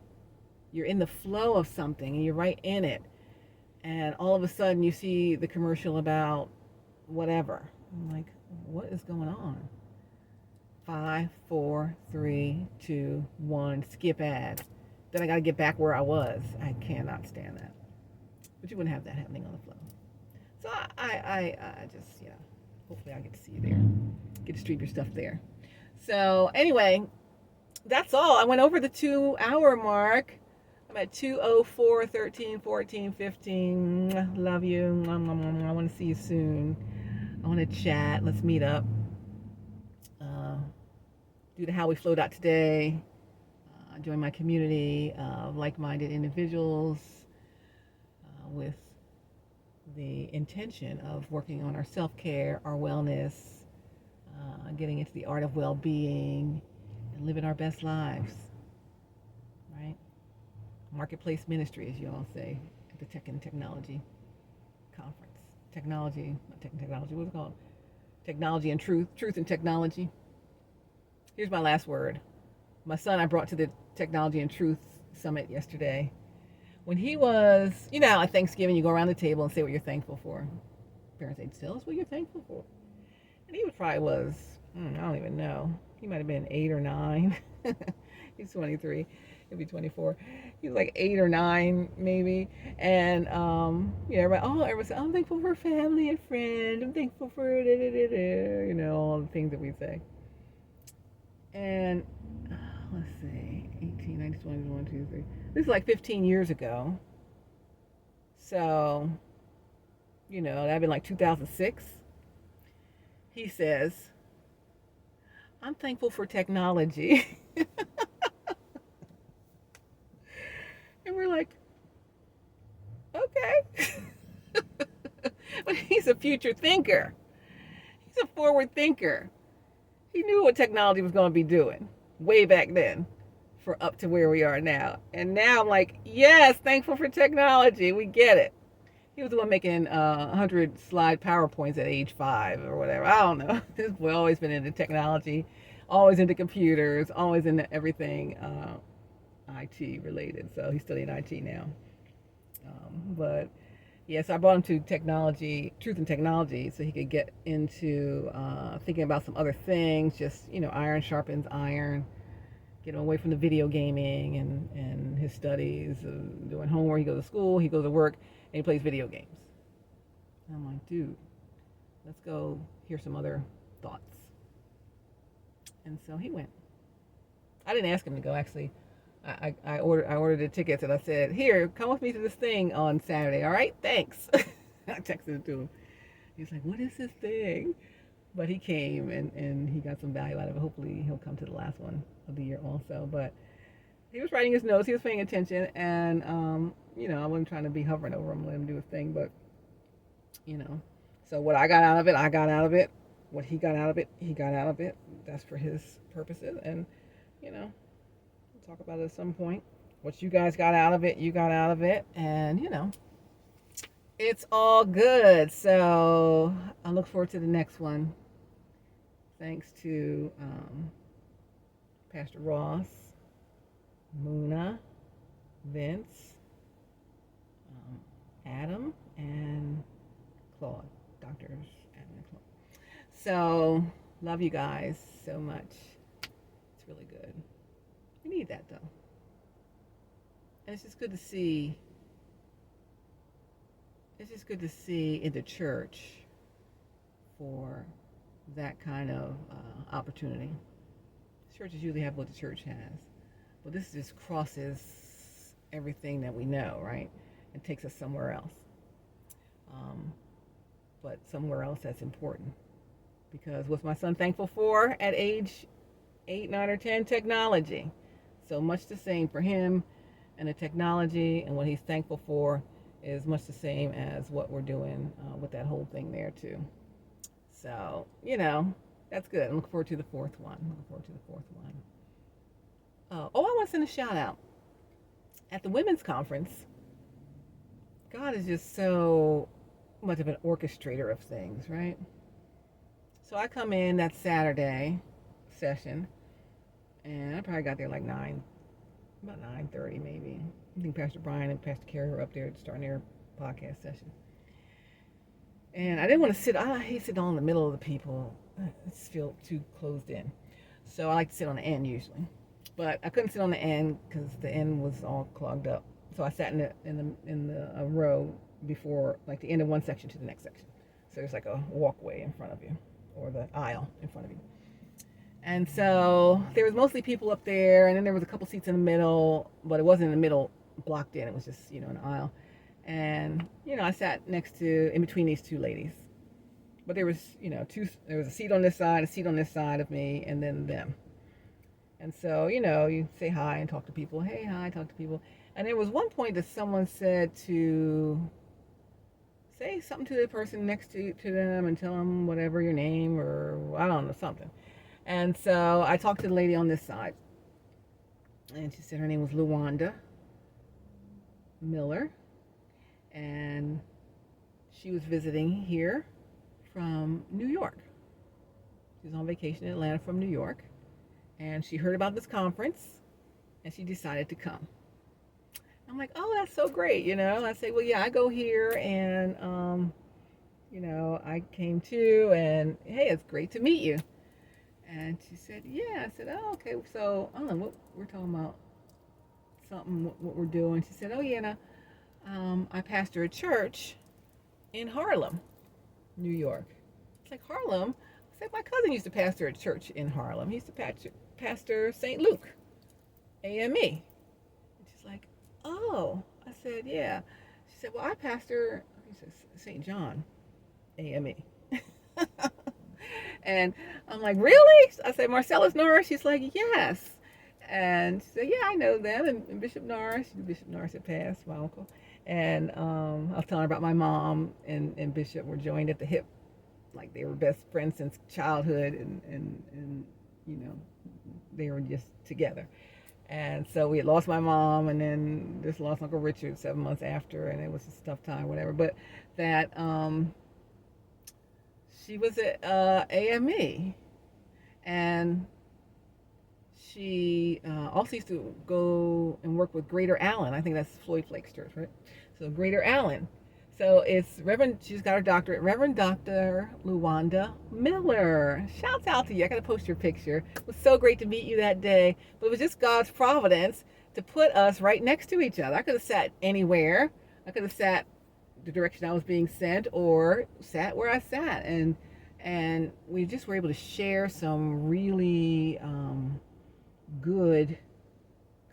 You're in the flow of something and you're right in it, and all of a sudden you see the commercial about whatever. I'm like, what is going on? 5, 4, 3, 2, 1, skip ad. Then I got to get back where I was. I cannot stand that. But you wouldn't have that happening on the flow. So I just, hopefully I get to see you there. Get to stream your stuff there. So anyway, that's all. I went over the 2-hour mark. I'm at 2:04, 13, 14, 15. Love you. I want to see you soon. I want to chat. Let's meet up. Do the How We Flow today. Join my community of like-minded individuals with the intention of working on our self-care, our wellness, getting into the art of well-being, and living our best lives, right? Marketplace ministry, as you all say, at the Tech and Technology Conference. Technology, not tech and technology, what's it called? Technology and truth, truth and technology. Here's my last word. My son I brought to the Technology and Truth Summit yesterday. When he was, at Thanksgiving you go around the table and say what you're thankful for. Parents say, tell us what you're thankful for. And he probably was, I don't even know. He might have been 8 or 9. He's 23. He'll be 24. He was like 8 or 9 maybe. And everybody said, I'm thankful for family and friends. I'm thankful for all the things that we say. And let's see, 18, 19, 20, 21, 2, 3. This is like 15 years ago. So, that'd been like 2006. He says, I'm thankful for technology. And we're like, okay. But he's a future thinker. He's a forward thinker. He knew what technology was going to be doing way back then for up to where we are now. And now I'm like, yes, thankful for technology. We get it. He was the one making 100 slide PowerPoints at age 5 or whatever. I don't know. This boy always been into technology, always into computers, always into everything IT related. So he's studying IT now. But yes, I brought him to technology, truth and technology, so he could get into thinking about some other things. Just, iron sharpens iron. Get him away from the video gaming and his studies, doing homework. He goes to school, he goes to work, and he plays video games. And I'm like, dude, let's go hear some other thoughts. And so he went. I didn't ask him to go, actually. I ordered the tickets and I said, here, come with me to this thing on Saturday. All right, thanks. I texted it to him. He's like, what is this thing? But he came and he got some value out of it. Hopefully he'll come to the last one of the year also. But he was writing his notes. He was paying attention. And, I wasn't trying to be hovering over him, let him do his thing. But, so what I got out of it, I got out of it. What he got out of it, he got out of it. That's for his purposes. And, we'll talk about it at some point. What you guys got out of it, you got out of it. And, it's all good. So I look forward to the next one. Thanks to Pastor Ross, Muna, Vince, Adam, and Claude. Doctors Adam and Claude. So, love you guys so much. It's really good. We need that though. And it's just good to see. It's just good to see in the church for that kind of opportunity. Churches usually have what the church has, but this just crosses everything that we know, right? It takes us somewhere else, but somewhere else that's important. Because what's my son thankful for at age 8, 9, or 10? Technology. So much the same for him, and the technology and what he's thankful for is much the same as what we're doing with that whole thing there too. So, that's good. I'm looking forward to the fourth one. I want to send a shout out. At the women's conference, God is just so much of an orchestrator of things, right? So I come in that Saturday session, and I probably got there like about 9:30 maybe. I think Pastor Brian and Pastor Carrie were up there starting their podcast session. And I didn't want to sit, I hate sitting in the middle of the people. I just feel too closed in. So I like to sit on the end usually. But I couldn't sit on the end because the end was all clogged up. So I sat in the row before, like the end of one section to the next section. So there's like a walkway in front of you, or the aisle in front of you. And so there was mostly people up there, and then there was a couple seats in the middle, but it wasn't in the middle blocked in. It was just, an aisle. And, I sat in between these two ladies. But there was, there was a seat on this side, a seat on this side of me, and then them. And so, you say hi and talk to people. Hey, hi, talk to people. And there was one point that someone said to say something to the person next to them and tell them whatever your name or I don't know, something. And so I talked to the lady on this side, and she said her name was Luwanda Miller, and she was visiting here from New York. She was on vacation in Atlanta from New York, and she heard about this conference, and she decided to come. I'm like, oh, that's so great, you know. I say, well, yeah, I go here, and you know, I came too, and hey, it's great to meet you. And she said, yeah. I said, oh, okay. So I don't know what we're talking about, something what we're doing. She said, oh yeah, I pastor a church in Harlem, New York. It's like Harlem. I said, my cousin used to pastor a church in Harlem. He used to pastor St. Luke, AME. And she's like, oh. I said, yeah. She said, well, I pastor St. John, AME. And I'm like, really? I said, Marcellus Norris? She's like, yes. And she said, yeah, I know them. And Bishop Norris, Bishop Norris had passed, my uncle. And I was telling her about my mom and Bishop were joined at the hip, like they were best friends since childhood, and you know, they were just together. And so we had lost my mom, and then just lost Uncle Richard 7 months after, and it was a tough time, whatever. But that she was at AME, and she also used to go and work with Greater Allen. I think that's Floyd Flake's church, right? So Greater Allen. So it's Reverend, she's got her doctorate, Reverend Dr. Luwanda Miller. Shouts out to you. I got to post your picture. It was so great to meet you that day. But it was just God's providence to put us right next to each other. I could have sat anywhere. I could have sat the direction I was being sent or sat where I sat. And we just were able to share some really good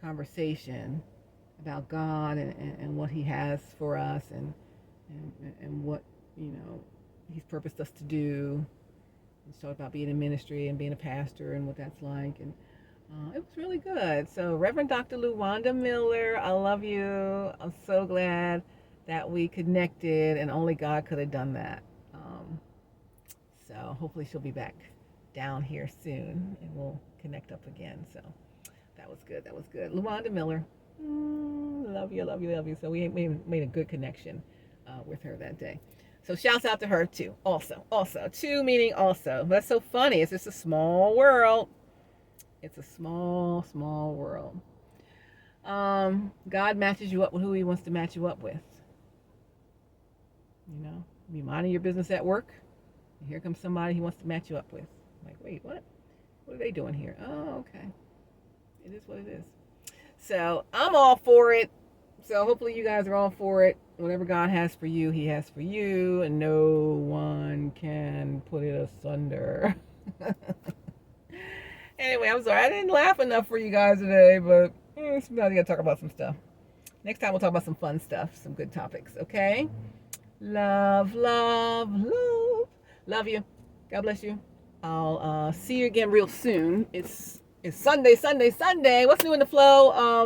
conversation about God and what he has for us and what, you know, he's purposed us to do. He's talked about being in ministry and being a pastor and what that's like. And it was really good. So Reverend Dr. Luwanda Miller, I love you. I'm so glad that we connected, and only God could have done that. So hopefully she'll be back down here soon, and we'll connect up again. So that was good. That was good. Luwanda Miller, love you, love you, love you. So we made a good connection with her that day. So shouts out to her too. Also, too meaning also. That's so funny. It's just a small world. It's a small, small world. God matches you up with who he wants to match you up with. You know, be minding your business at work. And here comes somebody he wants to match you up with. Like, wait, what? What are they doing here? Oh, okay. It is what it is. So I'm all for it. So hopefully you guys are all for it. Whatever God has for you, he has for you, and no one can put it asunder. Anyway, I'm sorry I didn't laugh enough for you guys today, but sometimes you gotta talk about some stuff. Next time we'll talk about some fun stuff, some good topics, okay? Love, love, love. Love you. God bless you. I'll see you again real soon. It's Sunday. What's new in the flow?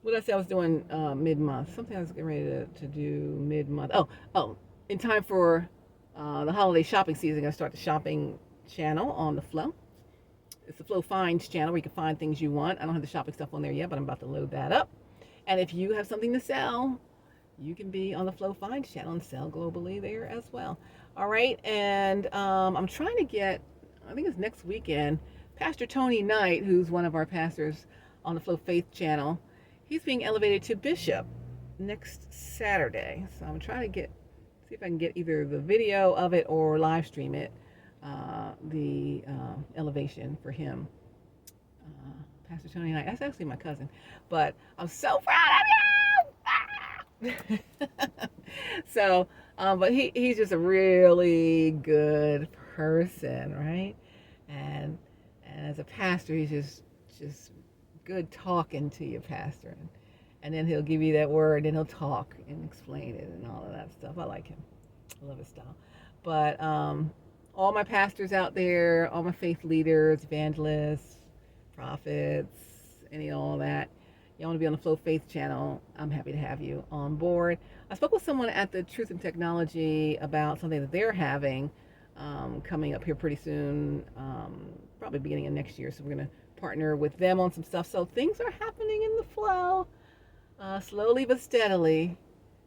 What did I say I was doing mid-month? Something I was getting ready to do mid-month. Oh, in time for the holiday shopping season, I'm going to start the shopping channel on the Flow. It's the Flow Finds channel where you can find things you want. I don't have the shopping stuff on there yet, but I'm about to load that up. And if you have something to sell, you can be on the Flow Finds channel and sell globally there as well. All right, and I'm trying to get, I think it's next weekend, Pastor Tony Knight, who's one of our pastors on the Flow Faith channel, he's being elevated to bishop next Saturday. So I'm trying to see if I can get either the video of it or live stream it, the elevation for him. Pastor Tony Knight, that's actually my cousin, but I'm so proud of you. So, but he's just a really good person, right? And as a pastor, he's just good talking to you, pastor. And then he'll give you that word, and he'll talk and explain it and all of that stuff. I like him. I love his style. But all my pastors out there, all my faith leaders, evangelists, prophets, all that, you want to be on the Flow Faith channel, I'm happy to have you on board. I spoke with someone at the Truth and Technology about something that they're having coming up here pretty soon, probably beginning of next year. So we're going to partner with them on some stuff. So things are happening in the flow, slowly but steadily,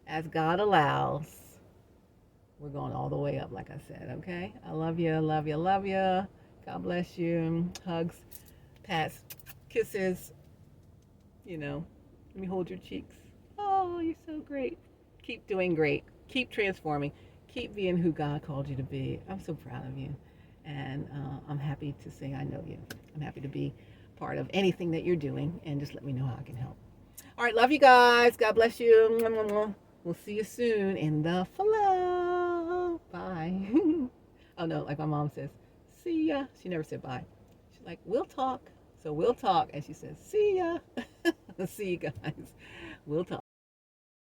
as God allows. We're going all the way up, like I said, okay? I love you, love you, love you. God bless you. Hugs, pats, kisses. You know, let me hold your cheeks. Oh, you're so great. Keep doing great. Keep transforming. Keep being who God called you to be. I'm so proud of you. And I'm happy to say I know you. I'm happy to be part of anything that you're doing. And just let me know how I can help. All right, love you guys. God bless you. We'll see you soon in the flow. Bye. Oh, no, like my mom says, see ya. She never said bye. She's like, we'll talk. So we'll talk. And she says, see ya. See you guys. We'll talk.